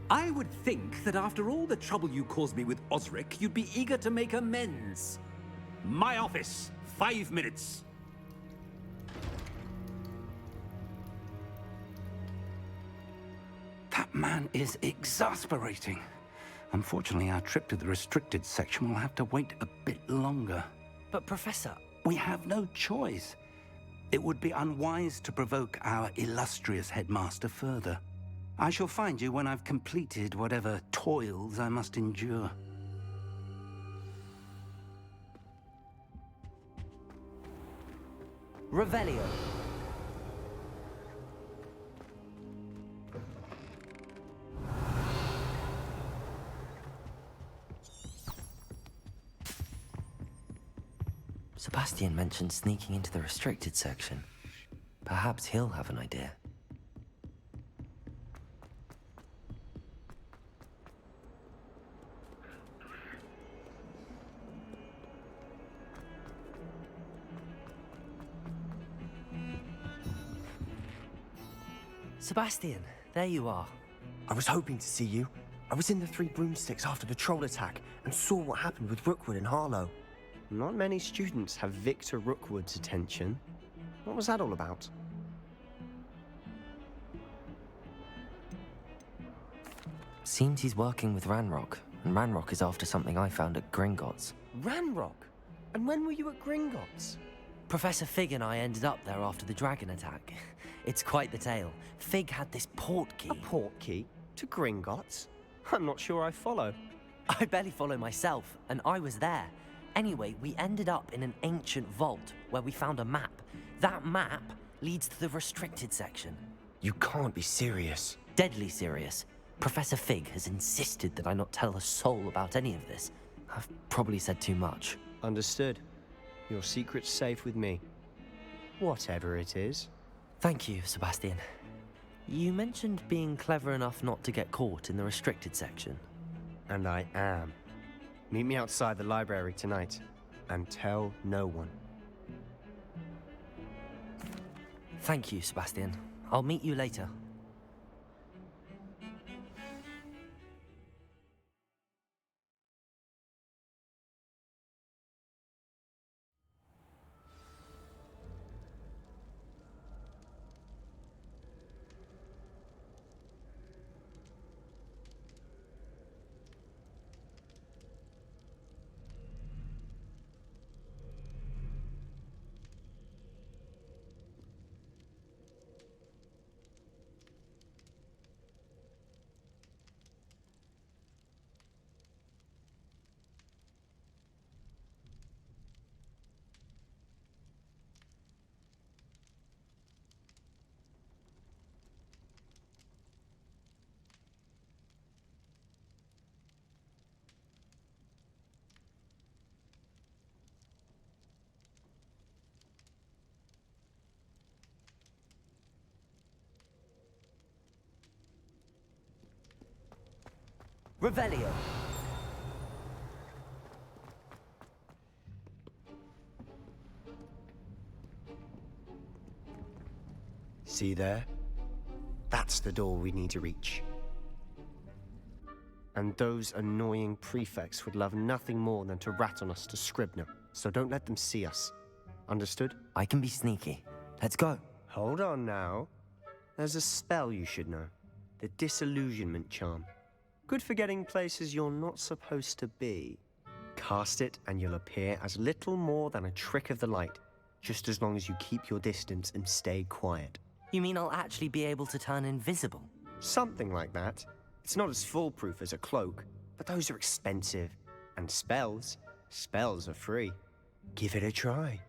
I would think that after all the trouble you caused me with Osric, you'd be eager to make amends. My office, 5 minutes. That man is exasperating. Unfortunately, our trip to the restricted section will have to wait a bit longer. But, Professor... We have no choice. It would be unwise to provoke our illustrious headmaster further. I shall find you when I've completed whatever toils I must endure. Revelio. Sebastian mentioned sneaking into the restricted section. Perhaps he'll have an idea. Sebastian, there you are. I was hoping to see you. I was in the Three Broomsticks after the troll attack and saw what happened with Rookwood and Harlow. Not many students have Victor Rookwood's attention. What was that all about? Seems he's working with Ranrock, and Ranrock is after something I found at Gringotts. Ranrock? And when were you at Gringotts? Professor Fig and I ended up there after the dragon attack. It's quite the tale. Fig had this port key. A port key? To Gringotts? I'm not sure I follow. I barely follow myself, and I was there. Anyway, we ended up in an ancient vault where we found a map. That map leads to the restricted section. You can't be serious. Deadly serious. Professor Fig has insisted that I not tell a soul about any of this. I've probably said too much. Understood. Your secret's safe with me. Whatever it is. Thank you, Sebastian. You mentioned being clever enough not to get caught in the restricted section. And I am. Meet me outside the library tonight, and tell no one. Thank you, Sebastian. I'll meet you later. Revelio. See there? That's the door we need to reach. And those annoying prefects would love nothing more than to rat on us to Scribner, so don't let them see us. Understood? I can be sneaky. Let's go. Hold on now. There's a spell you should know. The Disillusionment Charm. Good for getting places you're not supposed to be. Cast it and you'll appear as little more than a trick of the light, just as long as you keep your distance and stay quiet. You mean I'll actually be able to turn invisible? Something like that. It's not as foolproof as a cloak, but those are expensive. And spells are free. Give it a try.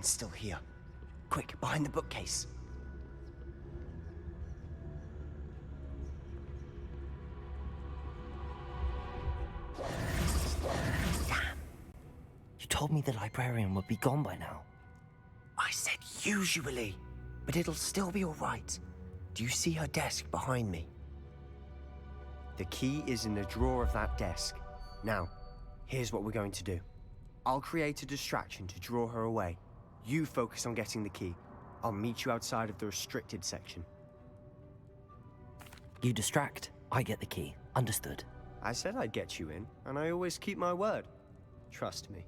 librarian's still here. Quick, behind the bookcase. Damn. You told me the librarian would be gone by now. I said usually, but it'll still be all right. Do you see her desk behind me? The key is in the drawer of that desk. Now, here's what we're going to do. I'll create a distraction to draw her away. You focus on getting the key. I'll meet you outside of the restricted section. You distract, I get the key. Understood. I said I'd get you in, and I always keep my word. Trust me.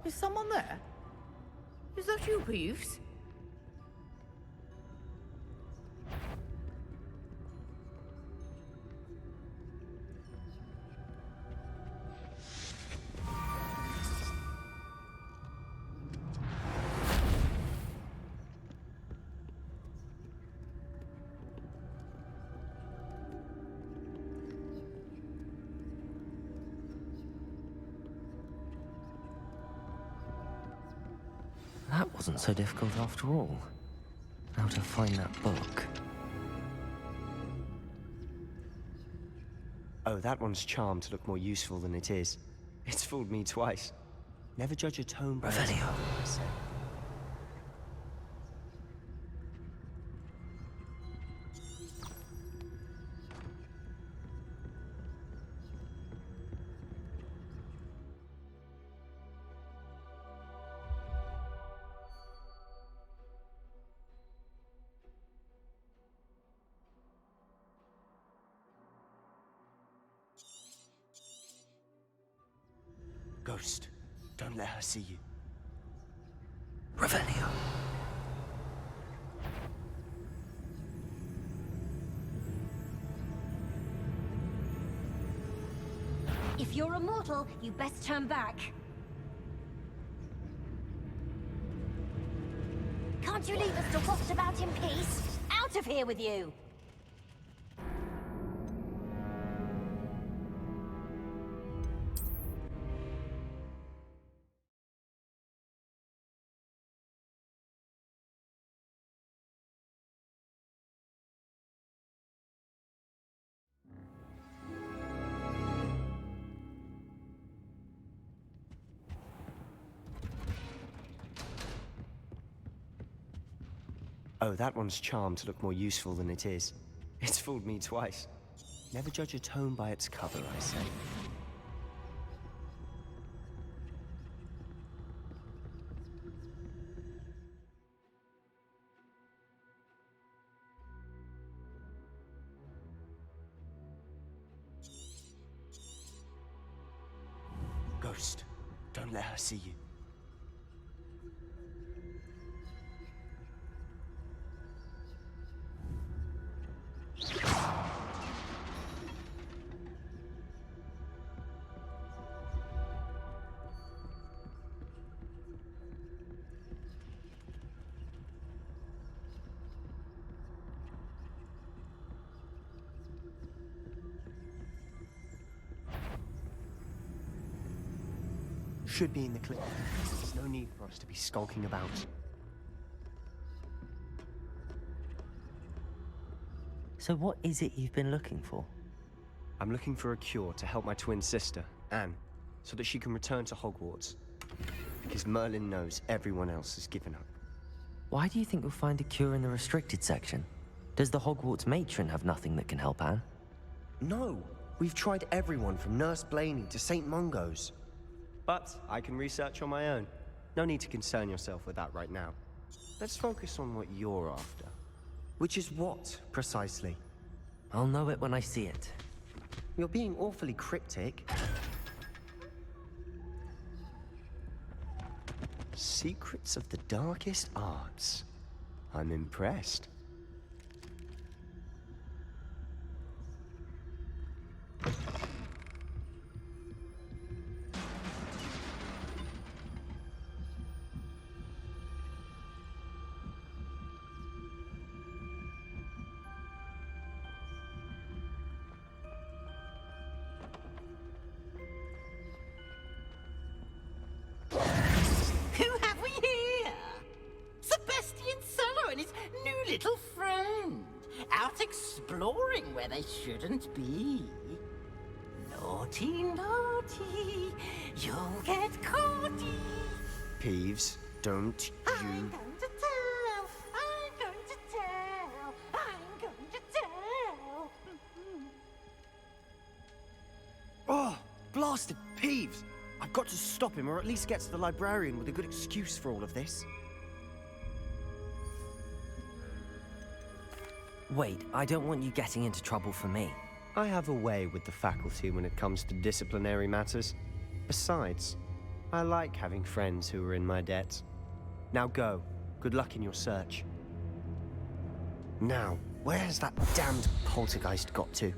Is someone there? Is that you, Peeves? That wasn't so difficult after all. How to find that book. Oh, that one's charmed to look more useful than it is. It's fooled me twice. Never judge a tone by its Revelio. cover, I say. Ghost, don't let her see you. Revelio. If you're a mortal, you best turn back. Can't you leave us to waft about in peace? Out of here with you! Oh, that one's charmed to look more useful than it is. It's fooled me twice. Never judge a tone by its cover, I say. Ghost, don't let her see you. Should be in the clip. There's no need for us to be skulking about. So what is it you've been looking for? I'm looking for a cure to help my twin sister, Anne, so that she can return to Hogwarts. Because Merlin knows everyone else has given up. Why do you think you'll find a cure in the restricted section? Does the Hogwarts matron have nothing that can help Anne? No! We've tried everyone from Nurse Blaney to St. Mungo's. But I can research on my own. No need to concern yourself with that right now. Let's focus on what you're after. Which is what, precisely? I'll know it when I see it. You're being awfully cryptic. Secrets of the darkest arts. I'm impressed. start exploring where they shouldn't be. Naughty, naughty, you'll get caughty. Peeves, don't I'm you... going to tell, I'm going to tell, I'm going to tell. Oh, blasted Peeves! I've got to stop him, or at least get to the librarian with a good excuse for all of this. Wait, I don't want you getting into trouble for me. I have a way with the faculty when it comes to disciplinary matters. Besides, I like having friends who are in my debt. Now go. Good luck in your search. Now, where has that damned poltergeist got to?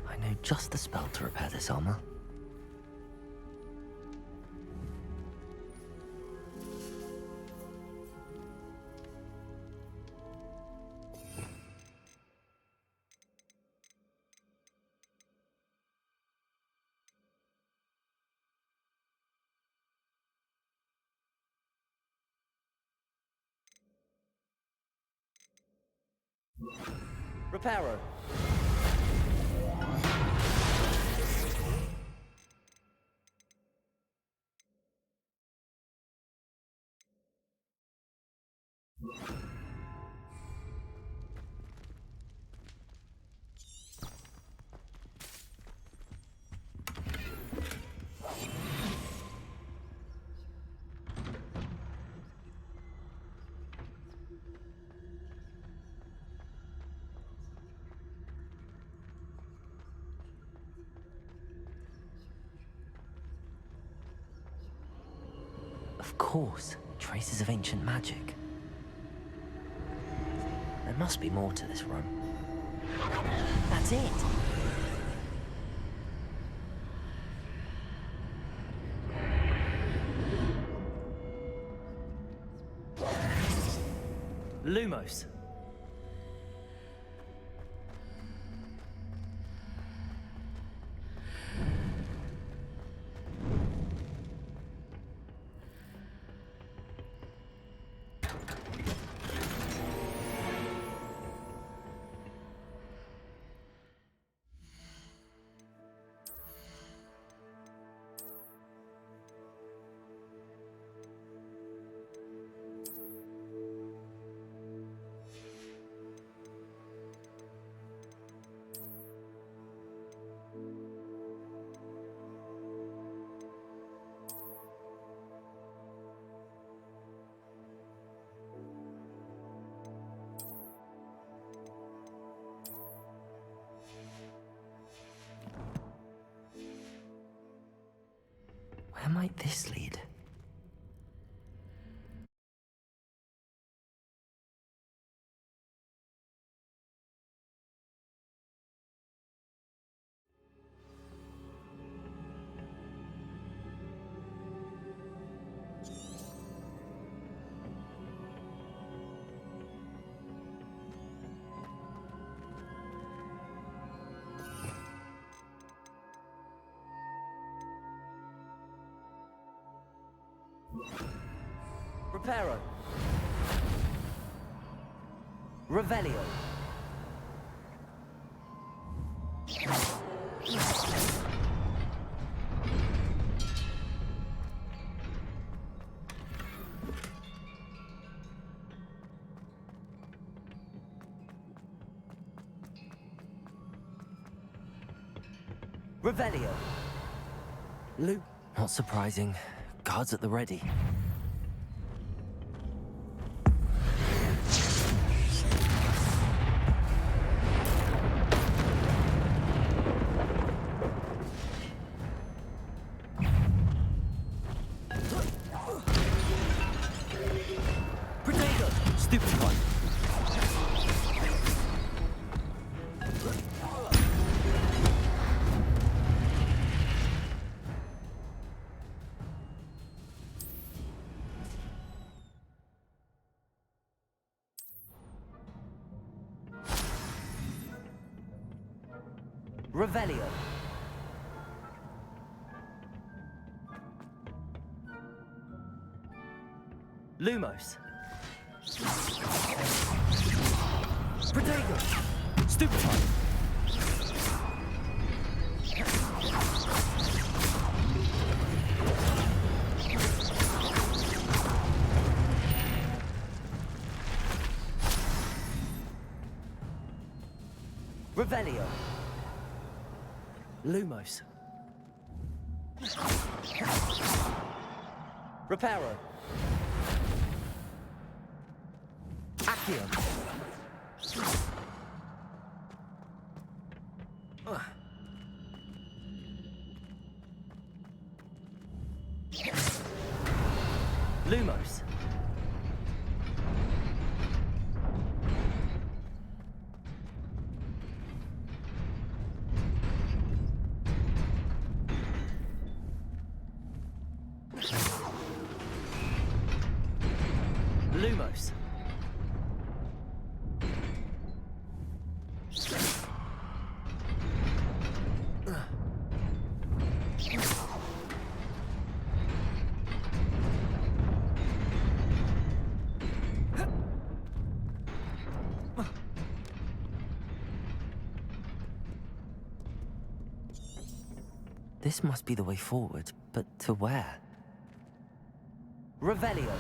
I know just the spell to repair this armor. Reparo. Of course, traces of ancient magic. There must be more to this room. That's it! Lumos. Where might this lead? Reparo. Revelio. Revelio. Lu. Not surprising. Guards at the ready. Stupid one. Revelio. Lumos. Protego! Stupefy! Revelio. Lumos. Reparo. Accio. Lumos. Lumos. This must be the way forward, but to where? Revelio.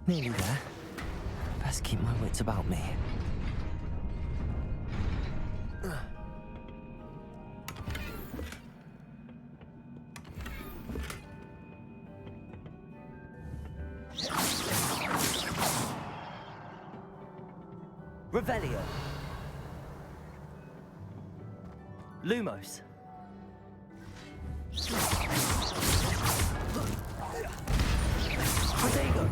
Nearly there. Best keep my wits about me. Revelio. Lumos. Protego.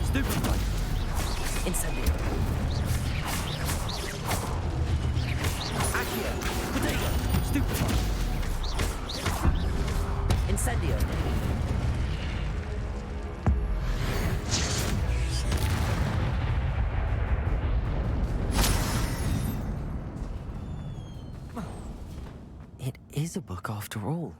Stupefy. Incendio. Accio. Protego. Stupefy. Incendio. It is a book after all.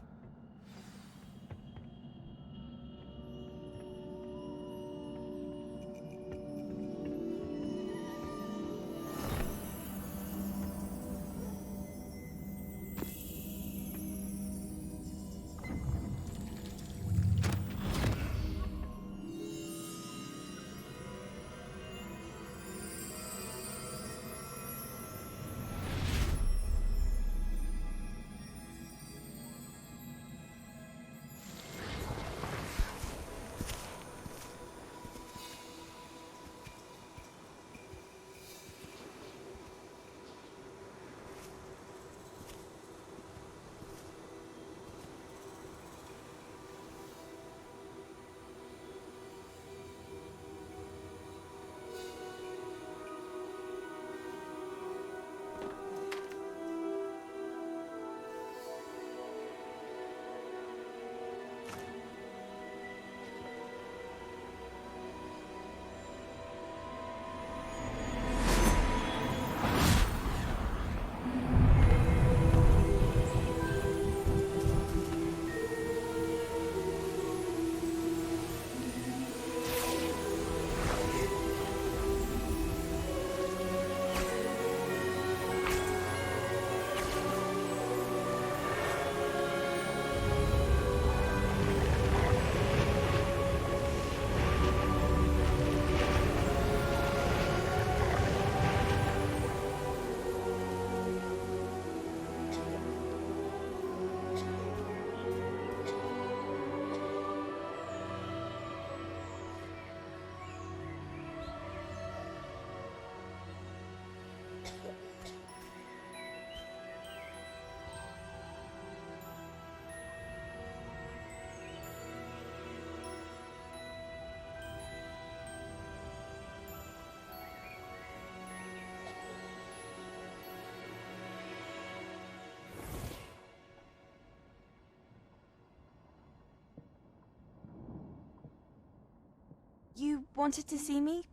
You wanted to see me?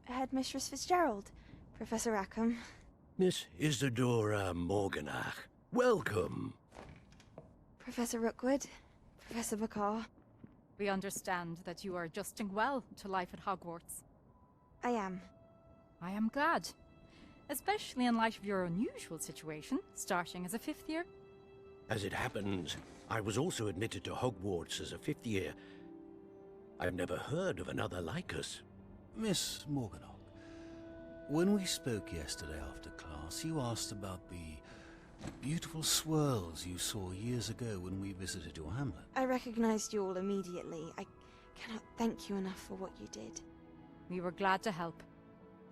Headmistress Fitzgerald, Professor Rackham. Miss Isadora Morganach, welcome. Professor Rookwood, Professor Bakar. We understand that you are adjusting well to life at Hogwarts. I am. I am glad. Especially in light of your unusual situation, starting as a 5th year. As it happens, I was also admitted to Hogwarts as a 5th year. I've never heard of another like us. Miss Morganach, when we spoke yesterday after class, you asked about the beautiful swirls you saw years ago when we visited your hamlet. I recognized you all immediately. I cannot thank you enough for what you did. We were glad to help.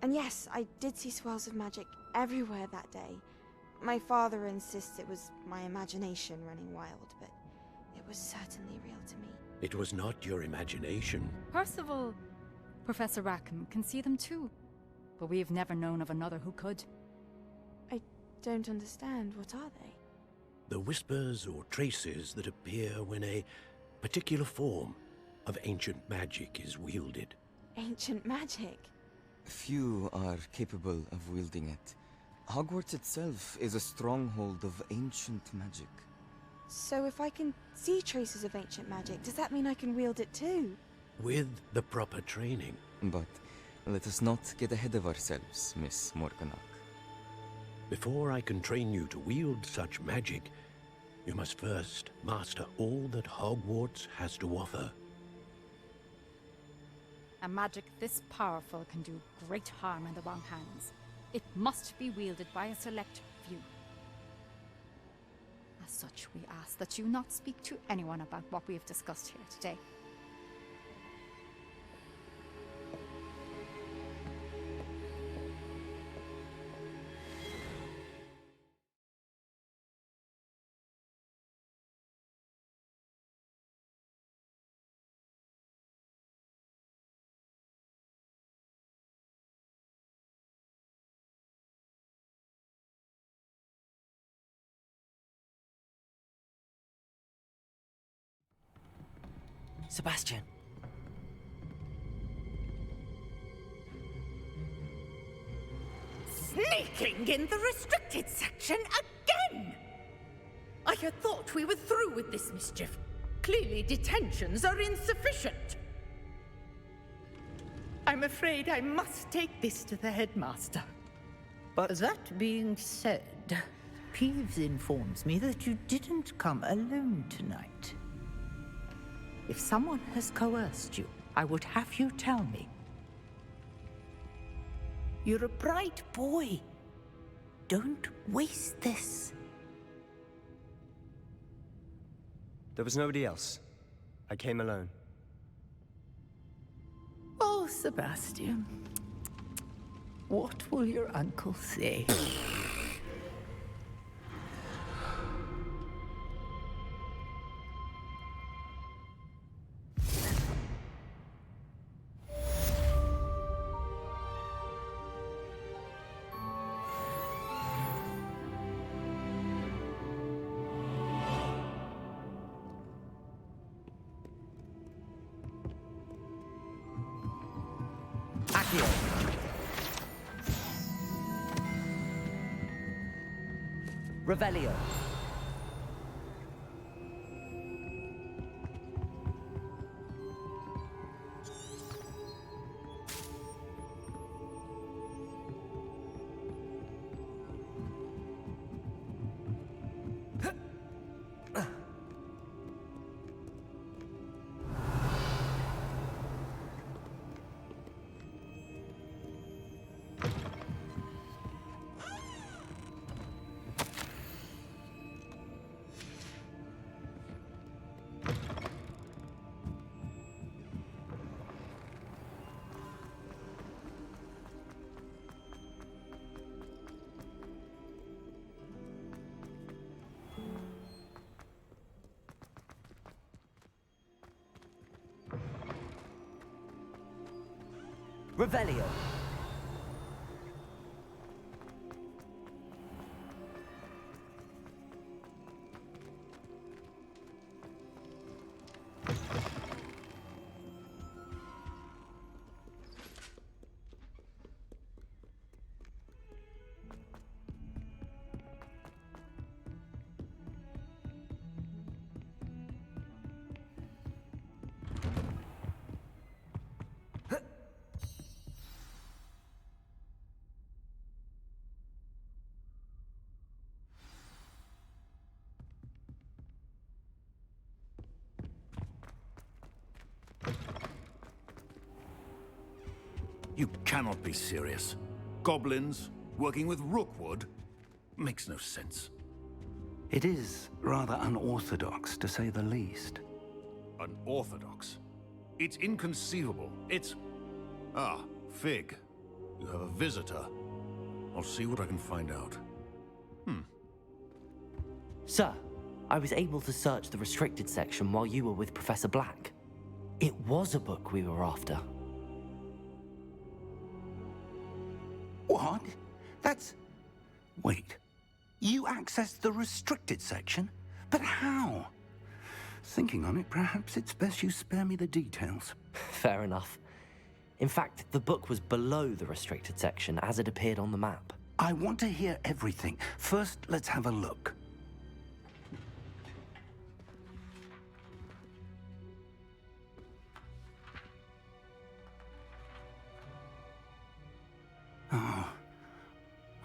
And yes, I did see swirls of magic everywhere that day. My father insists it was my imagination running wild, but it was certainly real to me. It was not your imagination. Percival, Professor Rackham can see them too, but we have never known of another who could. I don't understand. What are they? The whispers or traces that appear when a particular form of ancient magic is wielded. Ancient magic? Few are capable of wielding it. Hogwarts itself is a stronghold of ancient magic. So if I can see traces of ancient magic, does that mean I can wield it too? With the proper training. But let us not get ahead of ourselves, Miss Morganach. Before I can train you to wield such magic, you must first master all that Hogwarts has to offer. A magic this powerful can do great harm in the wrong hands. It must be wielded by a select few. As such, we ask that you not speak to anyone about what we have discussed here today. Sebastian. Sneaking in the restricted section again! I had thought we were through with this mischief. Clearly detentions are insufficient. I'm afraid I must take this to the headmaster. But that being said, Peeves informs me that you didn't come alone tonight. If someone has coerced you, I would have you tell me. You're a bright boy. Don't waste this. There was nobody else. I came alone. Oh, Sebastian. What will your uncle say? Revelio. Revelio. You cannot be serious. Goblins working with Rookwood? Makes no sense. It is rather unorthodox, to say the least. Unorthodox? It's inconceivable. It's... Ah, Fig. You have a visitor. I'll see what I can find out. Sir, I was able to search the restricted section while you were with Professor Black. It was a book we were after. What? That's... Wait. You accessed the restricted section? But how? Thinking on it, perhaps it's best you spare me the details. Fair enough. In fact, the book was below the restricted section as it appeared on the map. I want to hear everything. First, let's have a look.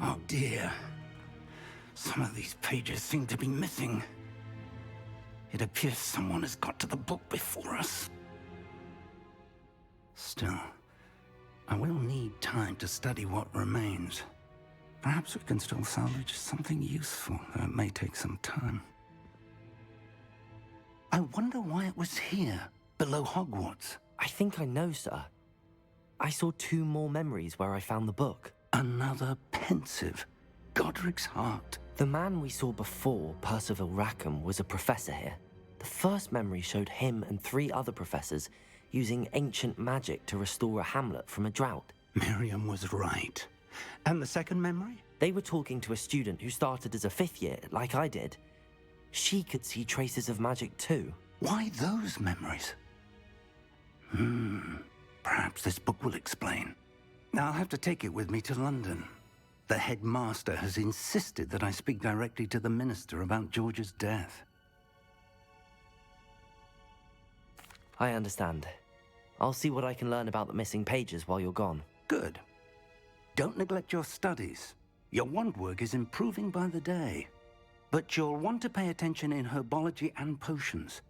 Oh dear. Some of these pages seem to be missing. It appears someone has got to the book before us. Still, I will need time to study what remains. Perhaps we can still salvage something useful, though it may take some time. I wonder why it was here, below Hogwarts. I think I know, sir. I saw 2 more memories where I found the book. Another pensive. Godric's heart. The man we saw before, Percival Rackham, was a professor here. The first memory showed him and 3 other professors using ancient magic to restore a hamlet from a drought. Miriam was right. And the second memory? They were talking to a student who started as a 5th year, like I did. She could see traces of magic too. Why those memories? Perhaps this book will explain. I'll have to take it with me to London. The headmaster has insisted that I speak directly to the minister about George's death. I understand. I'll see what I can learn about the missing pages while you're gone. Good. Don't neglect your studies. Your wand work is improving by the day. But you'll want to pay attention in herbology and potions.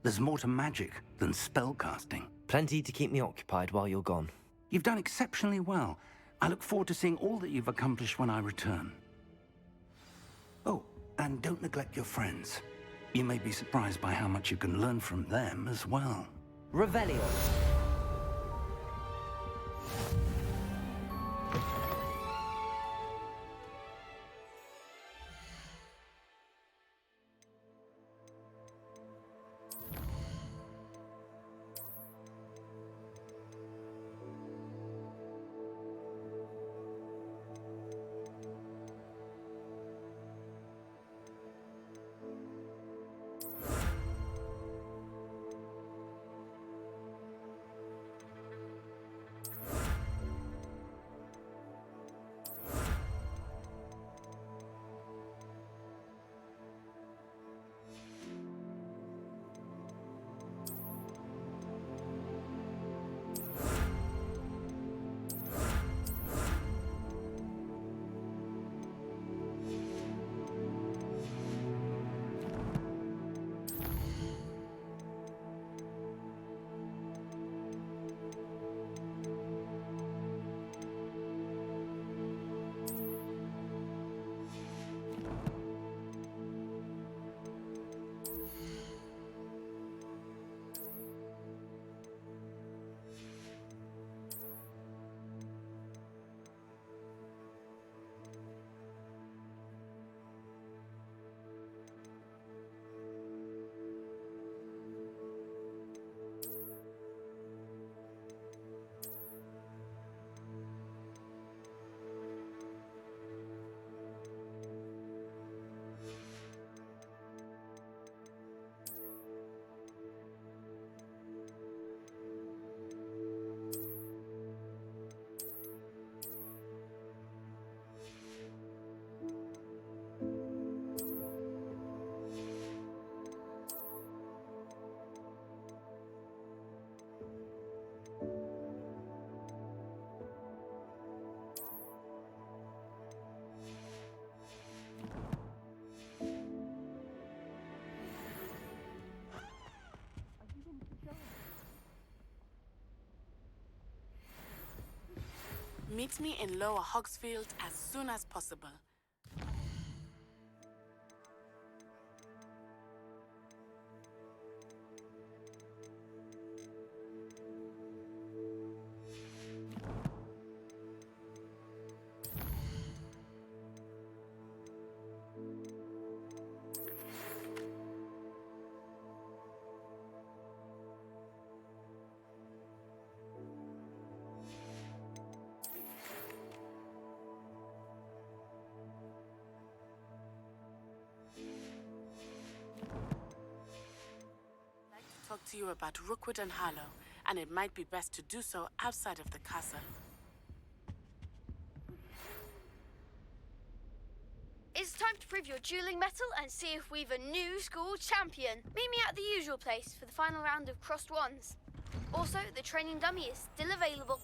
There's more to magic than spellcasting. Plenty to keep me occupied while you're gone. You've done exceptionally well. I look forward to seeing all that you've accomplished when I return. Oh, and don't neglect your friends. You may be surprised by how much you can learn from them as well. Revelio. Meet me in Lower Hogsfield as soon as possible. Talk to you about Rookwood and Harlow, and it might be best to do so outside of the castle. It's time to prove your dueling mettle and see if we've a new school champion. Meet me at the usual place for the final round of crossed wands. Also, the training dummy is still available.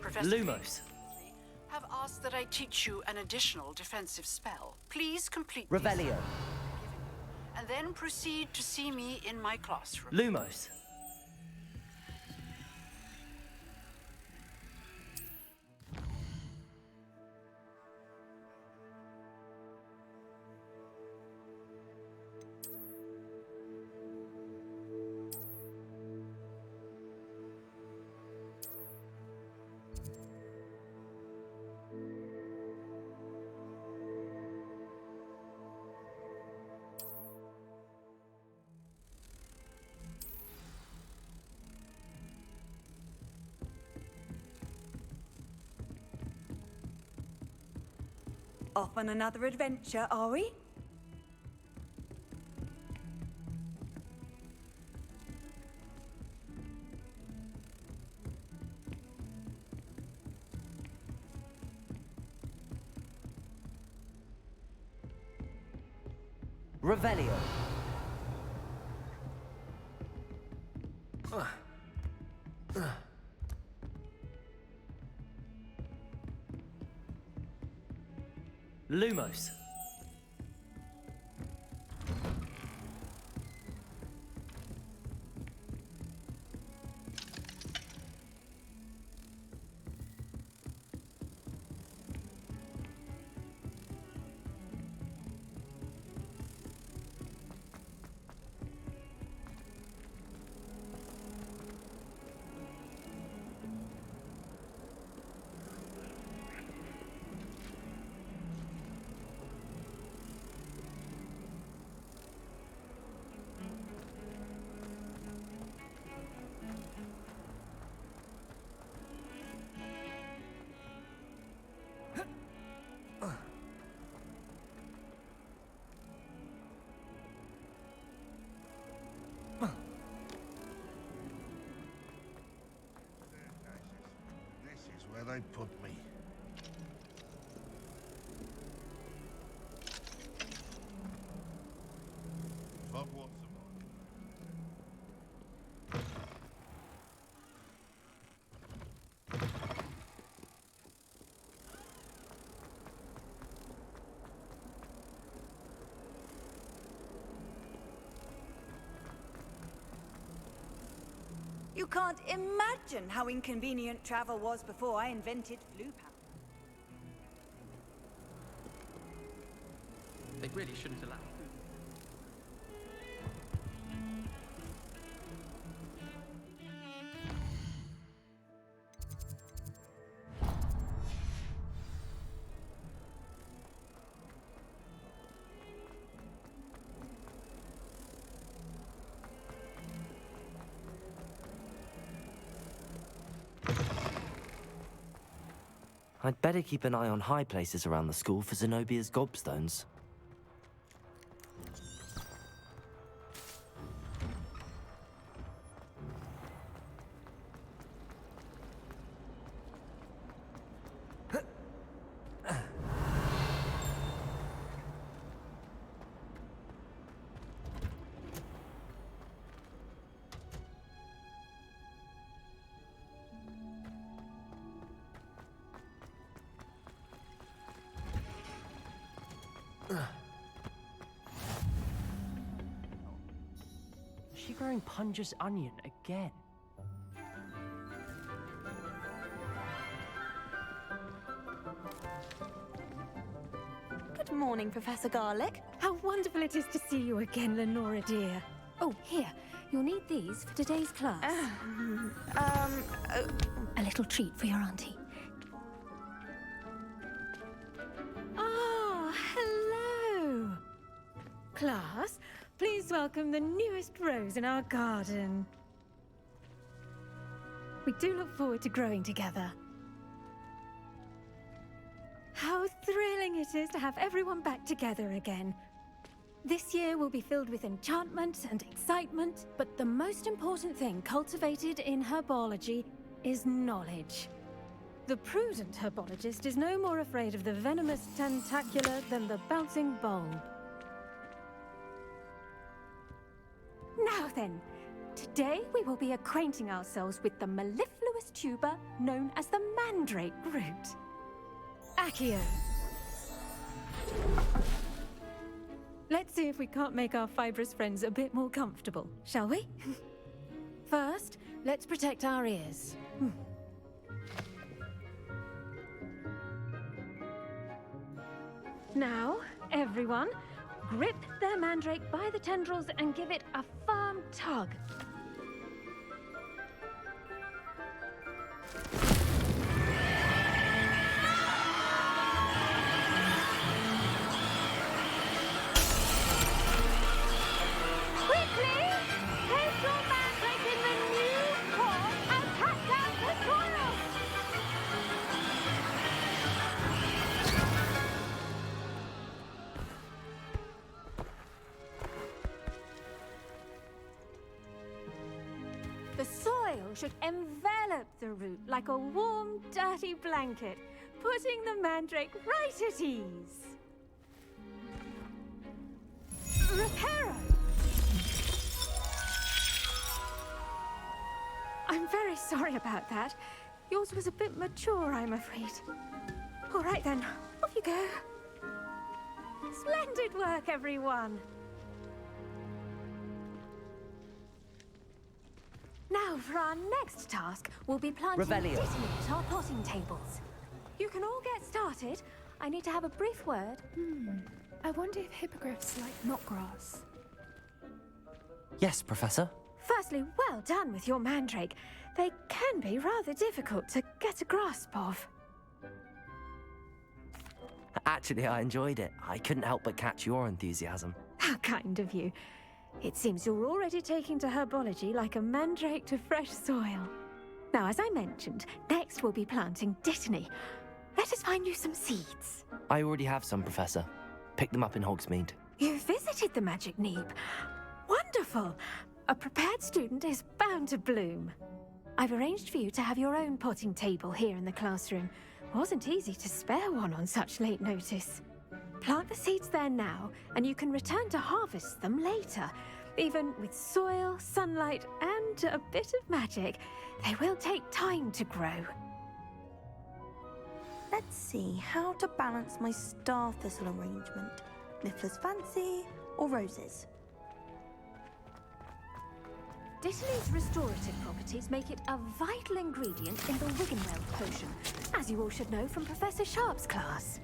Professor Lumos. have asked that I teach you an additional defensive spell. Please complete Revelio. and then proceed to see me in my classroom. Lumos. Off on another adventure, are we? Revelio. Lumos. Where they put me. Hogwarts. You can't imagine how inconvenient travel was before I invented flu power. They really shouldn't allow. I'd better keep an eye on high places around the school for Zenobia's gobstones. Is she growing Punja's onion again? Good morning, Professor Garlick. How wonderful it is to see you again, Lenora dear. Oh, here. You'll need these for today's class. A little treat for your auntie. Ah, hello! Class, please welcome the newest rose in our garden. We do look forward to growing together. How thrilling it is to have everyone back together again. This year will be filled with enchantment and excitement, but the most important thing cultivated in herbology is knowledge. The prudent herbologist is no more afraid of the venomous tentacular than the bouncing bulb. Now then, today we will be acquainting ourselves with the mellifluous tuber known as the mandrake root. Accio. Let's see if we can't make our fibrous friends a bit more comfortable, shall we? First, let's protect our ears. Now, everyone, grip their mandrake by the tendrils and give it a firm tug. The soil should envelop the root like a warm, dirty blanket, putting the mandrake right at ease. Reparo! I'm very sorry about that. Yours was a bit mature, I'm afraid. All right then, off you go. Splendid work, everyone. Now, for our next task, we'll be planting Revelio. Disney at our potting tables. You can all get started. I need to have a brief word. I wonder if hippogriffs like knotgrass. Yes, Professor. Firstly, well done with your mandrake. They can be rather difficult to get a grasp of. Actually, I enjoyed it. I couldn't help but catch your enthusiasm. How kind of you. It seems you're already taking to herbology like a mandrake to fresh soil. Now, as I mentioned, next we'll be planting Dittany. Let us find you some seeds. I already have some, Professor. Picked them up in Hogsmeade. You visited the Magic Neep. Wonderful! A prepared student is bound to bloom. I've arranged for you to have your own potting table here in the classroom. Wasn't easy to spare one on such late notice. Plant the seeds there now, and you can return to harvest them later. Even with soil, sunlight, and a bit of magic, they will take time to grow. Let's see how to balance my star thistle arrangement. Niffler's Fancy or roses? Dittany's restorative properties make it a vital ingredient in the Wiggenweld potion, as you all should know from Professor Sharp's class.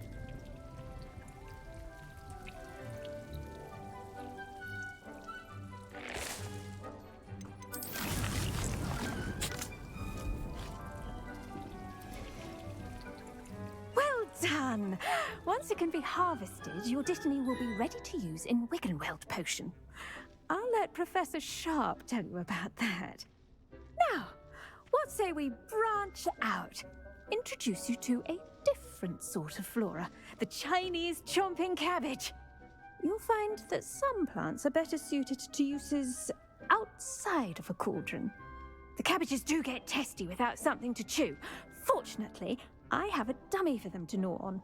Done! Once it can be harvested, your Dittany will be ready to use in Wiggenweld potion. I'll let Professor Sharp tell you about that. Now, what say we branch out? Introduce you to a different sort of flora, the Chinese chomping cabbage. You'll find that some plants are better suited to uses outside of a cauldron. The cabbages do get testy without something to chew. Fortunately, I have a dummy for them to gnaw on.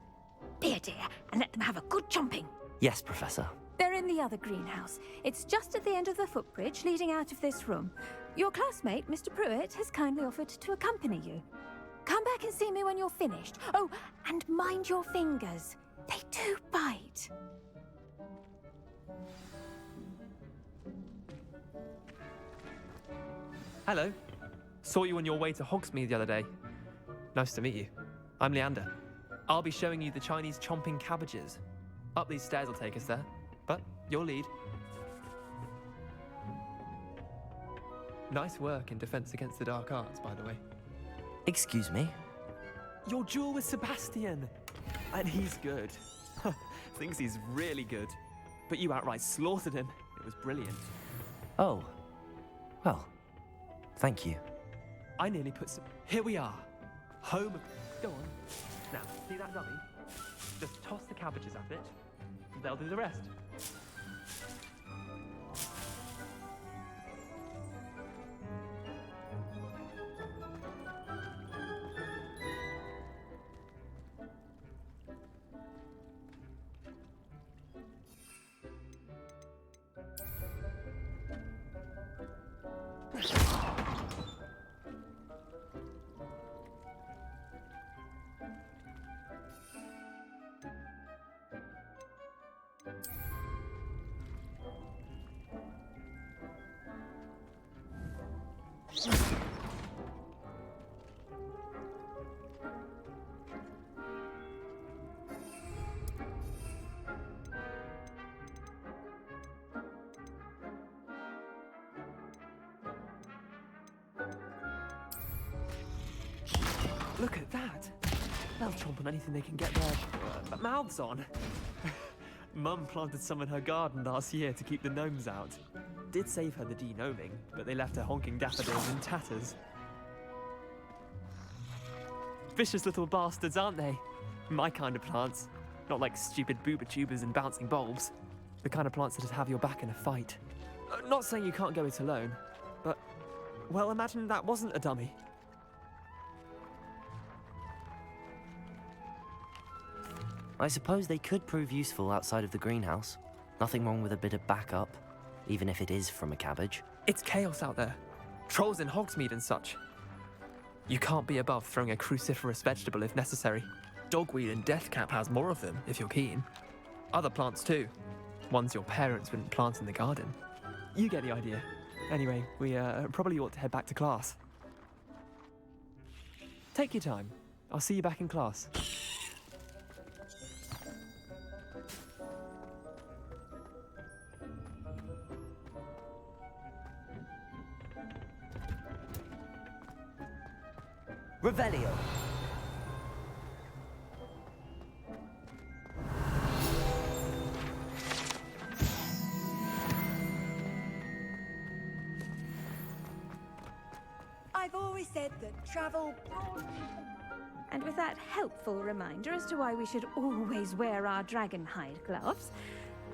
Be a dear and let them have a good chomping. Yes, Professor. They're in the other greenhouse. It's just at the end of the footbridge leading out of this room. Your classmate, Mr. Pruitt, has kindly offered to accompany you. Come back and see me when you're finished. Oh, and mind your fingers. They do bite. Hello. Saw you on your way to Hogsmeade the other day. Nice to meet you. I'm Leander. I'll be showing you the Chinese chomping cabbages. Up these stairs will take us there, but your lead. Nice work in Defense Against the Dark Arts, by the way. Excuse me? Your duel with Sebastian! And he's good. Thinks he's really good. But you outright slaughtered him. It was brilliant. Oh. Well, thank you. I nearly put some... Here we are. Home of... Go on. Now, see that dummy? Just toss the cabbages at it. They'll do the rest. Look at that! They'll chomp on anything they can get their mouths on. Mum planted some in her garden last year to keep the gnomes out. Did save her the de-gnoming, but they left her honking daffodils in tatters. Vicious little bastards, aren't they? My kind of plants. Not like stupid booba tubers and bouncing bulbs. The kind of plants that have your back in a fight. Not saying you can't go it alone, but... Well, imagine that wasn't a dummy. I suppose they could prove useful outside of the greenhouse. Nothing wrong with a bit of backup, even if it is from a cabbage. It's chaos out there. Trolls in Hogsmeade and such. You can't be above throwing a cruciferous vegetable if necessary. Dogweed and deathcap has more of them, if you're keen. Other plants too. Ones your parents wouldn't plant in the garden. You get the idea. Anyway, we probably ought to head back to class. Take your time. I'll see you back in class. Revelio. I've always said that travel brought... And with that helpful reminder as to why we should always wear our dragon hide gloves,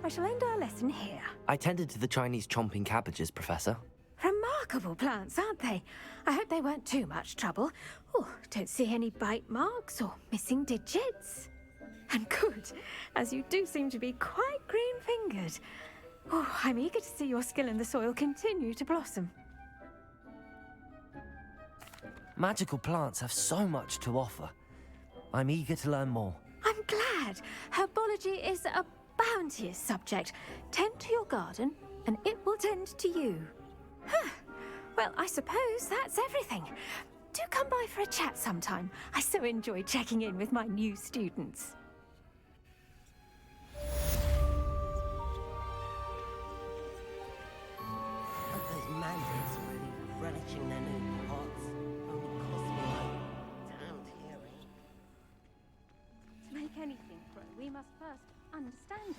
I shall end our lesson here. I tended to the Chinese chomping cabbages, Professor. Remarkable plants, aren't they? I hope they weren't too much trouble. Oh, don't see any bite marks or missing digits. And good, as you do seem to be quite green-fingered. Oh, I'm eager to see your skill in the soil continue to blossom. Magical plants have so much to offer. I'm eager to learn more. I'm glad. Herbology is a bounteous subject. Tend to your garden, and it will tend to you. Huh. Well, I suppose that's everything. Do come by for a chat sometime. I so enjoy checking in with my new students. But those mandates are really relishing their new pots. Only cost me like damned hearing. To make anything grow, we must first understand it.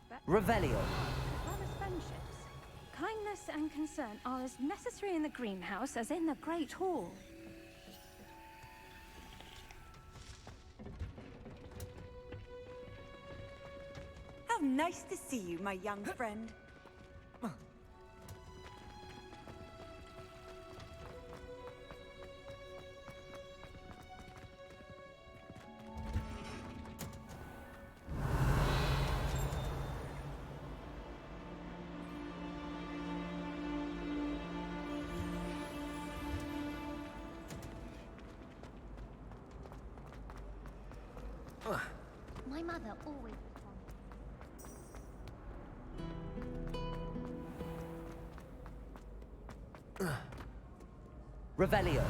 But Revelio. as well as friendships, kindness and concern are as necessary in the greenhouse as in the Great Hall. How nice to see you, my young friend. My mother always... Revelio.